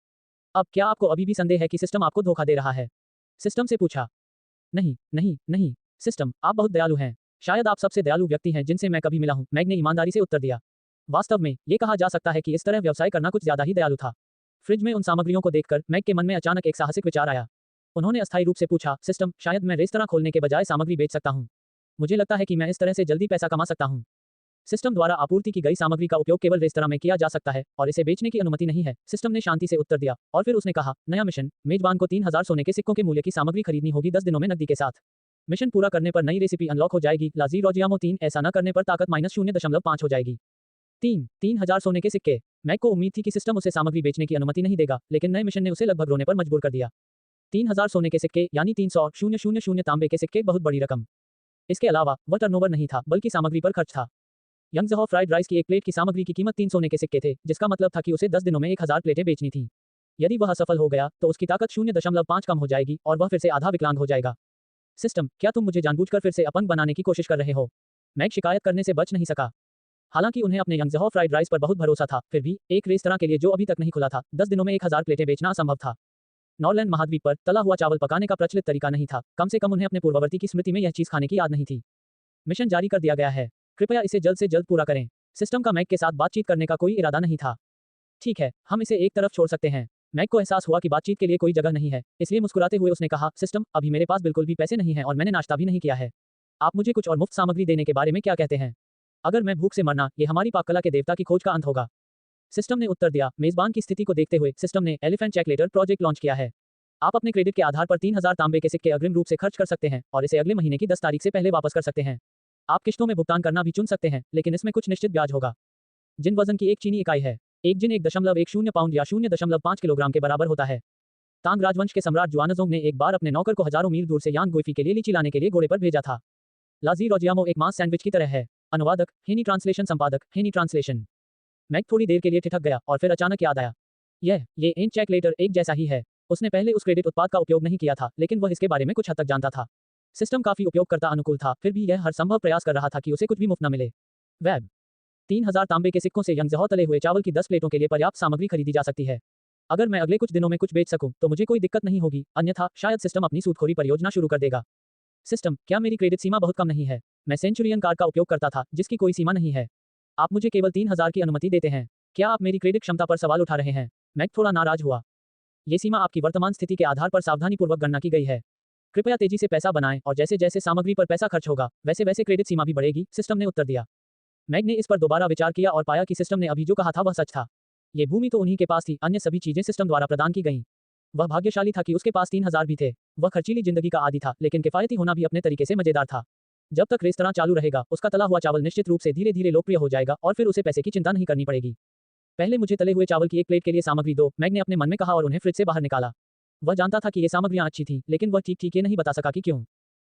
अब क्या आपको अभी भी संदेह है कि सिस्टम आपको धोखा दे रहा है? सिस्टम से पूछा। नहीं नहीं नहीं सिस्टम, आप बहुत दयालु हैं। शायद आप सबसे दयालु व्यक्ति हैं जिनसे मैं कभी मिला हूं, मैग ने ईमानदारी से उत्तर दिया। वास्तव में ये कहा जा सकता है कि इस तरह व्यवसाय करना कुछ ज्यादा ही दयालु था। फ्रिज में उन सामग्रियों को देखकर मैग के मन में अचानक एक साहसिक विचार आया। उन्होंने अस्थायी रूप से पूछा, सिस्टम, शायद मैं रेस्तरां खोलने के बजाय सामग्री बेच सकता हूं। मुझे लगता है कि मैं इस तरह से जल्दी पैसा कमा सकता हूं। सिस्टम द्वारा आपूर्ति की गई सामग्री का उपयोग केवल रेस्तरां में किया जा सकता है और इसे बेचने की अनुमति नहीं है। सिस्टम ने शांति से उत्तर दिया और फिर उसने कहा, नया मिशन, मेजबान को 3000 सोने के सिक्कों के मूल्य की सामग्री खरीदनी होगी 10 दिनों में नकदी के साथ। मिशन पूरा करने पर नई रेसिपी अनलॉक हो जाएगी। लाजी रोजियामो 3, ऐसा न करने पर ताकत -0.5 हो जाएगी। 3000 सोने के सिक्के। मैक को उम्मीद थी कि सिस्टम उसे सामग्री बेचने की अनुमति नहीं देगा, लेकिन नए मिशन ने उसे लगभग रोने पर मजबूर कर दिया। 3000 सोने के सिक्के यानी 300,000 तांबे के सिक्के, बहुत बड़ी रकम। इसके अलावा वह टर्नओवर नहीं था बल्कि सामग्री पर खर्च था। यंगजहॉ फ्राइड राइस की एक प्लेट की सामग्री की कीमत 3 सोने के सिक्के थे, जिसका मतलब था कि उसे 10 दिनों में 1000 प्लेटें बेचनी थी। यदि वह असफल हो गया तो उसकी ताकत 0.5 कम हो जाएगी और वह फिर से आधा विकलांग हो जाएगा। सिस्टम, क्या तुम मुझे जानबूझकर फिर से अपंग बनाने की कोशिश कर रहे हो? मैक शिकायत करने से बच नहीं सका। हालांकि उन्हें अपने यंगजहॉ फ्राइड राइस पर बहुत भरोसा था, फिर भी एक रेस्तरां के लिए जो अभी तक नहीं खुला था, 10 दिनों में 1000 प्लेटें बेचना असंभव था। नॉर्लैंड महाद्वीप पर तला हुआ चावल पकाने का प्रचलित तरीका नहीं था। कम से कम उन्हें अपने पूर्ववर्ती की स्मृति में यह चीज खाने की याद नहीं थी। मिशन जारी कर दिया गया है, कृपया इसे जल्द से जल्द पूरा करें। सिस्टम का मैक के साथ बातचीत करने का कोई इरादा नहीं था। ठीक है, हम इसे एक तरफ छोड़ सकते हैं। मैक को एहसास हुआ कि बातचीत के लिए कोई जगह नहीं है, इसलिए मुस्कुराते हुए उसने कहा, सिस्टम, अभी मेरे पास बिल्कुल भी पैसे नहीं हैं और मैंने नाश्ता भी नहीं किया है। आप मुझे कुछ और मुफ्त सामग्री देने के बारे में क्या कहते हैं? अगर मैं भूख से मरना, ये हमारी पाककला के देवता की खोज का अंत होगा। सिस्टम ने उत्तर दिया। मेजबान की स्थिति को देखते हुए सिस्टम ने एलिफेंट चेकलेटर प्रोजेक्ट लॉन्च किया है। आप अपने क्रेडिट के आधार पर 3000 तांबे के सिक्के अग्रिम रूप से खर्च कर सकते हैं और इसे अगले महीने की 10 तारीख से पहले वापस कर सकते हैं। आप किश्तों में भुगतान करना भी चुन सकते हैं, लेकिन इसमें कुछ निश्चित ब्याज होगा। जिन वजन की एक चीनी इकाई है। एक जिन 1.10 पाउंड या 0.5 किलोग्राम के बराबर होता है। तांग राजवंश के सम्राट जुआनजोंग ने एक बार अपने नौकर को हजारों मील दूर से यांग गुइफी के लिए लीची लाने के लिए घोड़े पर भेजा था। लाजी रोजियामो एक मांस सैंडविच की तरह है। अनुवादक, हेनी ट्रांसलेशन संपादक, हेनी ट्रांसलेशन। मैक थोड़ी देर के लिए ठिठक गया और फिर अचानक याद आया। ये एंट चेकलेटर एक जैसा ही है। उसने पहले उस क्रेडिट उत्पाद का उपयोग नहीं किया था, लेकिन वह इसके बारे में कुछ हद तक जानता था। सिस्टम काफी उपयोगकर्ता अनुकूल था, फिर भी यह हर संभव प्रयास कर रहा था कि उसे कुछ भी मुफ्त न मिले। वेब 3000 तांबे के सिक्कों से यंगजहॉ तले हुए चावल की 10 प्लेटों के लिए पर्याप्त सामग्री खरीदी जा सकती है। अगर मैं अगले कुछ दिनों में कुछ बेच सकूं, तो मुझे कोई दिक्कत नहीं होगी, अन्यथा शायद सिस्टम अपनी सूदखोरी परियोजना शुरू कर देगा। सिस्टम, क्या मेरी क्रेडिट सीमा बहुत कम नहीं है? मैं सेंचुरियन कार का उपयोग करता था, जिसकी कोई सीमा नहीं है। आप मुझे केवल 3000 की अनुमति देते हैं। क्या आप मेरी क्रेडिट क्षमता पर सवाल उठा रहे हैं? मैक थोड़ा नाराज हुआ। ये सीमा आपकी वर्तमान स्थिति के आधार पर सावधानीपूर्वक गणना की गई है। कृपया तेजी से पैसा बनाएं और जैसे जैसे सामग्री पर पैसा खर्च होगा, वैसे वैसे क्रेडिट सीमा भी बढ़ेगी, सिस्टम ने उत्तर दिया। मैग ने इस पर दोबारा विचार किया और पाया कि सिस्टम ने अभी जो कहा था वह सच था। ये भूमि तो उन्हीं के पास थी, अन्य सभी चीजें सिस्टम द्वारा प्रदान की गईं। वह भाग्यशाली था कि उसके पास 3000 भी थे। वह खर्चीली जिंदगी का आदी था, लेकिन किफायती होना भी अपने तरीके से मजेदार था। जब तक रेस्तरां चालू रहेगा, उसका तला हुआ चावल निश्चित रूप से धीरे धीरे लोकप्रिय हो जाएगा और फिर उसे पैसे की चिंता नहीं करनी पड़ेगी। पहले मुझे तले हुए चावल की एक प्लेट के लिए सामग्री दो, मैग ने अपने मन में कहा और उन्हें फ्रिज से बाहर निकाला। वह जानता था कि ये सामग्रियां अच्छी थीं, लेकिन वह ठीक ये नहीं बता सका कि क्यों।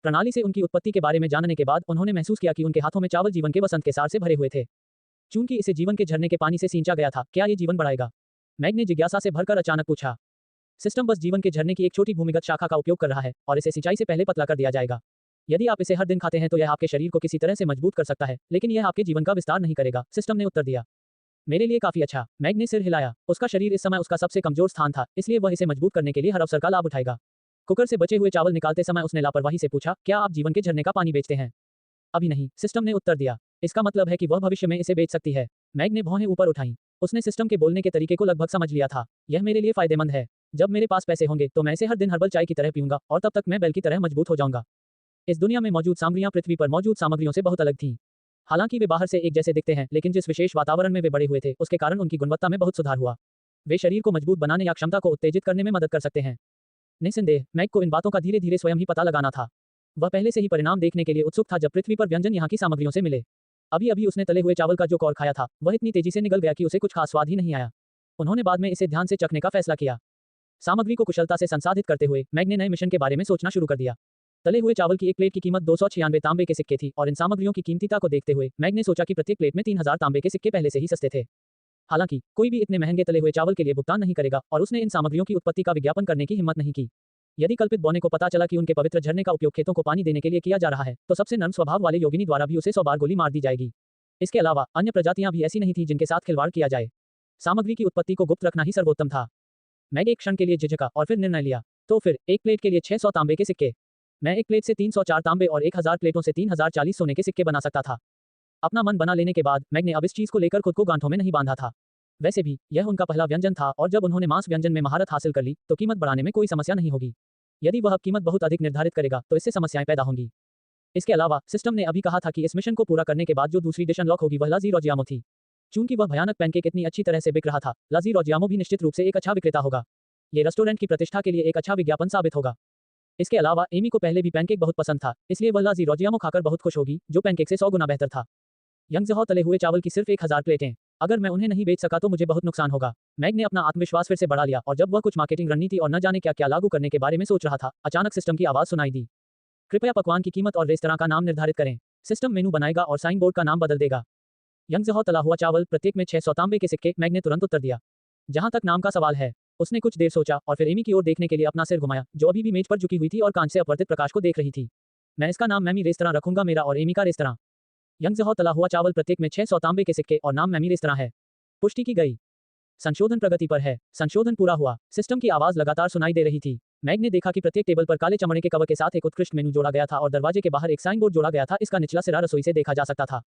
प्रणाली से उनकी उत्पत्ति के बारे में जानने के बाद उन्होंने महसूस किया कि उनके हाथों में चावल जीवन के वसंत के सार से भरे हुए थे। चूंकि इसे जीवन के झरने के पानी से सींचा गया था, क्या ये जीवन बढ़ाएगा? मैग ने जिज्ञासा से भरकर अचानक पूछा। सिस्टम बस जीवन के झरने की एक छोटी भूमिगत शाखा का उपयोग कर रहा है और इसे सिंचाई से पहले पतला कर दिया जाएगा। यदि आप इसे हर दिन खाते हैं तो यह आपके शरीर को किसी तरह से मजबूत कर सकता है, लेकिन यह आपके जीवन का विस्तार नहीं करेगा, सिस्टम ने उत्तर दिया। मेरे लिए काफी अच्छा। मैग ने सिर हिलाया। उसका शरीर इस समय उसका सबसे कमजोर स्थान था, इसलिए वह इसे मजबूत करने के लिए हर अवसर का लाभ उठाएगा। कुकर से बचे हुए चावल निकालते समय उसने लापरवाही से पूछा, क्या आप जीवन के झरने का पानी बेचते हैं? अभी नहीं, सिस्टम ने उत्तर दिया। इसका मतलब है कि वह भविष्य में इसे बेच सकती है। मैग ने भौहें ऊपर उठाईं। उसने सिस्टम के बोलने के तरीके को लगभग समझ लिया था। यह मेरे लिए फायदेमंद है। जब मेरे पास पैसे होंगे तो मैं इसे हर दिन हर्बल चाय की तरह पीऊंगा और तब तक मैं बैल की तरह मजबूत हो जाऊंगा। इस दुनिया में मौजूद सामग्रियां पृथ्वी पर मौजूद सामग्रियों से बहुत अलग थीं। हालांकि वे बाहर से एक जैसे दिखते हैं, लेकिन जिस विशेष वातावरण में वे बड़े हुए थे उसके कारण उनकी गुणवत्ता में बहुत सुधार हुआ। वे शरीर को मजबूत बनाने या क्षमता को उत्तेजित करने में मदद कर सकते हैं। निस्संदेह मैग को इन बातों का धीरे धीरे स्वयं ही पता लगाना था। वह पहले से ही परिणाम देखने के लिए उत्सुक था जब पृथ्वी पर व्यंजन यहाँ की सामग्रियों से मिले। अभी अभी उसने तले हुए चावल का जो कौर खाया था वह इतनी तेजी से निगल गया कि उसे कुछ खास स्वाद ही नहीं आया। उन्होंने बाद में इसे ध्यान से चखने का फैसला किया। सामग्री को कुशलता से संसाधित करते हुए मैग ने नए मिशन के बारे में सोचना शुरू कर दिया। तले हुए चावल की एक प्लेट की कीमत 296 तांबे के सिक्के थी और इन सामग्रियों की कीमतीता को देखते हुए मैग ने सोचा कि प्रत्येक प्लेट में 3000 तांबे के सिक्के पहले से ही सस्ते थे। हालांकि कोई भी इतने महंगे तले हुए चावल के लिए भुगतान नहीं करेगा और उसने इन सामग्रियों की उत्पत्ति का विज्ञापन करने की हिम्मत नहीं की। यदि कल्पित बौने को पता चला कि उनके पवित्र झरने का उपयोग खेतों को पानी देने के लिए किया जा रहा है तो सबसे नर्म स्वभाव वाले योगिनी द्वारा भी उसे 100 बार गोली मार दी जाएगी। इसके अलावा अन्य प्रजातियां भी ऐसी नहीं थी जिनके साथ खिलवाड़ किया जाए। सामग्री की उत्पत्ति को गुप्त रखना ही सर्वोत्तम था। मैग एक क्षण के लिए झिझका और फिर निर्णय लिया। तो फिर एक प्लेट के लिए 600 तांबे के सिक्के। मैं एक प्लेट से 304 तांबे और 1000 प्लेटों से 3040 सोने के सिक्के बना सकता था। अपना मन बना लेने के बाद मैग ने अब इस चीज को लेकर खुद को गांठों में नहीं बांधा था। वैसे भी यह उनका पहला व्यंजन था और जब उन्होंने मांस व्यंजन में महारत हासिल कर ली तो कीमत बढ़ाने में कोई समस्या नहीं होगी। यदि वह अब कीमत बहुत अधिक निर्धारित करेगा तो इससे समस्याएं पैदा होंगी। इसके अलावा सिस्टम ने अभी कहा था कि इस मिशन को पूरा करने के बाद जो दूसरी डिश अनलॉक होगी वह ला ज़ीरोजियामो थी। चूंकि वह भयानक पैनकेक इतनी अच्छी तरह से बिक रहा था, ला ज़ीरोजियामो भी निश्चित रूप से एक अच्छा विक्रेता होगा। ये रेस्टोरेंट की प्रतिष्ठा के लिए एक अच्छा विज्ञापन साबित होगा। इसके अलावा एमी को पहले भी पैनकेक बहुत पसंद था, इसलिए वह ला ज़ीरोजियामो खाकर बहुत खुश होगी, जो पैनकेक से 100 गुना बेहतर था। यंगज़हौ तले हुए चावल की सिर्फ 1000 प्लेटें। अगर मैं उन्हें नहीं बेच सका तो मुझे बहुत नुकसान होगा। मैग ने अपना आत्मविश्वास फिर से बढ़ा लिया और जब वह कुछ मार्केटिंग रणनीति और न जाने क्या क्या लागू करने के बारे में सोच रहा था, अचानक सिस्टम की आवाज सुनाई दी। कृपया पकवान की कीमत और रेस्तरां का नाम निर्धारित करें। सिस्टम मेनू बनाएगा और साइन बोर्ड का नाम बदल देगा। यंगज़हौ तला हुआ चावल, प्रत्येक में 600 तांबे के सिक्के। मैग ने तुरंत उत्तर दिया। जहां तक नाम का सवाल है। उसने कुछ देर सोचा और फिर एमी की ओर देखने के लिए अपना सिर घुमाया, जो अभी भी मेज पर झुकी हुई थी और कांच से अपवर्तित प्रकाश को देख रही थी। मैं इसका नाम मैमी रेस्तरां रखूंगा, मेरा और एमी का रेस्तरां। यंगज़हौ तला हुआ चावल, प्रत्येक में 600 तांबे के सिक्के और नाम मैमी रेस्तरां है। पुष्टि की गई। संशोधन प्रगति पर है। संशोधन पूरा हुआ। सिस्टम की आवाज लगातार सुनाई दे रही थी। मैग ने देखा कि प्रत्येक टेबल पर काले चमड़े के कवर के साथ एक उत्कृष्ट मेनू जोड़ा गया था और दरवाजे के बाहर एक साइन बोर्ड जोड़ा गया था। इसका निचला सिरा रसोई से देखा जा सकता था।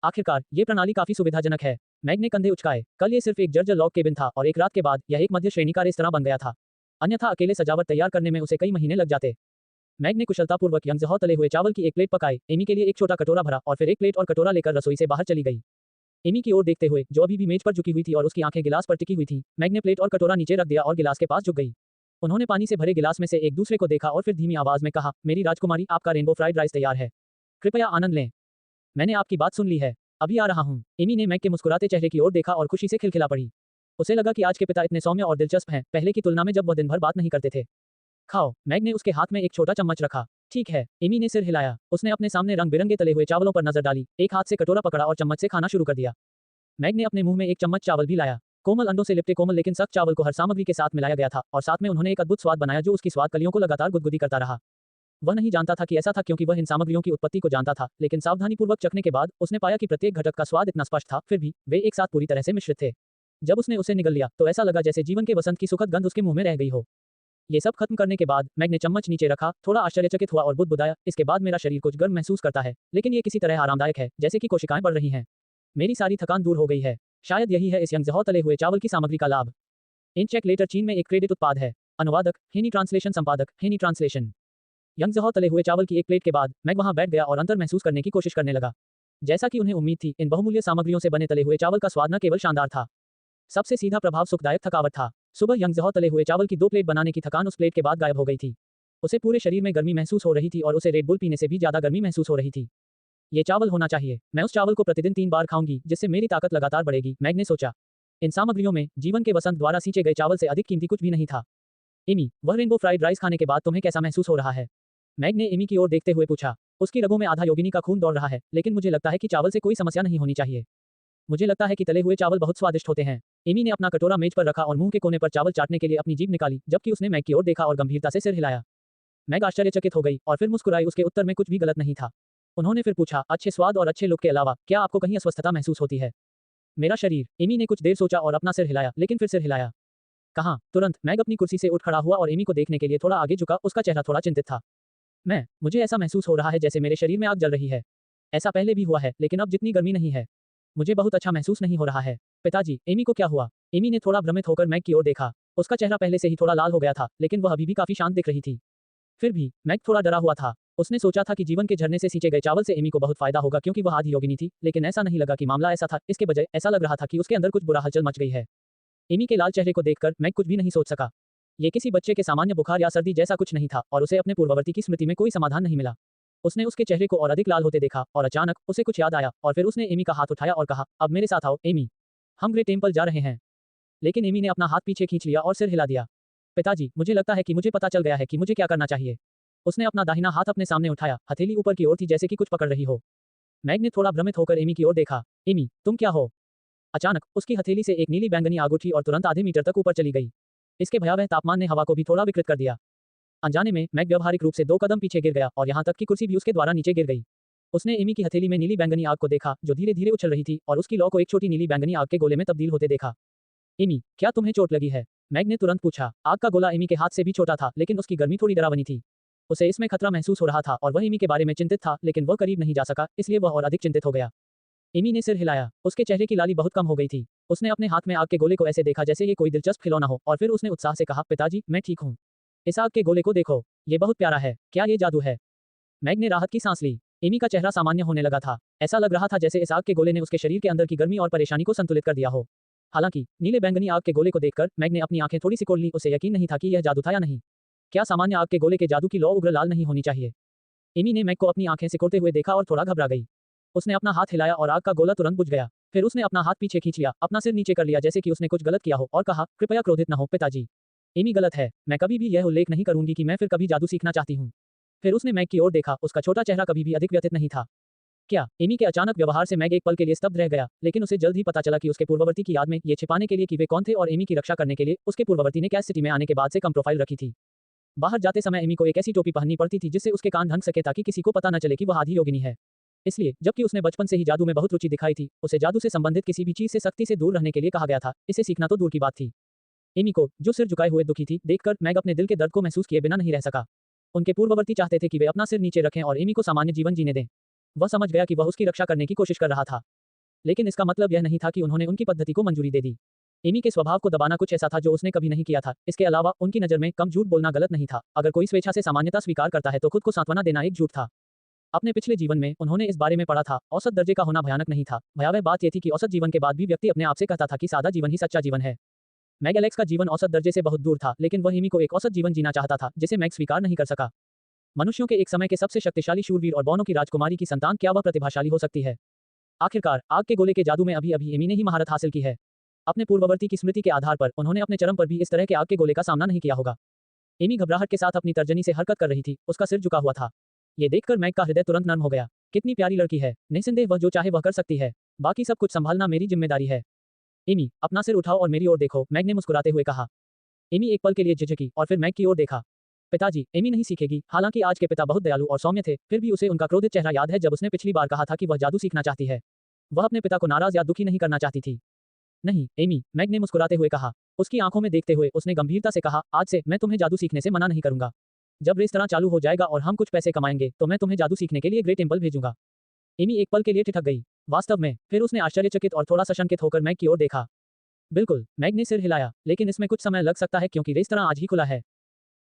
आखिरकार ये प्रणाली काफी सुविधाजनक है। मैग ने कंधे उचकाए। कल ये सिर्फ एक जर्जर लॉग केबिन था और एक रात के बाद यह एक मध्य श्रेणी का रेस्तरां बन गया था। अन्यथा अकेले सजावट तैयार करने में उसे कई महीने लग जाते। मैग ने कुशलतापूर्वक यंगज़हौ तले हुए चावल की एक प्लेट पकाई, एमी के लिए एक छोटा कटोरा भरा और फिर एक प्लेट और कटोरा लेकर रसोई से बाहर चली गई। एमी की ओर देखते हुए, जो अभी भी मेज पर झुकी हुई थी और उसकी आंखें गिलास पर टिकी हुई थी, मैग ने प्लेट और कटोरा नीचे रख दिया और गिलास के पास झुक गई। उन्होंने पानी से भरे गिलास में से एक दूसरे को देखा और फिर धीमी आवाज में कहा, मेरी राजकुमारी, आपका रेनबो फ्राइड राइस तैयार है। कृपया आनंद लें। मैंने आपकी बात सुन ली है, अभी आ रहा हूँ। एमी ने मैग के मुस्कुराते चेहरे की ओर देखा और खुशी से खिलखिला पड़ी। उसे लगा कि आज के पिता इतने सौम्य और दिलचस्प हैं, पहले की तुलना में जब वह दिन भर बात नहीं करते थे। खाओ। मैग ने उसके हाथ में एक छोटा चम्मच रखा। ठीक है। एमी ने सिर हिलाया। उसने अपने सामने रंग बिरंगे तले हुए चावलों पर नजर डाली, एक हाथ से कटोरा पकड़ा और चम्मच से खाना शुरू कर दिया। मैग ने अपने मुंह में एक चम्मच चावल भी लाया। कोमल अंडों से लिपटे कोमल लेकिन सख्त चावल को हर सामग्री के साथ मिलाया गया था और साथ में उन्होंने एक अद्भुत स्वाद बनाया जो उसकी स्वाद कलियों को लगातार गुदगुदी करता रहा। वह नहीं जानता था कि ऐसा था क्योंकि वह इन सामग्रियों की उत्पत्ति को जानता था, लेकिन सावधानीपूर्वक चखने के बाद उसने पाया कि प्रत्येक घटक का स्वाद इतना स्पष्ट था, फिर भी वे एक साथ पूरी तरह से मिश्रित थे। जब उसने उसे निगल लिया तो ऐसा लगा जैसे जीवन के वसंत की सुखद गंध उसके मुंह में रह गई हो। ये सब खत्म करने के बाद मैग ने चम्मच नीचे रखा, थोड़ा आश्चर्यचकित हुआ और बुदबुदाया, इसके बाद मेरा शरीर कुछ गर्म महसूस करता है, लेकिन ये किसी तरह आरामदायक है, जैसे कि कोशिकाएं बढ़ रही हैं। मेरी सारी थकान दूर हो गई है। शायद यही है इस यंगज़हौ तले हुए चावल की सामग्री का लाभ। इन चेक लेटर चीन में एक क्रेडिट उत्पाद है। अनुवादक, हेनी ट्रांसलेशन संपादक, हेनी ट्रांसलेशन। यंगज़हौ तले हुए चावल की एक प्लेट के बाद मैग वहां बैठ गया और अंतर महसूस करने की कोशिश करने लगा। जैसा कि उन्हें उम्मीद थी, इन बहुमूल्य सामग्रियों से बने तले हुए चावल का स्वाद न केवल शानदार था, सबसे सीधा प्रभाव सुखदायक थकावट था। सुबह यंगज़हौ तले हुए चावल की 2 प्लेट बनाने की थकान उस प्लेट के बाद गायब हो गई थी। उसे पूरे शरीर में गर्मी महसूस हो रही थी और उसे रेड बुल पीने से भी ज्यादा गर्मी महसूस हो रही थी। ये चावल होना चाहिए। मैं उस चावल को प्रतिदिन 3 बार खाऊंगी, जिससे मेरी ताकत लगातार बढ़ेगी, मैग ने सोचा। इन सामग्रियों में जीवन के वसंत द्वारा सींचे गए चावल से अधिक कीमती कुछ भी नहीं था। एमी, वह रेनबो फ्राइड राइस खाने के बाद तुम्हें कैसा महसूस हो रहा है? मैग ने एमी की ओर देखते हुए पूछा। उसकी रगों में आधा योगिनी का खून दौड़ रहा है, लेकिन मुझे लगता है कि चावल से कोई समस्या नहीं होनी चाहिए। मुझे लगता है कि तले हुए चावल बहुत स्वादिष्ट होते हैं। एमी ने अपना कटोरा मेज पर रखा और मुंह के कोने पर चावल चाटने के लिए अपनी जीभ निकाली, जबकि उसने मैग की ओर देखा और गंभीरता से सिर हिलाया। मैग आश्चर्यचकित हो गई और फिर मुस्कुराई। उसके उत्तर में कुछ भी गलत नहीं था। उन्होंने फिर पूछा, अच्छे स्वाद और अच्छे लुक के अलावा क्या आपको कहीं अस्वस्थता महसूस होती है? मेरा शरीर। एमी ने कुछ देर सोचा और अपना सिर हिलाया, लेकिन फिर सिर हिलाया। कहाँ? तुरंत मैग अपनी कुर्सी से उठ खड़ा हुआ और एमी को देखने के लिए थोड़ा आगे झुका। उसका चेहरा थोड़ा चिंतित था। मुझे ऐसा महसूस हो रहा है जैसे मेरे शरीर में आग जल रही है। ऐसा पहले भी हुआ है, लेकिन अब जितनी गर्मी नहीं है। मुझे बहुत अच्छा महसूस नहीं हो रहा है। पिताजी, एमी को क्या हुआ? एमी ने थोड़ा भ्रमित होकर मैग की ओर देखा। उसका चेहरा पहले से ही थोड़ा लाल हो गया था, लेकिन वह अभी भी काफी शांत दिख रही थी। फिर भी मैग थोड़ा डरा हुआ था। उसने सोचा था कि जीवन के झरने से सींचे गए चावल से एमी को बहुत फायदा होगा क्योंकि वह आधी योगिनी थी, लेकिन ऐसा नहीं लगा कि मामला ऐसा था। इसके बजाय ऐसा लग रहा था कि उसके अंदर कुछ बुरा हलचल मच गई है। एमी के लाल चेहरे को देखकर मैग कुछ भी नहीं सोच सका। ये किसी बच्चे के सामान्य बुखार या सर्दी जैसा कुछ नहीं था और उसे अपने पूर्ववर्ती की स्मृति में कोई समाधान नहीं मिला। उसने उसके चेहरे को और अधिक लाल होते देखा और अचानक उसे कुछ याद आया और फिर उसने एमी का हाथ उठाया और कहा, अब मेरे साथ आओ एमी, हम ग्रेट टेम्पल जा रहे हैं। लेकिन एमी ने अपना हाथ पीछे खींच लिया और सिर हिला दिया। पिताजी, मुझे लगता है कि मुझे पता चल गया है कि मुझे क्या करना चाहिए। उसने अपना दाहिना हाथ अपने सामने उठाया, हथेली ऊपर की ओर थी जैसे कि कुछ पकड़ रही हो। मैग ने थोड़ा भ्रमित होकर एमी की ओर देखा। एमी, तुम क्या हो? अचानक उसकी हथेली से एक नीली बैंगनी आग उठी और तुरंत आधे मीटर तक ऊपर चली गई। इसके भयावह तापमान ने हवा को भी थोड़ा विकृत कर दिया। अनजाने में मैग व्यावहारिक रूप से 2 कदम पीछे गिर गया और यहाँ तक कि कुर्सी भी उसके द्वारा नीचे गिर गई। उसने एमी की हथेली में नीली बैंगनी आग को देखा जो धीरे धीरे उछल रही थी और उसकी लौ को एक छोटी नीली बैंगनी आग के गोले में तब्दील होते देखा। एमी, क्या तुम्हें चोट लगी है? मैग ने तुरंत पूछा। आग का गोला एमी के हाथ से भी छोटा था, लेकिन उसकी गर्मी थोड़ी डरावनी थी। उसे इसमें खतरा महसूस हो रहा था और वह एमी के बारे में चिंतित था, लेकिन वह करीब नहीं जा सका, इसलिए वह और अधिक चिंतित हो गया। एमी ने सिर हिलाया। उसके चेहरे की लाली बहुत कम हो गई थी। उसने अपने हाथ में आग के गोले को ऐसे देखा जैसे ये कोई दिलचस्प खिलौना हो और फिर उसने उत्साह से कहा, पिताजी, मैं ठीक हूँ। इस आग के गोले को देखो, ये बहुत प्यारा है। क्या ये जादू है? मैग ने राहत की सांस ली। एमी का चेहरा सामान्य होने लगा था। ऐसा लग रहा था जैसे इस आग के गोले ने उसके शरीर के अंदर की गर्मी और परेशानी को संतुलित कर दिया हो। हालांकि नीले बैंगनी आग के गोले को देखकर मैग ने अपनी आंखें थोड़ी सिकोड़ ली। उसे यकीन नहीं था कि यह जादू था या नहीं। क्या सामान्य आग के गोले के जादू की लौ उग्र लाल नहीं होनी चाहिए? एमी ने मैग को अपनी आंखें सिकोड़ते हुए देखा और थोड़ा घबरा गई। उसने अपना हाथ हिलाया और आग का गोला तुरंत बुझ गया। फिर उसने अपना हाथ पीछे खींच लिया, अपना सिर नीचे कर लिया जैसे कि उसने कुछ गलत किया हो और कहा, कृपया क्रोधित न हो पिताजी। एमी गलत है, मैं कभी भी यह उल्लेख नहीं करूंगी कि मैं फिर कभी जादू सीखना चाहती हूँ। फिर उसने मैग की ओर देखा, उसका छोटा चेहरा कभी भी अधिक व्यथित नहीं था। क्या? एमी के अचानक व्यवहार से मैग एक पल के लिए स्तब्ध रह गया, लेकिन उसे जल्द ही पता चला कि उसके पूर्ववर्ती की याद में ये छिपाने के लिए कि वे कौन थे और एमी की रक्षा करने के लिए उसके पूर्ववर्ती ने कैस सिटी में आने के बाद से कम प्रोफाइल रखी थी। बाहर जाते समय एमी को एक ऐसी टोपी पहननी पड़ती थी जिससे उसके कान ढंक सके ताकि किसी को पता न चले कि वह आधी योगिनी है। इसलिए जबकि उसने बचपन से ही जादू में बहुत रुचि दिखाई थी, उसे जादू से संबंधित किसी भी चीज से सख्ती से दूर रहने के लिए कहा गया था। इसे सीखना तो दूर की बात थी। एमी को, जो सिर झुकाए हुए दुखी थी, देखकर मैग अपने दिल के दर्द को महसूस किए बिना नहीं रह सका। उनके पूर्ववर्ती चाहते थे कि वे अपना सिर नीचे रखें और एमी को सामान्य जीवन जीने दें। वह समझ गया कि वह उसकी रक्षा करने की कोशिश कर रहा था, लेकिन इसका मतलब यह नहीं था कि उन्होंने उनकी पद्धति को मंजूरी दे दी। एमी के स्वभाव को दबाना कुछ ऐसा था जो उसने कभी नहीं किया था। इसके अलावा उनकी नज़र में कम झूठ बोलना गलत नहीं था। अगर कोई स्वेच्छा से सामान्यता स्वीकार करता है तो खुद को सांत्वना देना एक झूठ था। अपने पिछले जीवन में उन्होंने इस बारे में पढ़ा था, औसत दर्जे का होना भयानक नहीं था। भयावह बात यह थी कि औसत जीवन के बाद भी व्यक्ति अपने आप से कहता था कि सादा जीवन ही सच्चा जीवन है। मैग एलेक्स का जीवन औसत दर्जे से बहुत दूर था, लेकिन वह एमी को एक औसत जीवन जीना चाहता था जिसे मैग स्वीकार नहीं कर सका। मनुष्यों के एक समय के सबसे शक्तिशाली शूरवीर और बौनों की राजकुमारी की संतान, क्या वह प्रतिभाशाली हो सकती है? आखिरकार आग के गोले के जादू में अभी अभी एमी ने ही महारत हासिल की है। अपने पूर्ववर्ती की स्मृति के आधार पर उन्होंने अपने चरम पर भी इस तरह के आग के गोले का सामना नहीं किया होगा। एमी घबराहट के साथ अपनी तर्जनी से हरकत कर रही थी, उसका सिर झुका हुआ था। ये देखकर मैग का हृदय तुरंत नर्म हो गया। कितनी प्यारी लड़की है, निस्संदेह वह जो चाहे वह कर सकती है। बाकी सब कुछ संभालना मेरी जिम्मेदारी है। एमी, अपना सिर उठाओ और मेरी ओर देखो, मैग ने मुस्कुराते हुए कहा। एमी एक पल के लिए झिझकी और फिर मैग की ओर देखा। पिताजी, एमी नहीं सीखेगी। हालांकि आज के पिता बहुत दयालु और सौम्य थे, फिर भी उसे उनका क्रोधित चेहरा याद है जब उसने पिछली बार कहा था कि वह जादू सीखना चाहती है। वह अपने पिता को नाराज या दुखी नहीं करना चाहती थी। नहीं, एमी, मैग ने मुस्कुराते हुए कहा। उसकी आंखों में देखते हुए उसने गंभीरता से कहा, आज से मैं तुम्हें जादू सीखने से मना नहीं करूंगा। जब रेस्तरां चालू हो जाएगा और हम कुछ पैसे कमाएंगे तो मैं तुम्हें जादू सीखने के लिए ग्रेट टेम्पल भेजूंगा। एमी एक पल के लिए ठिठक गई। वास्तव में? फिर उसने आश्चर्यचकित और थोड़ा सा शंकित होकर मैग की ओर देखा। बिल्कुल, मैग ने सिर हिलाया, लेकिन इसमें कुछ समय लग सकता है क्योंकि रेस्तरां आज ही खुला है।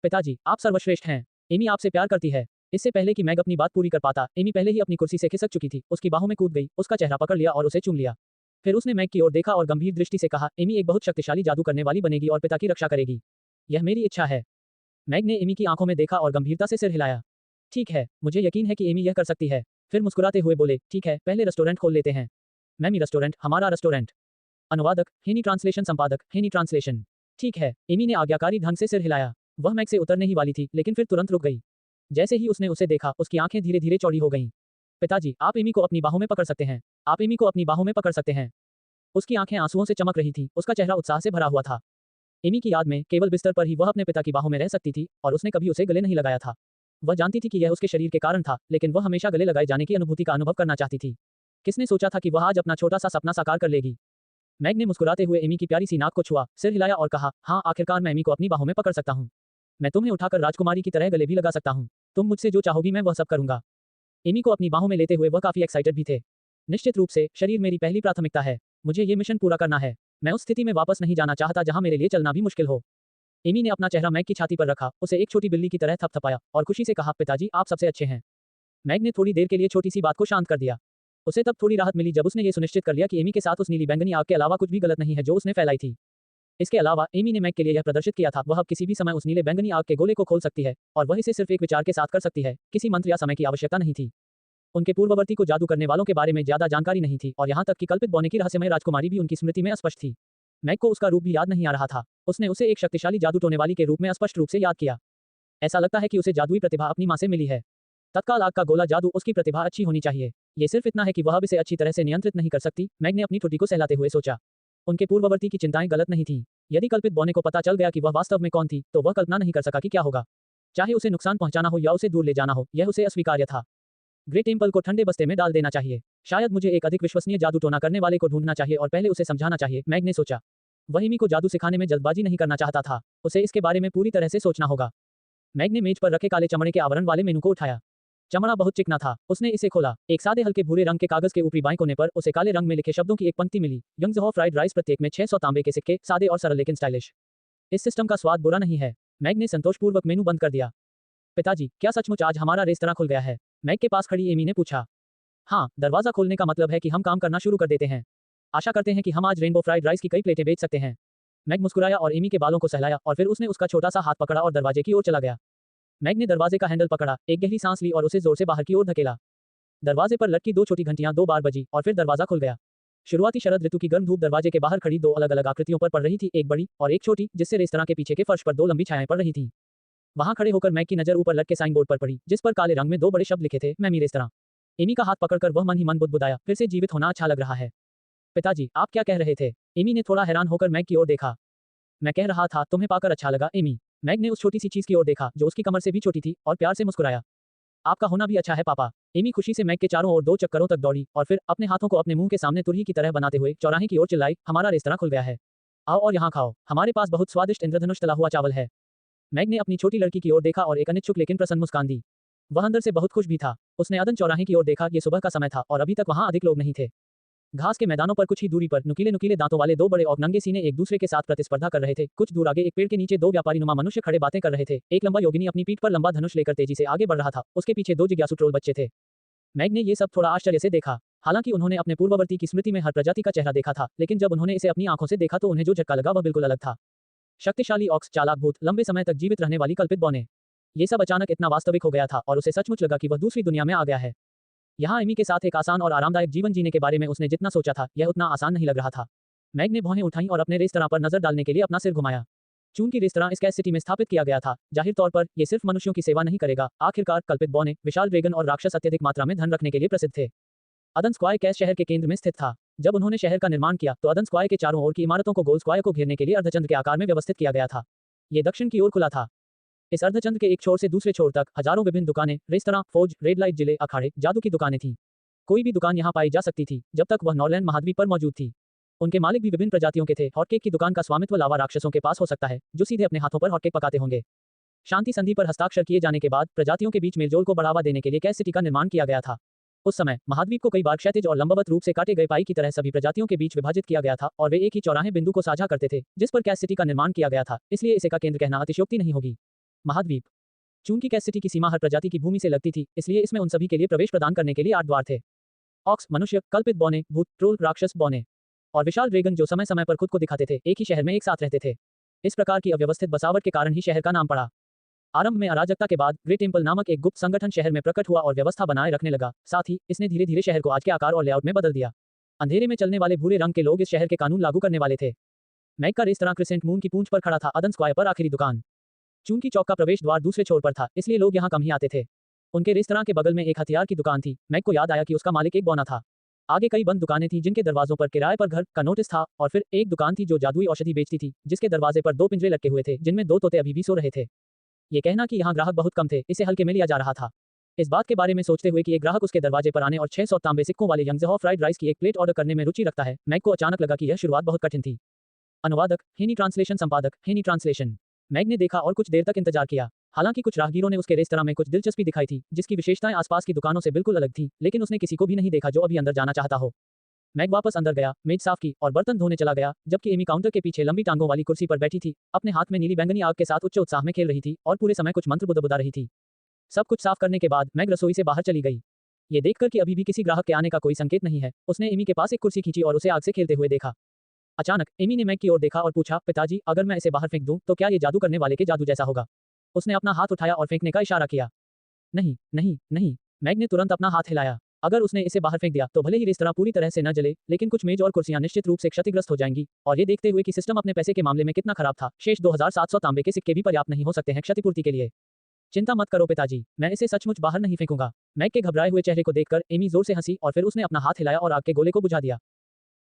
पिताजी, आप सर्वश्रेष्ठ हैं। एमी आपसे प्यार करती है। इससे पहले कि मैग अपनी बात पूरी कर पाता, एमी पहले ही अपनी कुर्सी से खिसक चुकी थी, उसकी बाहों में कूद गई, उसका चेहरा पकड़ लिया और उसे चूम लिया। फिर उसने मैग की ओर देखा और गंभीर दृष्टि से कहा, एमी एक बहुत शक्तिशाली जादू करने वाली बनेगी और पिता की रक्षा करेगी। यह मेरी इच्छा है। मैग ने एमी की आंखों में देखा और गंभीरता से सिर हिलाया। ठीक है, मुझे यकीन है कि एमी यह कर सकती है। फिर मुस्कुराते हुए बोले, ठीक है, पहले रेस्टोरेंट खोल लेते हैं। मैमी रेस्टोरेंट, हमारा रेस्टोरेंट। अनुवादक, हेनी ट्रांसलेशन। संपादक, हेनी ट्रांसलेशन। ठीक है, एमी ने आज्ञाकारी ढंग से सिर हिलाया। वह मैग से उतरने ही वाली थी, लेकिन फिर तुरंत रुक गई। जैसे ही उसने उसे देखा, उसकी आंखें धीरे धीरे चौड़ी हो गईं। पिताजी, आप एमी को अपनी बाहों में पकड़ सकते हैं। आप एमी को अपनी बाहों में पकड़ सकते हैं। उसकी आंखें आंसुओं से चमक रही थी, उसका चेहरा उत्साह से भरा हुआ था। एमी की याद में केवल बिस्तर पर ही वह अपने पिता की बाहों में रह सकती थी और उसने कभी उसे गले नहीं लगाया था। वह जानती थी कि यह उसके शरीर के कारण था, लेकिन वह हमेशा गले लगाए जाने की अनुभूति का अनुभव करना चाहती थी। किसने सोचा था कि वह आज अपना छोटा सा सपना साकार कर लेगी? मैग ने मुस्कुराते हुए एमी की प्यारी सी नाक को छुआ, सिर हिलाया और कहा, हाँ, आखिरकार मैं एमी को अपनी बाहों में पकड़ सकता हूँ। मैं तुम्हें उठाकर राजकुमारी की तरह गले भी लगा सकता हूँ। तुम मुझसे जो चाहोगी मैं वह सब करूंगा। एमी को अपनी बाहों में लेते हुए वह काफी एक्साइटेड भी थे। निश्चित रूप से शरीर मेरी पहली प्राथमिकता है। मुझे ये मिशन पूरा करना है। मैं उस स्थिति में वापस नहीं जाना चाहता जहां मेरे लिए चलना भी मुश्किल हो। एमी ने अपना चेहरा मैग की छाती पर रखा, उसे एक छोटी बिल्ली की तरह थपथपाया और खुशी से कहा, पिताजी आप सबसे अच्छे हैं। मैग ने थोड़ी देर के लिए छोटी सी बात को शांत कर दिया। उसे तब थोड़ी राहत मिली जब उसने ये सुनिश्चित कर लिया कि एमी के साथ उस नीली बैंगनी आग के अलावा कुछ भी गलत नहीं है जो उसने फैलाई थी। इसके अलावा एमी ने मैग के लिए यह प्रदर्शित किया था, वह अब किसी भी समय उस नीले बैंगनी आग के गोले को खोल सकती है और वह इसे सिर्फ एक विचार के साथ कर सकती है, किसी मंत्र या समय की आवश्यकता नहीं थी। उनके पूर्ववर्ती को जादू करने वालों के बारे में ज्यादा जानकारी नहीं थी और यहाँ तक कि कल्पित बौने की रहस्यमय राजकुमारी भी उनकी स्मृति में अस्पष्ट थी। मैग को उसका रूप भी याद नहीं आ रहा था। उसने उसे एक शक्तिशाली जादू टोने वाली के रूप में स्पष्ट रूप से याद किया। ऐसा लगता है कि उसे जादुई प्रतिभा अपनी मां से मिली है। तत्काल आग का गोला जादू उसकी प्रतिभा अच्छी होनी चाहिए। ये सिर्फ इतना है कि वह अब इसे अच्छी तरह से नियंत्रित नहीं कर सकती, मैग ने अपनी ठुड्डी को सहलाते हुए सोचा। उनके पूर्ववर्ती की चिंताएं गलत नहीं थीं। यदि कल्पित बौने को पता चल गया कि वह वास्तव में कौन थी, तो वह कल्पना नहीं कर सका कि क्या होगा। चाहे उसे नुकसान पहुंचाना हो या उसे दूर ले जाना हो, यह उसे अस्वीकार्य था। ग्रे टेम्पल को ठंडे बस्ते में डाल देना चाहिए। शायद मुझे एक अधिक विश्वसनीय जादू टोना करने वाले को ढूंढना चाहिए और पहले उसे समझाना चाहिए, मैग ने सोचा। वह एमी को जादू सिखाने में जल्दबाजी नहीं करना चाहता था, उसे इसके बारे में पूरी तरह से सोचना होगा। मैग ने मेज पर रखे काले चमड़े के आवरण वाले मेनू को उठाया। चमड़ा बहुत चिकना था। उसने इसे खोला। एक सादे हल्के भूरे रंग के कागज के ऊपरी बाएं कोने पर उसे काले रंग में लिखे शब्दों की एक पंक्ति मिली, यंग्जहॉ फ्राइड राइस, प्रत्येक में 600 तांबे के सिक्के, सादे और सरल लेकिन स्टाइलिश। इस सिस्टम का स्वाद बुरा नहीं है। मैग ने संतोषपूर्वक मेनू बंद कर दिया। पिताजी, क्या सचमुच आज हमारा रेस्तरां खुल गया है? मैग के पास खड़ी एमी ने पूछा। हाँ, दरवाजा खोलने का मतलब है कि हम काम करना शुरू कर देते हैं। आशा करते हैं कि हम आज रेनबो फ्राइड राइस की कई प्लेटें बेच सकते हैं। मैग मुस्कुराया और एमी के बालों को सहलाया और फिर उसने उसका छोटा सा हाथ पकड़ा और दरवाजे की ओर चला गया। मैग ने दरवाजे का हैंडल पकड़ा, एक गहरी सांस ली और उसे जोर से बाहर की ओर धकेला। दरवाजे पर लटकी 2 छोटी घंटियां 2 बार बजी और फिर दरवाजा खुल गया। शुरुआती शरद ऋतु की गर्म धूप दरवाजे के बाहर खड़ी 2 अलग-अलग आकृतियों पर पड़ रही थी, एक बड़ी और एक छोटी, जिससे रेस्तरां के पीछे के फर्श पर 2 लंबी छायाएं पड़ रही थीं। वहां खड़े होकर मैग की नजर ऊपर लटके साइन बोर्ड पर पड़ी, जिस पर काले रंग में 2 बड़े शब्द लिखे थे, मैमी रेस्तरां। एमी का हाथ पकड़कर वह मन ही मन बुदबुदाया, फिर से जीवित होना अच्छा लग रहा है। पिताजी, आप क्या कह रहे थे? एमी ने थोड़ा हैरान होकर मैग की ओर देखा। मैं कह रहा था, तुम्हें पाकर अच्छा लगा, एमी। मैग ने उस छोटी सी चीज की ओर देखा जो उसकी कमर से भी छोटी थी और प्यार से मुस्कुराया। आपका होना भी अच्छा है पापा। एमी खुशी से मैग के चारों ओर 2 चक्करों तक दौड़ी और फिर अपने हाथों को अपने मुंह के सामने तुरही की तरह बनाते हुए चौराहे की ओर चिल्लाई, हमारा रेस्तरां खुल गया है। आओ और यहाँ खाओ, हमारे पास बहुत स्वादिष्ट इंद्रधनुष तला हुआ चावल है। मैग ने अपनी छोटी लड़की की ओर देखा और एक अनिच्छुक लेकिन प्रसन्न मुस्कान दी। वह अंदर से बहुत खुश भी था। उसने अदन चौराहे की ओर देखा, ये सुबह का समय था और अभी तक वहां अधिक लोग नहीं थे। घास के मैदानों पर कुछ ही दूरी पर नुकीले नुकीले दांतों वाले 2 बड़े और नंगे सीने एक दूसरे के साथ प्रतिस्पर्धा कर रहे थे। कुछ दूर आगे एक पेड़ के नीचे 2 व्यापारी नुमा मनुष्य खड़े बातें कर रहे थे। एक लंबा योगिनी अपनी पीठ पर लंबा धनुष लेकर तेजी से आगे बढ़ रहा था, उसके पीछे 2 जिज्ञासु ट्रोल बच्चे थे। मैग ने ये सब थोड़ा आश्चर्य से देखा। हालांकि उन्होंने अपने पूर्ववर्ती की स्मृति में हर प्रजाति का चेहरा देखा था, लेकिन जब उन्होंने इसे अपनी आंखों से देखा तो उन्हें जो झटका लगा वह बिल्कुल अलग था। शक्तिशाली ऑक्स, चालाक भूत, लंबे समय तक जीवित रहने वाली कल्पित बौने। ये सब अचानक इतना वास्तविक हो गया था और उसे सचमुच लगा कि वह दूसरी दुनिया में आ गया है। यहाँ एमी के साथ एक आसान और आरामदायक जीवन जीने के बारे में उसने जितना सोचा था, यह उतना आसान नहीं लग रहा था। मैग ने भौहें उठाईं और अपने रेस्तरां पर नजर डालने के लिए अपना सिर घुमाया। चूंकि रेस्तरां इस कैस सिटी में स्थापित किया गया था, जाहिर तौर पर यह सिर्फ मनुष्यों की सेवा नहीं करेगा। आखिरकार कल्पित बौने, विशाल ड्रैगन और राक्षस अत्यधिक मात्रा में धन रखने के लिए प्रसिद्ध थे। अदन स्क्वायर कैस शहर के केंद्र में स्थित था। जब उन्होंने शहर का निर्माण किया तो अदन स्क्वायर के चारों ओर की इमारतों को गोल स्क्वायर को घेरने के लिए अर्धचंद्र के आकार में व्यवस्थित किया गया था। ये दक्षिण की ओर खुला था। इस अर्धचंद्र के एक छोर से दूसरे छोर तक हजारों विभिन्न दुकानें, रेस्तरां, फौज, रेड लाइट जिले, अखाड़े, जादू की दुकानें थीं। कोई भी दुकान यहाँ पाई जा सकती थी जब तक वह नॉरलैंड महाद्वीप पर मौजूद थी। उनके मालिक भी विभिन्न प्रजातियों के थे। हॉटकेक की दुकान का स्वामित्व लावा राक्षसों के पास हो सकता है, जो सीधे अपने हाथों पर हॉटकेक पकाते होंगे। शांति संधि पर हस्ताक्षर किए जाने के बाद प्रजातियों के बीच मेलजोल को बढ़ावा देने के लिए कैस सिटी का निर्माण किया गया था। उस समय महाद्वीप को कई बार क्षैतिज और लंबवत रूप से काटे गए पाई की तरह सभी प्रजातियों के बीच विभाजित किया गया था और वे एक ही चौराहे बिंदु को साझा करते थे जिस पर कैस सिटी का निर्माण किया गया था, इसलिए इसे का केंद्र कहना अतिशयोक्ति नहीं होगी। महाद्वीप। चूंकि कैस सिटी की सीमा हर प्रजाति की भूमि से लगती थी, इसलिए इसमें उन सभी के लिए प्रवेश प्रदान करने के लिए 8 द्वार थे। ऑक्स, मनुष्य, कल्पित बौने, भूत, ट्रोल, राक्षस, बौने और विशाल ड्रैगन जो समय समय पर खुद को दिखाते थे, एक ही शहर में एक साथ रहते थे। इस प्रकार की अव्यवस्थित बसावट के कारण ही शहर का नाम पड़ा। आरंभ में अराजकता के बाद ग्रे टेम्पल नामक एक गुप्त संगठन शहर में प्रकट हुआ और व्यवस्था बनाए रखने लगा। साथ ही इसने धीरे धीरे शहर को आज के आकार और लेआउट में बदल दिया। अंधेरे में चलने वाले भूरे रंग के लोग इस शहर के कानून लागू करने वाले थे। मैग का रेस्तरां क्रिसेंट मून की पूंछ पर खड़ा था, अदन स्क्वायर पर आखिरी दुकान। चूंकि चौक का प्रवेश द्वार दूसरे छोर पर था, इसलिए लोग यहाँ कम ही आते थे। उनके रेस्तरां के बगल में एक हथियार की दुकान थी। मैग को याद आया कि उसका मालिक एक बौना था। आगे कई बंद दुकानें थीं जिनके दरवाजों पर किराए पर घर का नोटिस था और फिर एक दुकान थी जो जादुई औषधि बेचती थी, जिसके दरवाजे पर 2 पिंजरे लटके हुए थे जिनमें 2 तोते अभी भी सो रहे थे। ये कहना कि यहाँ ग्राहक बहुत कम थे, इसे हल्के में लिया जा रहा था। इस बात के बारे में सोचते हुए कि एक ग्राहक उसके दरवाजे पर आने और 600 तांबे सिक्कों वाले यंग्जहॉ फ्राइड राइस की एक प्लेट ऑर्डर करने में रुचि रखता है, मैग को अचानक लगा कि यह शुरुआत बहुत कठिन थी। अनुवादक, हेनी ट्रांसलेशन, संपादक, हेनी ट्रांसलेशन। मैग ने देखा और कुछ देर तक इंतजार किया। हालांकि कुछ राहगीरों ने उसके रेस्तरां में कुछ दिलचस्पी दिखाई थी, जिसकी विशेषताएं आसपास की दुकानों से बिल्कुल अलग थीं, लेकिन उसने किसी को भी नहीं देखा जो अभी अंदर जाना चाहता हो। मैग वापस अंदर गया, मेज साफ की और बर्तन धोने चला गया, जबकि एमी काउंटर के पीछे लंबी टांगों वाली कुर्सी पर बैठी थी, अपने हाथ में नीली बैंगनी आग के साथ उच्च उत्साह में खेल रही थी और पूरे समय कुछ मंत्र बुदबुदा रही थी। सब कुछ साफ करने के बाद मैग रसोई से बाहर चली गई। ये देखकर कि अभी भी किसी ग्राहक के आने का कोई संकेत नहीं है, उसने एमी के पास एक कुर्सी खींची और उसे आग से खेलते हुए देखा। अचानक एमी ने मैग की ओर देखा और पूछा, पिताजी, अगर मैं इसे बाहर फेंक दूं तो क्या ये जादू करने वाले के जादू जैसा होगा? उसने अपना हाथ उठाया और फेंकने का इशारा किया। नहीं, नहीं, नहीं। मैग ने तुरंत अपना हाथ हिलाया। अगर उसने इसे बाहर फेंक दिया तो भले ही रेस्तरां पूरी तरह से न जले, लेकिन कुछ मेज और कुर्सियां निश्चित रूप से क्षतिग्रस्त हो जाएंगी। और ये देखते हुए कि सिस्टम अपने पैसे के मामले में कितना खराब था, शेष 2700 तांबे के सिक्के भी पर्याप्त नहीं हो सकते हैं क्षतिपूर्ति के लिए। चिंता मत करो पिताजी, मैं इसे सचमुच बाहर नहीं फेंकूंगा। मैग के घबराए हुए चेहरे को देखकर एमी जोर से हंसी और फिर उसने अपना हाथ हिलाया और आग के गोले को बुझा दिया।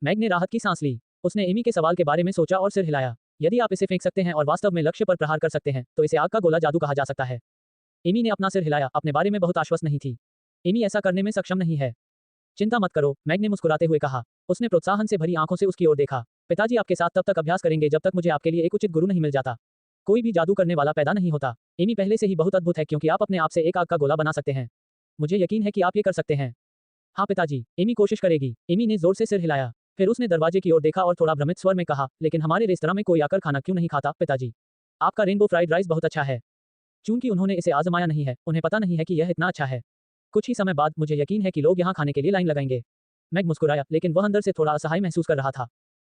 मैग ने राहत की सांस ली। उसने एमी के सवाल के बारे में सोचा और सिर हिलाया। यदि आप इसे फेंक सकते हैं और वास्तव में लक्ष्य पर प्रहार कर सकते हैं, तो इसे आग का गोला जादू कहा जा सकता है। एमी ने अपना सिर हिलाया, अपने बारे में बहुत आश्वस्त नहीं थी। एमी ऐसा करने में सक्षम नहीं है। चिंता मत करो, मैग ने मुस्कुराते हुए कहा। उसने प्रोत्साहन से भरी आंखों से उसकी ओर देखा। पिताजी आपके साथ तब तक अभ्यास करेंगे जब तक मुझे आपके लिए एक उचित गुरु नहीं मिल जाता। कोई भी जादू करने वाला पैदा नहीं होता। एमी पहले से ही बहुत अद्भुत है क्योंकि आप अपने आप से एक आग का गोला बना सकते हैं। मुझे यकीन है कि आप ये कर सकते हैं। हाँ पिताजी, एमी कोशिश करेगी। एमी ने जोर से सिर हिलाया। फिर उसने दरवाजे की ओर देखा और थोड़ा भ्रमित स्वर में कहा, लेकिन हमारे रेस्तरां में कोई आकर खाना क्यों नहीं खाता पिताजी? आपका रेनबो फ्राइड राइस बहुत अच्छा है। चूंकि उन्होंने इसे आजमाया नहीं है, उन्हें पता नहीं है कि यह इतना अच्छा है। कुछ ही समय बाद मुझे यकीन है कि लोग यहाँ खाने के लिए लाइन लगाएंगे। मैग मुस्कुराया, लेकिन वह अंदर से थोड़ा असहाय महसूस कर रहा था।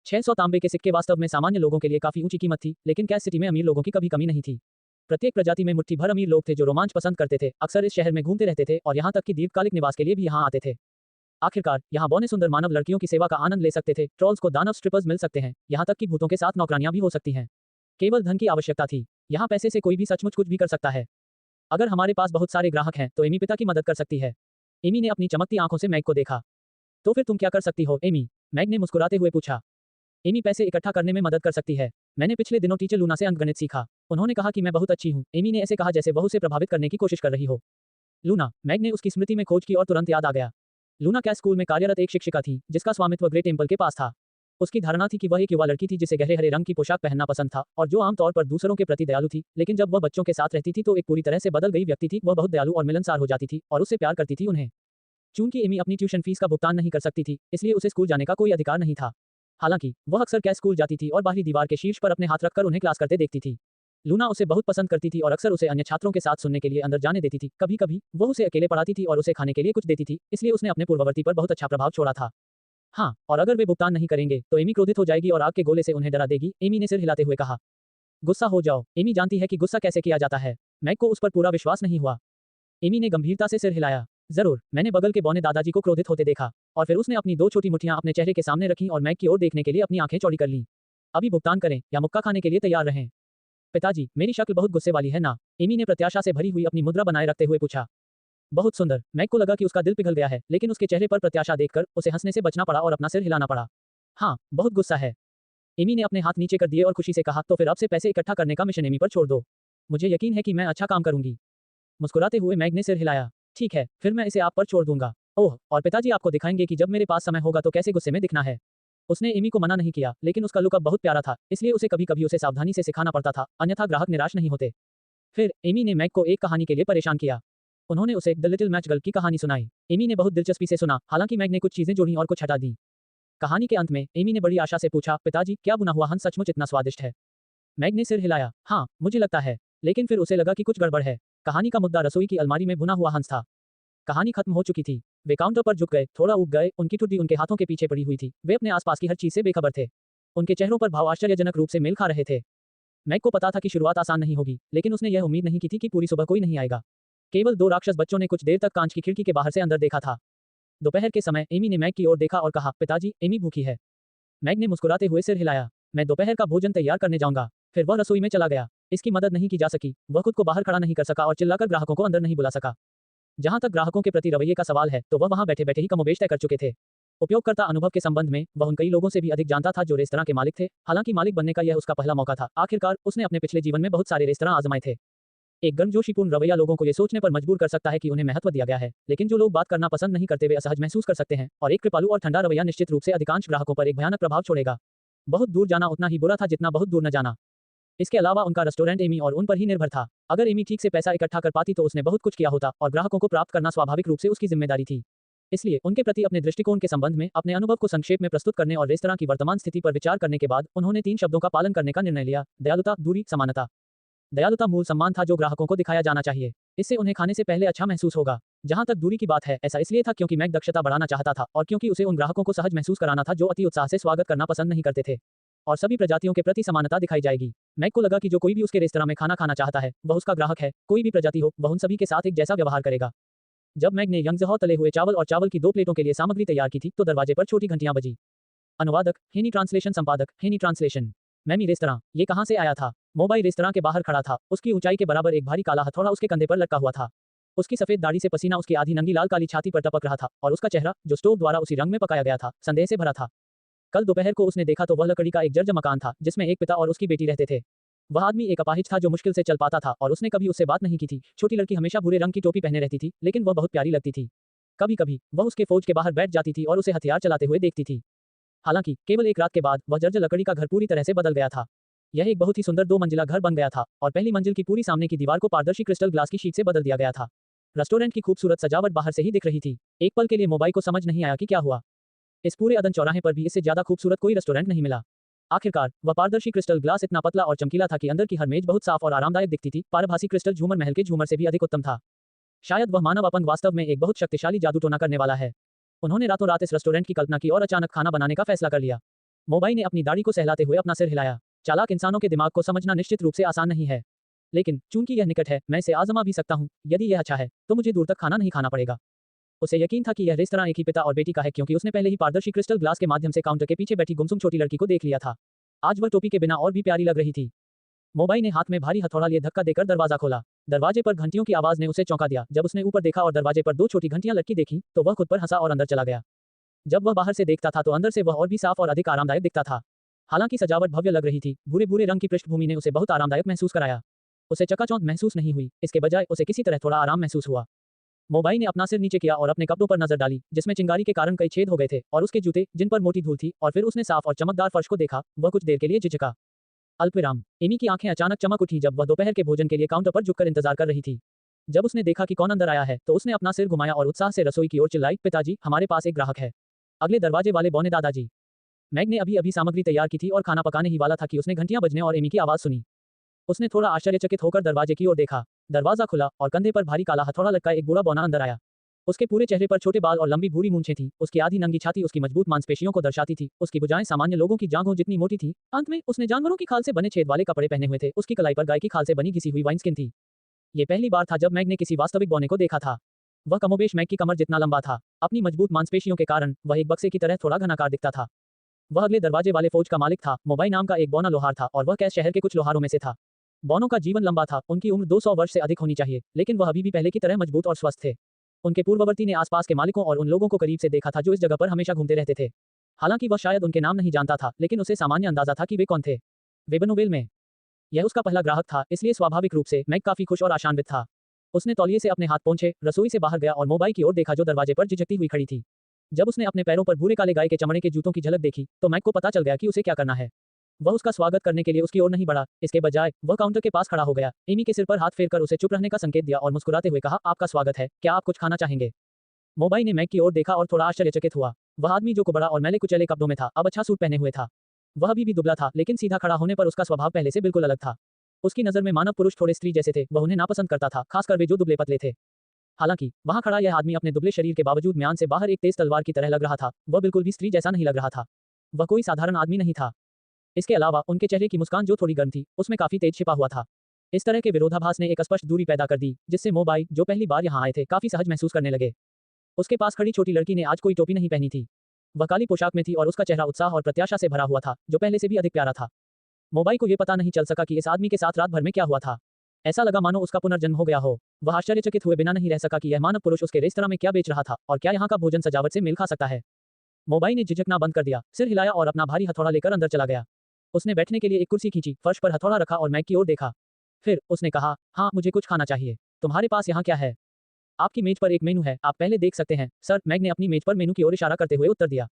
600 तांबे के सिक्के वास्तव में सामान्य लोगों के लिए काफी ऊंची कीमत थी, लेकिन कैस सिटी में अमीर लोगों की कभी कमी नहीं थी। प्रत्येक प्रजाति में मुट्ठी भर अमीर लोग थे जो रोमांच पसंद करते थे, अक्सर इस शहर में घूमते रहते थे और यहाँ तक कि दीर्घकालिक निवास के लिए भी यहाँ आते थे। आखिरकार यहाँ बौने सुंदर मानव लड़कियों की सेवा का आनंद ले सकते थे, ट्रॉल्स को दानव स्ट्रिपर्स मिल सकते हैं, यहाँ तक कि भूतों के साथ नौकरानियां भी हो सकती हैं। केवल धन की आवश्यकता थी। यहाँ पैसे से कोई भी सचमुच कुछ भी कर सकता है। अगर हमारे पास बहुत सारे ग्राहक हैं तो एमी पिता की मदद कर सकती है। एमी ने अपनी चमकती आंखों से मैग को देखा। तो फिर तुम क्या कर सकती हो एमी? मैग ने मुस्कुराते हुए पूछा। एमी पैसे इकट्ठा करने में मदद कर सकती है। मैंने पिछले दिनों टीचर लूना से अंकगणित सीखा। उन्होंने कहा कि मैं बहुत अच्छी हूँ। एमी ने ऐसे कहा जैसे वह उसे प्रभावित करने की कोशिश कर रही हो। लूना, मैग ने उसकी स्मृति में खोज की और तुरंत याद आ गया। लूना कैस स्कूल में कार्यरत एक शिक्षिका थी जिसका स्वामित्व ग्रे टेम्पल के पास था। उसकी धारणा थी कि वह एक युवा लड़की थी जिसे गहरे हरे रंग की पोशाक पहनना पसंद था और जो आमतौर पर दूसरों के प्रति दयालु थी, लेकिन जब वह बच्चों के साथ रहती थी तो एक पूरी तरह से बदल गई व्यक्ति थी। वह बहुत दयालु और मिलनसार हो जाती थी और उससे प्यार करती थी उन्हें। चूंकि एमी अपनी ट्यूशन फीस का भुगतान नहीं कर सकती थी, इसलिए उसे स्कूल जाने का कोई अधिकार नहीं था। हालांकि वह अक्सर कैस स्कूल जाती थी और बाहरी दीवार के शीर्ष पर अपने हाथ रखकर उन्हें क्लास करते देखती थी। लूना उसे बहुत पसंद करती थी और अक्सर उसे अन्य छात्रों के साथ सुनने के लिए अंदर जाने देती थी। कभी कभी वह उसे अकेले पढ़ाती थी और उसे खाने के लिए कुछ देती थी, इसलिए उसने अपने पूर्ववर्ती पर बहुत अच्छा प्रभाव छोड़ा था। हाँ, और अगर वे भुगतान नहीं करेंगे तो एमी क्रोधित हो जाएगी और आग के गोले से उन्हें डरा देगी। एमी ने सिर हिलाते हुए कहा। गुस्सा हो जाओ। एमी जानती है कि गुस्सा कैसे किया जाता है। मैग को उस पर पूरा विश्वास नहीं हुआ। एमी ने गंभीरता से सिर हिलाया। जरूर, मैंने बगल के बौने दादाजी को क्रोधित होते देखा। और फिर उसने अपनी दो छोटी मुट्ठियां अपने चेहरे के सामने रखीं और मैग की ओर देखने के लिए अपनी आंखें चौड़ी कर लीं। अभी भुगतान करें या मुक्का खाने के लिए तैयार रहें? पिताजी, मेरी शक्ल बहुत गुस्से वाली है ना? एमी ने प्रत्याशा से भरी हुई अपनी मुद्रा बनाए रखते हुए पूछा। बहुत सुंदर। मैग को लगा कि उसका दिल पिघल गया है, लेकिन उसके चेहरे पर प्रत्याशा देखकर उसे हंसने से बचना पड़ा और अपना सिर हिलाना पड़ा। हाँ, बहुत गुस्सा है। एमी ने अपने हाथ नीचे कर दिए और खुशी से कहा, तो फिर अब से पैसे इकट्ठा करने का मिशन एमी पर छोड़ दो। मुझे यकीन है कि मैं अच्छा काम करूंगी। मुस्कुराते हुए मैग ने सिर हिलाया। ठीक है, फिर मैं इसे आप पर छोड़ दूंगा। ओह, और पिताजी आपको दिखाएंगे कि जब मेरे पास समय होगा तो कैसे गुस्से में दिखना है। उसने एमी को मना नहीं किया, लेकिन उसका लुक अब बहुत प्यारा था, इसलिए उसे कभी कभी उसे सावधानी से सिखाना पड़ता था, अन्यथा ग्राहक निराश नहीं होते। फिर एमी ने मैग को एक कहानी के लिए परेशान किया। उन्होंने उसे द लिटिल मैच गर्ल की कहानी सुनाई। एमी ने बहुत दिलचस्पी से सुना, हालांकि मैग ने कुछ चीजें जोड़ी और कुछ हटा दी। कहानी के अंत में एमी ने बड़ी आशा से पूछा, पिताजी, क्या बुना हुआ हंस सचमुच इतना स्वादिष्ट है? मैग ने सिर हिलाया। हाँ, मुझे लगता है। लेकिन फिर उसे लगा कि कुछ गड़बड़ है। कहानी का मुद्दा रसोई की अलमारी में भुना हुआ हंस था। कहानी खत्म हो चुकी थी। वे काउंटर पर झुक गए, थोड़ा उब गए, उनकी ठुड्डी उनके हाथों के पीछे पड़ी हुई थी। वे अपने आसपास की हर चीज से बेखबर थे। उनके चेहरों पर भाव आश्चर्यजनक रूप से मेल खा रहे थे। मैग को पता था कि शुरुआत आसान नहीं होगी, लेकिन उसने यह उम्मीद नहीं की थी कि पूरी सुबह कोई नहीं आएगा। केवल दो राक्षस बच्चों ने कुछ देर तक कांच की खिड़की के बाहर से अंदर देखा था। दोपहर के समय एमी ने मैग की ओर देखा और कहा, पिताजी, एमी भूखी है। मैग ने मुस्कुराते हुए सिर हिलाया। मैं दोपहर का भोजन तैयार करने जाऊंगा। फिर वह रसोई में चला गया। इसकी मदद नहीं की जा सकी। वह खुद को बाहर खड़ा नहीं कर सका और चिल्लाकर ग्राहकों को अंदर नहीं बुला सका। जहां तक ग्राहकों के प्रति रवैये का सवाल है, तो वह वहां बैठे बैठे ही कमोबेश तय कर चुके थे। उपयोगकर्ता अनुभव के संबंध में वह उन कई लोगों से भी अधिक जानता था जो रेस्तरां के मालिक थे। हालांकि मालिक बनने का यह उसका पहला मौका था। आखिरकार उसने अपने पिछले जीवन में बहुत सारे रेस्तरां आजमाए थे। एक गर्मजोशीपूर्ण रवैया लोगों को यह सोचने पर मजबूर कर सकता है कि उन्हें महत्व दिया गया है, लेकिन जो लोग बात करना पसंद नहीं करते वे असहज महसूस कर सकते हैं, और एक कृपालु और ठंडा रवैया निश्चित रूप से अधिकांश ग्राहकों पर एक भयानक प्रभाव छोड़ेगा। बहुत दूर जाना उतना ही बुरा था जितना बहुत दूर न जाना। इसके अलावा उनका रेस्टोरेंट एमी और उन पर ही निर्भर था। अगर एमी ठीक से पैसा इकट्ठा कर पाती तो उसने बहुत कुछ किया होता, और ग्राहकों को प्राप्त करना स्वाभाविक रूप से उसकी जिम्मेदारी थी। इसलिए उनके प्रति अपने दृष्टिकोण के संबंध में अपने अनुभव को संक्षेप में प्रस्तुत करने और रेस्तरां की वर्तमान स्थिति पर विचार करने के बाद उन्होंने 3 शब्दों का पालन करने का निर्णय लिया: दयालुता, दूरी, समानता। दयालुता मूल सम्मान था जो ग्राहकों को दिखाया जाना चाहिए। इससे उन्हें खाने से पहले अच्छा महसूस होगा। जहां तक दूरी की बात है, ऐसा इसलिए था क्योंकि मैक दक्षता बढ़ाना चाहता था और क्योंकि उसे उन ग्राहकों को सहज महसूस कराना था जो अति उत्साह से स्वागत करना पसंद नहीं करते थे। और सभी प्रजातियों के प्रति समानता दिखाई जाएगी। मैक को लगा कि जो कोई भी उसके रेस्तरां में खाना खाना चाहता है, वह उसका ग्राहक है। कोई भी प्रजाति हो, वह उन सभी के साथ एक जैसा व्यवहार करेगा। जब मैक ने यंगज़हॉ तले हुए चावल और चावल की 2 प्लेटों के लिए सामग्री तैयार की थी, तो दरवाजे पर छोटी घंटियां बजी। अनुवादक, हेनी ट्रांसलेशन। संपादक, हेनी ट्रांसलेशन। मैमी रेस्तरां, ये कहां से आया था? मोबाइल रेस्तरां के बाहर खड़ा था। उसकी ऊंचाई के बराबर एक भारी काला हथौड़ा उसके कंधे पर लटका हुआ था। उसकी सफेद दाढ़ी से पसीना उसकी आधी नंगी लाल काली छाती पर टपक रहा था और उसका चेहरा, जो स्टोव द्वारा उसी रंग में पकाया गया था, संदेह से भरा था। कल दोपहर को उसने देखा तो वह लकड़ी का एक जर्जर मकान था जिसमें एक पिता और उसकी बेटी रहते थे। वह आदमी एक अपाहिज था जो मुश्किल से चल पाता था और उसने कभी उससे बात नहीं की थी। छोटी लड़की हमेशा भूरे रंग की टोपी पहने रहती थी, लेकिन वह बहुत प्यारी लगती थी। कभी कभी वह उसके फौज के बाहर बैठ जाती थी और उसे हथियार चलाते हुए देखती थी। हालांकि केवल एक रात के बाद वह जर्जर लकड़ी का घर पूरी तरह से बदल गया था। यह एक बहुत ही सुंदर 2 मंजिला घर बन गया था और पहली मंजिल की पूरी सामने की दीवार को पारदर्शी क्रिस्टल ग्लास की शीट से बदल दिया गया था। रेस्टोरेंट की खूबसूरत सजावट बाहर से ही दिख रही थी। एक पल के लिए मोबाइल को समझ नहीं आया कि क्या हुआ। इस पूरे अदन चौराहे पर भी इससे ज्यादा खूबसूरत कोई रेस्टोरेंट नहीं मिला। आखिरकार वह पारदर्शी क्रिस्टल ग्लास इतना पतला और चमकीला था कि अंदर की हर मेज बहुत साफ और आरामदायक दिखती थी। पारभासी क्रिस्टल झूमर महल के झूमर से भी अधिक उत्तम था। शायद वह मानव अपंग वास्तव में एक बहुत शक्तिशाली जादू टोना करने वाला है। उन्होंने रातों रात इस रेस्टोरेंट की कल्पना की और अचानक खाना बनाने का फैसला कर लिया। मोबाइल ने अपनी दाढ़ी को सहलाते हुए अपना सिर हिलाया। चालाक इंसानों के दिमाग को समझना निश्चित रूप से आसान नहीं है, लेकिन चूंकि यह निकट है, मैं इसे आजमा भी सकता हूं। यदि यह अच्छा है, तो मुझे दूर तक खाना नहीं खाना पड़ेगा। उसे यकीन था कि यह रेस्तरां एक ही पिता और बेटी का है क्योंकि उसने पहले ही पारदर्शी क्रिस्टल ग्लास के माध्यम से काउंटर के पीछे बैठी गुमसुम छोटी लड़की को देख लिया था। आज वह टोपी के बिना और भी प्यारी लग रही थी। मोबाइल ने हाथ में भारी हथौड़ा लिए धक्का देकर दरवाजा खोला। दरवाजे पर घंटियों की आवाज ने उसे चौंका दिया। जब उसने ऊपर देखा और दरवाजे पर 2 छोटी घंटियां लटकी देखी, तो वह खुद पर हंसा और अंदर चला गया। जब वह बाहर से देखता था तो अंदर से वह और भी साफ और अधिक आरामदायक दिखता था। हालांकि सजावट भव्य लग रही थी, भूरे भूरे रंग की पृष्ठभूमि ने उसे बहुत आरामदायक महसूस कराया। उसे चकाचौंध महसूस नहीं हुई, इसके बजाय उसे किसी तरह थोड़ा आराम महसूस हुआ। मोबाइल ने अपना सिर नीचे किया और अपने कपड़ों पर नजर डाली, जिसमें चिंगारी के कारण कई छेद हो गए थे, और उसके जूते, जिन पर मोटी धूल थी, और फिर उसने साफ और चमकदार फर्श को देखा। वह कुछ देर के लिए झिझका। अल्पविराम। एमी की आंखें अचानक चमक उठी जब वह दोपहर के भोजन के लिए काउंटर पर झुककर इंतजार कर रही थी। जब उसने देखा कि कौन अंदर आया है, तो उसने अपना सिर घुमाया और उत्साह से रसोई की ओर चिल्लाई, पिताजी, हमारे पास एक ग्राहक है। अगले दरवाजे वाले बौने दादाजी। मैग ने अभी अभी सामग्री तैयार की थी और खाना पकाने ही वाला था कि उसने घंटियां बजने और एमी की आवाज सुनी। उसने थोड़ा आश्चर्यचकित होकर दरवाजे की ओर देखा। दरवाजा खुला और कंधे पर भारी काला हथौड़ा लटकाए एक बूढ़ा बौना अंदर आया। उसके पूरे चेहरे पर छोटे बाल और लंबी भूरी मूंछें थीं। उसकी आधी नंगी छाती उसकी मजबूत मांसपेशियों को दर्शाती थी। उसकी भुजाएं सामान्य लोगों की जांघों जितनी मोटी थी। अंत में उसने जानवरों की खाल से बने छेद वाले कपड़े पहने हुए थे। उसकी कलाई पर गाय की खाल से बनी घिसी हुई वाइन स्किन थी। ये पहली बार था जब मैग ने किसी वास्तविक बौने को देखा था। वह कमोबेश मैग की कमर जितना लंबा था। अपनी मजबूत मांसपेशियों के कारण वह एक बक्से की तरह थोड़ा घनाकार दिखता था। वह अगले दरवाजे वाले फौज का मालिक था। मोबाइल नाम का एक बौना लोहार था और वह कैस शहर के कुछ लोहारों में से था। बौनों का जीवन लंबा था। उनकी उम्र 200 वर्ष से अधिक होनी चाहिए, लेकिन वह अभी भी पहले की तरह मजबूत और स्वस्थ थे। उनके पूर्ववर्ती ने आसपास के मालिकों और उन लोगों को करीब से देखा था जो इस जगह पर हमेशा घूमते रहते थे। हालांकि वह शायद उनके नाम नहीं जानता था, लेकिन उसे सामान्य अंदाजा था कि वे कौन थे। वेबनोवेल में यह उसका पहला ग्राहक था, इसलिए स्वाभाविक रूप से मैग काफी खुश और आशान्वित था। उसने तौलिए से अपने हाथ पोंछे, रसोई से बाहर गया और मोबाइल की ओर देखा जो दरवाजे पर झिझकती हुई खड़ी थी। जब उसने अपने पैरों पर भूरे काले गाय के चमड़े के जूतों की झलक देखी, तो मैग को पता चल गया कि उसे क्या करना है। वह उसका स्वागत करने के लिए उसकी ओर नहीं बढ़ा। इसके बजाय वह काउंटर के पास खड़ा हो गया, एमी के सिर पर हाथ फेरकर उसे चुप रहने का संकेत दिया और मुस्कुराते हुए कहा, आपका स्वागत है, क्या आप कुछ खाना चाहेंगे? मोबाइल ने मैग की ओर देखा और थोड़ा आश्चर्यचकित हुआ। वह आदमी जो कुबड़ा और मैले कुचले कपड़ों में था, अब अच्छा सूट पहने हुए था। वह अभी भी दुबला था, लेकिन सीधा खड़ा होने पर उसका स्वभाव पहले से बिल्कुल अलग था। उसकी नजर में मानव पुरुष थोड़े स्त्री जैसे थे। वह उन्हें नापसंद करता था, खासकर वे जो दुबले पतले थे। हालांकि वहां खड़ा यह आदमी अपने दुबले शरीर के बावजूद म्यान से बाहर एक तेज तलवार की तरह लग रहा था। वह बिल्कुल भी स्त्री जैसा नहीं लग रहा था। वह कोई साधारण आदमी नहीं था। इसके अलावा उनके चेहरे की मुस्कान जो थोड़ी गर्म थी, उसमें काफी तेज छिपा हुआ था। इस तरह के विरोधाभास ने एक स्पष्ट दूरी पैदा कर दी, जिससे मोबाइल, जो पहली बार यहाँ आए थे, काफी सहज महसूस करने लगे। उसके पास खड़ी छोटी लड़की ने आज कोई टोपी नहीं पहनी थी। वह काली पोशाक में थी और उसका चेहरा उत्साह और प्रत्याशा से भरा हुआ था, जो पहले से भी अधिक प्यारा था। मोबाइल को यह पता नहीं चल सका कि इस आदमी के साथ रात भर में क्या हुआ था। ऐसा लगा मानो उसका पुनर्जन्म हो गया हो। वह आश्चर्यचकित हुए बिना नहीं रह सका कि यह मानव पुरुष उसके रेस्तरां में क्या बेच रहा था और क्या यहाँ का भोजन सजावट से मेल खा सकता है। मोबाइल ने झिझकना बंद कर दिया, सिर हिलाया और अपना भारी हथौड़ा लेकर अंदर चला गया। उसने बैठने के लिए एक कुर्सी खींची, फर्श पर हथौड़ा रखा और मैग की ओर देखा। फिर उसने कहा, हाँ, मुझे कुछ खाना चाहिए। तुम्हारे पास यहाँ क्या है? आपकी मेज पर एक मेनू है, आप पहले देख सकते हैं, सर। मैग ने अपनी मेज पर मेनू की ओर इशारा करते हुए उत्तर दिया।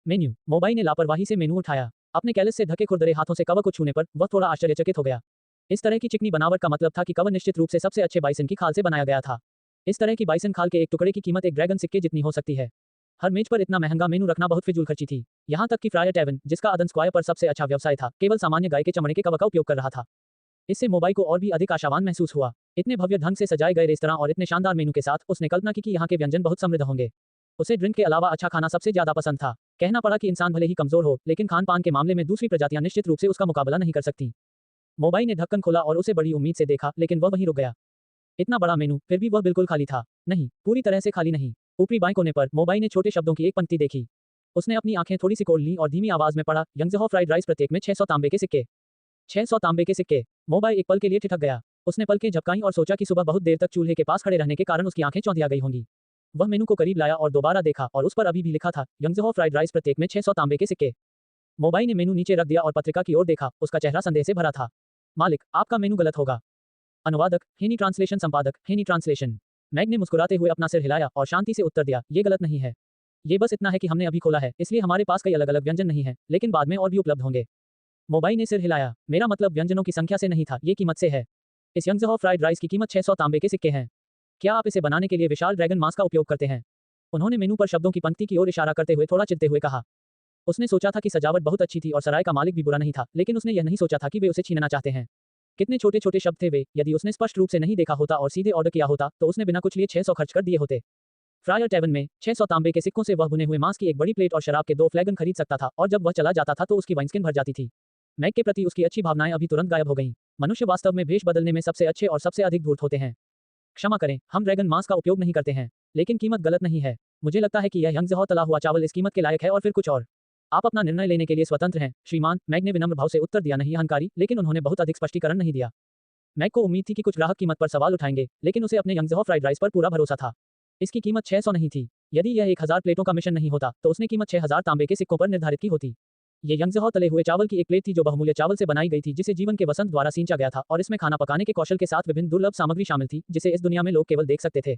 मेन्यू। मोबाइल ने लापरवाही से मेनू उठाया। अपने कैलस से ढके खुरदरे हाथों से कवर को छूने पर वह थोड़ा आश्चर्यचकित हो गया। इस तरह की चिकनी बनावट का मतलब था कि कवर निश्चित रूप से सबसे अच्छे बाइसन की खाल से बनाया गया था। इस तरह की बाइसन खाल के एक टुकड़े की कीमत एक ड्रैगन सिक्के जितनी हो सकती है। हर मेज पर इतना महंगा मेनू रखना बहुत फिजूल खर्ची थी। यहाँ तक कि फ्रायर टैवन, जिसका अदन स्क्वायर पर सबसे अच्छा व्यवसाय था, केवल सामान्य गाय के चमड़े के कवर का उपयोग कर रहा था। इससे मोबाई को और भी अधिक आशावान महसूस हुआ। इतने भव्य ढंग से सजाए गए रेस्तरां और इतने शानदार मेनू के साथ उसने कल्पना की कि यहाँ के व्यंजन बहुत समृद्ध होंगे। उसे ड्रिंक के अलावा अच्छा खाना सबसे ज्यादा पसंद था। कहना पड़ा कि इंसान भले ही कमजोर हो, लेकिन खान पान के मामले में दूसरी प्रजातियां निश्चित रूप से उसका मुकाबला नहीं कर सकती। मोबाई ने ढक्कन खोला और उसे बड़ी उम्मीद से देखा, लेकिन वह वहीं रुक गया। इतना बड़ा मेनू, फिर भी वह बिल्कुल खाली था। नहीं, पूरी तरह से खाली नहीं। ऊपरी बाएं कोने पर मोबाई ने छोटे शब्दों की एक पंक्ति देखी। उसने अपनी आंखें थोड़ी सिकोड़ लीं और धीमी आवाज में पढ़ा, यंगज़हॉ फ्राइड राइस, प्रत्येक में 600 तांबे के सिक्के। 600 तांबे के सिक्के। मोबाई एक पल के लिए ठिठक गया। उसने पलकें झपकाईं और सोचा कि सुबह बहुत देर तक चूल्हे के पास खड़े रहने के कारण उसकी आंखें चौंधिया गई होंगी। वह मेनू को करीब लाया और दोबारा देखा, और उस पर अभी भी लिखा था, यंगज़हॉ फ्राइड राइस, प्रत्येक में 600 तांबे के सिक्के। मोबाई ने मेनू नीचे रख दिया और पत्रिका की ओर देखा। उसका चेहरा संदेह से भरा था। मालिक, आपका मेनू गलत होगा। अनुवादक, हेनी ट्रांसलेशन। संपादक, हेनी ट्रांसलेशन। मैग ने मुस्कुराते हुए अपना सिर हिलाया और शांति से उत्तर दिया, ये गलत नहीं है। ये बस इतना है कि हमने अभी खोला है, इसलिए हमारे पास कई अलग अलग व्यंजन नहीं है, लेकिन बाद में और भी उपलब्ध होंगे। मोबाई ने सिर हिलाया। मेरा मतलब व्यंजनों की संख्या से नहीं था, ये कीमत से है। इस यंगज़हॉ फ्राइड राइस की कीमत 600 तांबे के सिक्के हैं। क्या आप इसे बनाने के लिए विशाल ड्रैगन मांस का उपयोग करते हैं? उन्होंने मेनू पर शब्दों की पंक्ति की ओर इशारा करते हुए थोड़ा चिढ़ते हुए कहा। उसने सोचा था कि सजावट बहुत अच्छी थी और सराय का मालिक भी बुरा नहीं था, लेकिन उसने यह नहीं सोचा था कि वे उसे छीनना चाहते हैं। कितने छोटे छोटे शब्द थे वे। यदि उसने स्पष्ट रूप से नहीं देखा होता और सीधे ऑर्डर किया होता, तो उसने बिना कुछ लिए 600 खर्च कर दिए होते। फ्रायर टैवन में 600 तांबे के सिक्कों से वह भुने हुए मांस की एक बड़ी प्लेट और शराब के 2 फ्लैगन खरीद सकता था, और जब वह चला जाता था तो उसकी वाइनस्किन भर जाती थी। मैग के प्रति उसकी अच्छी भावनाएं अभी तुरंत गायब हो गईं। मनुष्य वास्तव में भेष बदलने में सबसे अच्छे और सबसे अधिक धूर्त होते हैं। क्षमा करें, हम ड्रैगन मांस का उपयोग नहीं करते हैं, लेकिन कीमत गलत नहीं है। मुझे लगता है कि यह यंगज़हॉ तला हुआ चावल इस कीमत के लायक है और फिर कुछ और। आप अपना निर्णय लेने के लिए स्वतंत्र हैं, श्रीमान। मैग ने विनम्र भाव से उत्तर दिया, नहीं अहंकारी, लेकिन उन्होंने बहुत अधिक स्पष्टीकरण नहीं दिया। मैग को उम्मीद थी कि कुछ ग्राहक कीमत पर सवाल उठाएंगे, लेकिन उसे अपने यंगज़हॉ फ्राइड राइस पर पूरा भरोसा था। इसकी कीमत 600 नहीं थी। यदि यह 1000 प्लेटों का मिशन नहीं होता, तो उसने कीमत 6000 तांबे के सिक्कों पर निर्धारित की होती। ये यंगज़हॉ तले हुए चावल की एक प्लेट थी जो बहुमूल्य चावल से बनाई गई थी, जिसे जीवन के वसंत द्वारा सींचा गया था, और इसमें खाना पकाने के कौशल के साथ विभिन्न दुर्लभ सामग्री शामिल थी, जिसे इस दुनिया में लोग केवल देख सकते थे।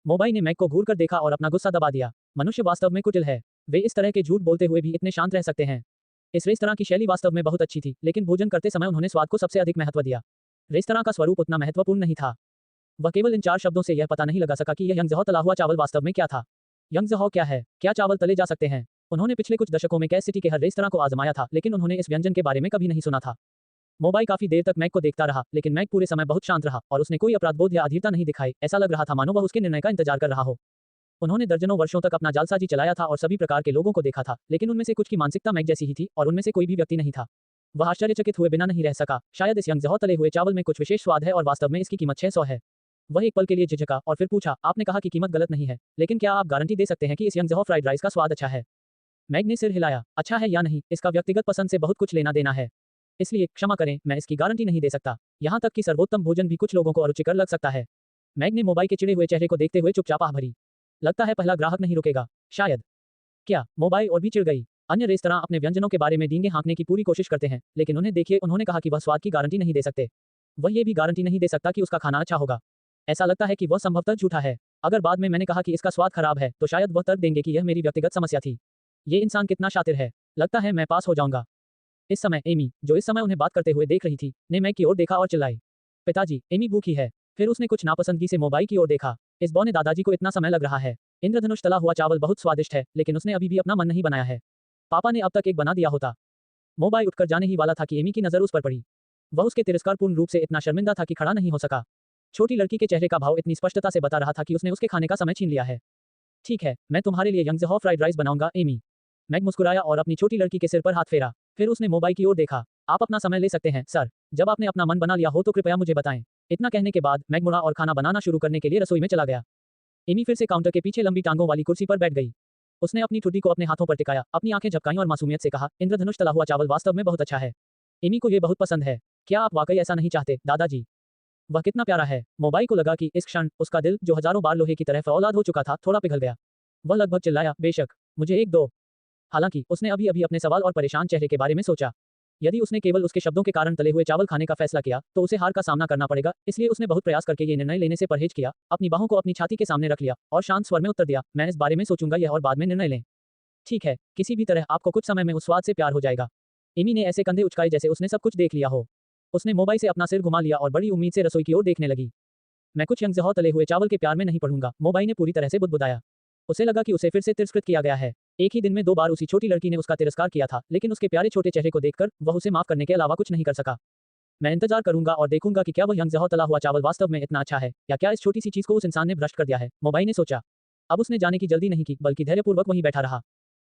मोबाई ने मैग को घूर कर देखा और अपना गुस्सा दबा दिया। मनुष्य वास्तव में कुटिल है। वे इस तरह के झूठ बोलते हुए भी इतने शांत रह सकते हैं। इस रेस्तरां की शैली वास्तव में बहुत अच्छी थी, लेकिन भोजन करते समय उन्होंने स्वाद को सबसे अधिक महत्व दिया। रेस्तरां का स्वरूप उतना महत्वपूर्ण नहीं था। वह केवल इन 4 शब्दों से यह पता नहीं लगा सका कि यह यंगज़हॉ तला हुआ चावल वास्तव में क्या था। यंगज़हॉ क्या है? क्या चावल तले जा सकते हैं? उन्होंने पिछले कुछ दशकों में कैस सिटी के हर रेस्तरां को आजमाया था, लेकिन उन्होंने इस व्यंजन के बारे में कभी नहीं सुना था। मोबाई काफी देर तक मैग को देखता रहा, लेकिन मैग पूरे समय बहुत शांत रहा और उसने कोई अपराधबोध या अधीरता नहीं दिखाई। ऐसा लग रहा था मानो वह उसके निर्णय का इंतजार कर रहा हो। उन्होंने दर्जनों वर्षों तक अपना जालसाजी चलाया था और सभी प्रकार के लोगों को देखा था, लेकिन उनमें से कुछ की मानसिकता मैग जैसी ही थी और उनमें से कोई भी व्यक्ति नहीं था। वह आश्चर्यचकित हुए बिना नहीं रह सका। शायद इस यंगज़हॉ तले हुए चावल में कुछ विशेष स्वाद है और वास्तव में इसकी कीमत 600 है। वह एक पल के लिए झिझका और फिर पूछा, आपने कहा कि कीमत गलत नहीं है, लेकिन क्या आप गारंटी दे सकते हैं कि इस यंगज़हॉ फ्राइड राइस का स्वाद अच्छा है? मैग ने सिर हिलाया। अच्छा है या नहीं, इसका व्यक्तिगत पसंद से बहुत कुछ लेना देना है। इसलिए क्षमा करें, मैं इसकी गारंटी नहीं दे सकता। यहाँ तक कि सर्वोत्तम भोजन भी कुछ लोगों को अरुचिकर लग सकता है। मैग ने मोबाई के चिड़े हुए चेहरे को देखते हुए चुपचाप आह भरी। लगता है पहला ग्राहक नहीं रुकेगा। शायद। क्या? मोबाई और भी चिढ़ गई। अन्य रेस्तरां अपने व्यंजनों के बारे में डींगे हाँकने की पूरी कोशिश करते हैं, लेकिन उन्हें देखिए, उन्होंने कहा कि वह स्वाद की गारंटी नहीं दे सकते। वह ये भी गारंटी नहीं दे सकता कि उसका खाना अच्छा होगा। ऐसा लगता है कि वह संभवतः झूठा है। अगर बाद में मैंने कहा कि इसका स्वाद खराब है, तो शायद वह तर्क देंगे कि यह मेरी व्यक्तिगत समस्या थी। ये इंसान कितना शातिर है। लगता है मैं पास हो जाऊंगा। इस समय एमी, जो इस समय उन्हें बात करते हुए देख रही थी, ने मैग की ओर देखा और चिल्लाई, पिताजी, एमी भूखी है। फिर उसने कुछ नापसंदगी से मोबाई की ओर देखा। इस बौने दादाजी को इतना समय लग रहा है। इंद्रधनुष तला हुआ चावल बहुत स्वादिष्ट है, लेकिन उसने अभी भी अपना मन नहीं बनाया है। पापा ने अब तक एक बना दिया होता। मोबाई उठकर जाने ही वाला था कि एमी की नजर उस पर पड़ी। वह उसके तिरस्कारपूर्ण रूप से इतना शर्मिंदा था कि खड़ा नहीं हो सका। छोटी लड़की के चेहरे का भाव इतनी स्पष्टता से बता रहा था कि उसने उसके खाने का समय छीन लिया है। ठीक है, मैं तुम्हारे लिए यंगज़हॉ फ्राइड राइस बनाऊंगा, एमी। मैग मुस्कुराया और अपनी छोटी लड़की के सिर पर हाथ फेरा। फिर उसने मोबाई की ओर देखा। आप अपना समय ले सकते हैं, सर। जब आपने अपना मन बना लिया हो तो कृपया मुझे बताएं। इतना कहने के बाद मैग मुड़ा और खाना बनाना शुरू करने के लिए रसोई में चला गया। एमी फिर से काउंटर के पीछे लंबी टांगों वाली कुर्सी पर बैठ गई। उसने अपनी ठुड्डी को अपने हाथों पर टिकाया, अपनी आंखें झपकाईं और मासूमियत से कहा, इंद्रधनुष तला हुआ चावल वास्तव में बहुत अच्छा है। एमी को ये बहुत पसंद है। क्या आप वाकई ऐसा नहीं चाहते, दादाजी? वह कितना प्यारा है। मोबाई को लगा कि इस क्षण उसका दिल, जो हजारों बार लोहे की तरह फौलाद हो चुका था, थोड़ा पिघल गया। वह लगभग चिल्लाया, बेशक, मुझे एक दो। हालांकि उसने अभी अभी अपने सवाल और परेशान चेहरे के बारे में सोचा। यदि उसने केवल उसके शब्दों के कारण तले हुए चावल खाने का फैसला किया, तो उसे हार का सामना करना पड़ेगा। इसलिए उसने बहुत प्रयास करके ये निर्णय लेने से परहेज किया, अपनी बाहों को अपनी छाती के सामने रख लिया और शांत स्वर में उत्तर दिया, मैं इस बारे में सोचूंगा यह और बाद में निर्णय लें। ठीक है, किसी भी तरह आपको कुछ समय में उस स्वाद से प्यार हो जाएगा। एमी ने ऐसे कंधे उचकाए जैसे उसने सब कुछ देख लिया हो। उसने मोबाइल से अपना सिर घुमा लिया और बड़ी उम्मीद से रसोई की ओर देखने लगी। मैं कुछ यंगजहौ तले हुए चावल के प्यार में नहीं पड़ूंगा, मोबाई ने पूरी तरह से बुदबुदाया। उसे लगा कि उसे फिर से तिरस्कृत किया गया है। एक ही दिन में 2 बार उसी छोटी लड़की ने उसका तिरस्कार किया था, लेकिन उसके प्यारे छोटे चेहरे को देखकर वह उसे माफ करने के अलावा कुछ नहीं कर सका। मैं इंतजार करूंगा और देखूंगा कि क्या वह यंगजहौ तला हुआ चावल वास्तव में इतना अच्छा है, या क्या इस छोटी सी चीज को उस इंसान ने भ्रष्ट कर दिया है, मोबाई ने सोचा। अब उसने जाने की जल्दी नहीं की, बल्कि धैर्यपूर्वक वहीं बैठा रहा।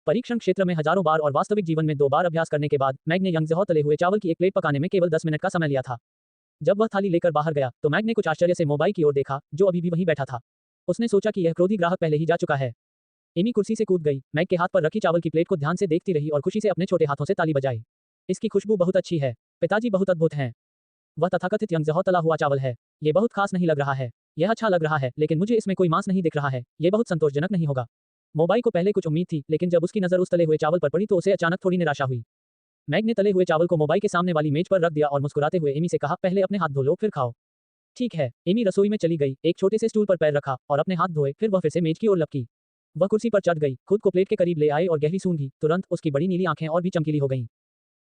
परीक्षण क्षेत्र में हजारों बार और वास्तविक जीवन में 2 बार अभ्यास करने के बाद मैग ने यंगजहौ तले हुए चावल की एक प्लेट पकाने में केवल 10 मिनट का समय लिया था। जब वह थाली लेकर बाहर गया, तो मैग ने कुछ आश्चर्य से मोबाई की ओर देखा, जो अभी भी वहीं बैठा था। उसने सोचा कि यह क्रोधी ग्राहक पहले ही जा चुका है। एमी कुर्सी से कूद गई, मैग के हाथ पर रखी चावल की प्लेट को ध्यान से देखती रही और खुशी से अपने छोटे हाथों से ताली बजाई। इसकी खुशबू बहुत अच्छी है। पिताजी बहुत अद्भुत हैं। वह तथाकथित यंगजहौ तला हुआ चावल है। ये बहुत खास नहीं लग रहा है। यह अच्छा लग रहा है, लेकिन मुझे इसमें कोई मांस नहीं दिख रहा है। ये बहुत संतोषजनक नहीं होगा। मोबाई को पहले कुछ उम्मीद थी, लेकिन जब उसकी नजर उस तले हुए चावल पर पड़ी तो उसे अचानक थोड़ी निराशा हुई। मैग ने तले हुए चावल को मोबाई के सामने वाली मेज पर रख दिया और मुस्कुराते हुए एमी से कहा, पहले अपने हाथ धो लो, फिर खाओ। ठीक है। एमी रसोई में चली गई, एक छोटे से स्टूल पर पैर रखा और अपने हाथ धोए, फिर वह फिर से मेज की ओर लपकी। वह कुर्सी पर चढ़ गई, खुद को प्लेट के करीब ले आई और गहरी सूंघी। तुरंत उसकी बड़ी नीली आंखें और भी चमकीली हो गईं।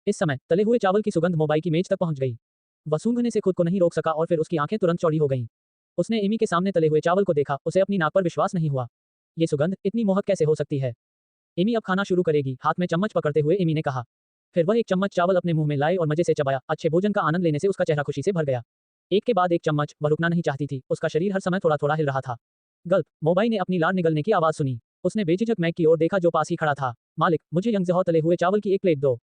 इस समय तले हुए चावल की सुगंध मोबाई की मेज तक पहुंच गई। वह सूंघने से खुद को नहीं रोक सका और फिर उसकी आंखें तुरंत चौड़ी हो गईं। उसने एमी के सामने तले हुए चावल को देखा, उसे अपनी नाक पर विश्वास नहीं हुआ। ये सुगंध इतनी मोहक कैसे हो सकती है? एमी अब खाना शुरू करेगी, हाथ में चम्मच पकड़ते हुए एमी ने कहा। फिर वह एक चम्मच चावल अपने मुंह में लाए और मजे से चबाया। अच्छे भोजन का आनंद लेने से उसका चेहरा खुशी से भर गया। एक के बाद एक चम्मच, वह रुकना नहीं चाहती थी। उसका शरीर हर समय थोड़ा थोड़ा हिल रहा था। गल्प। मोबाई ने अपनी लार निगलने की आवाज सुनी। उसने बेझिझक मैग की ओर देखा जो पास ही खड़ा था। मालिक, मुझे यंगजहौ तले हुए चावल की एक प्लेट दो।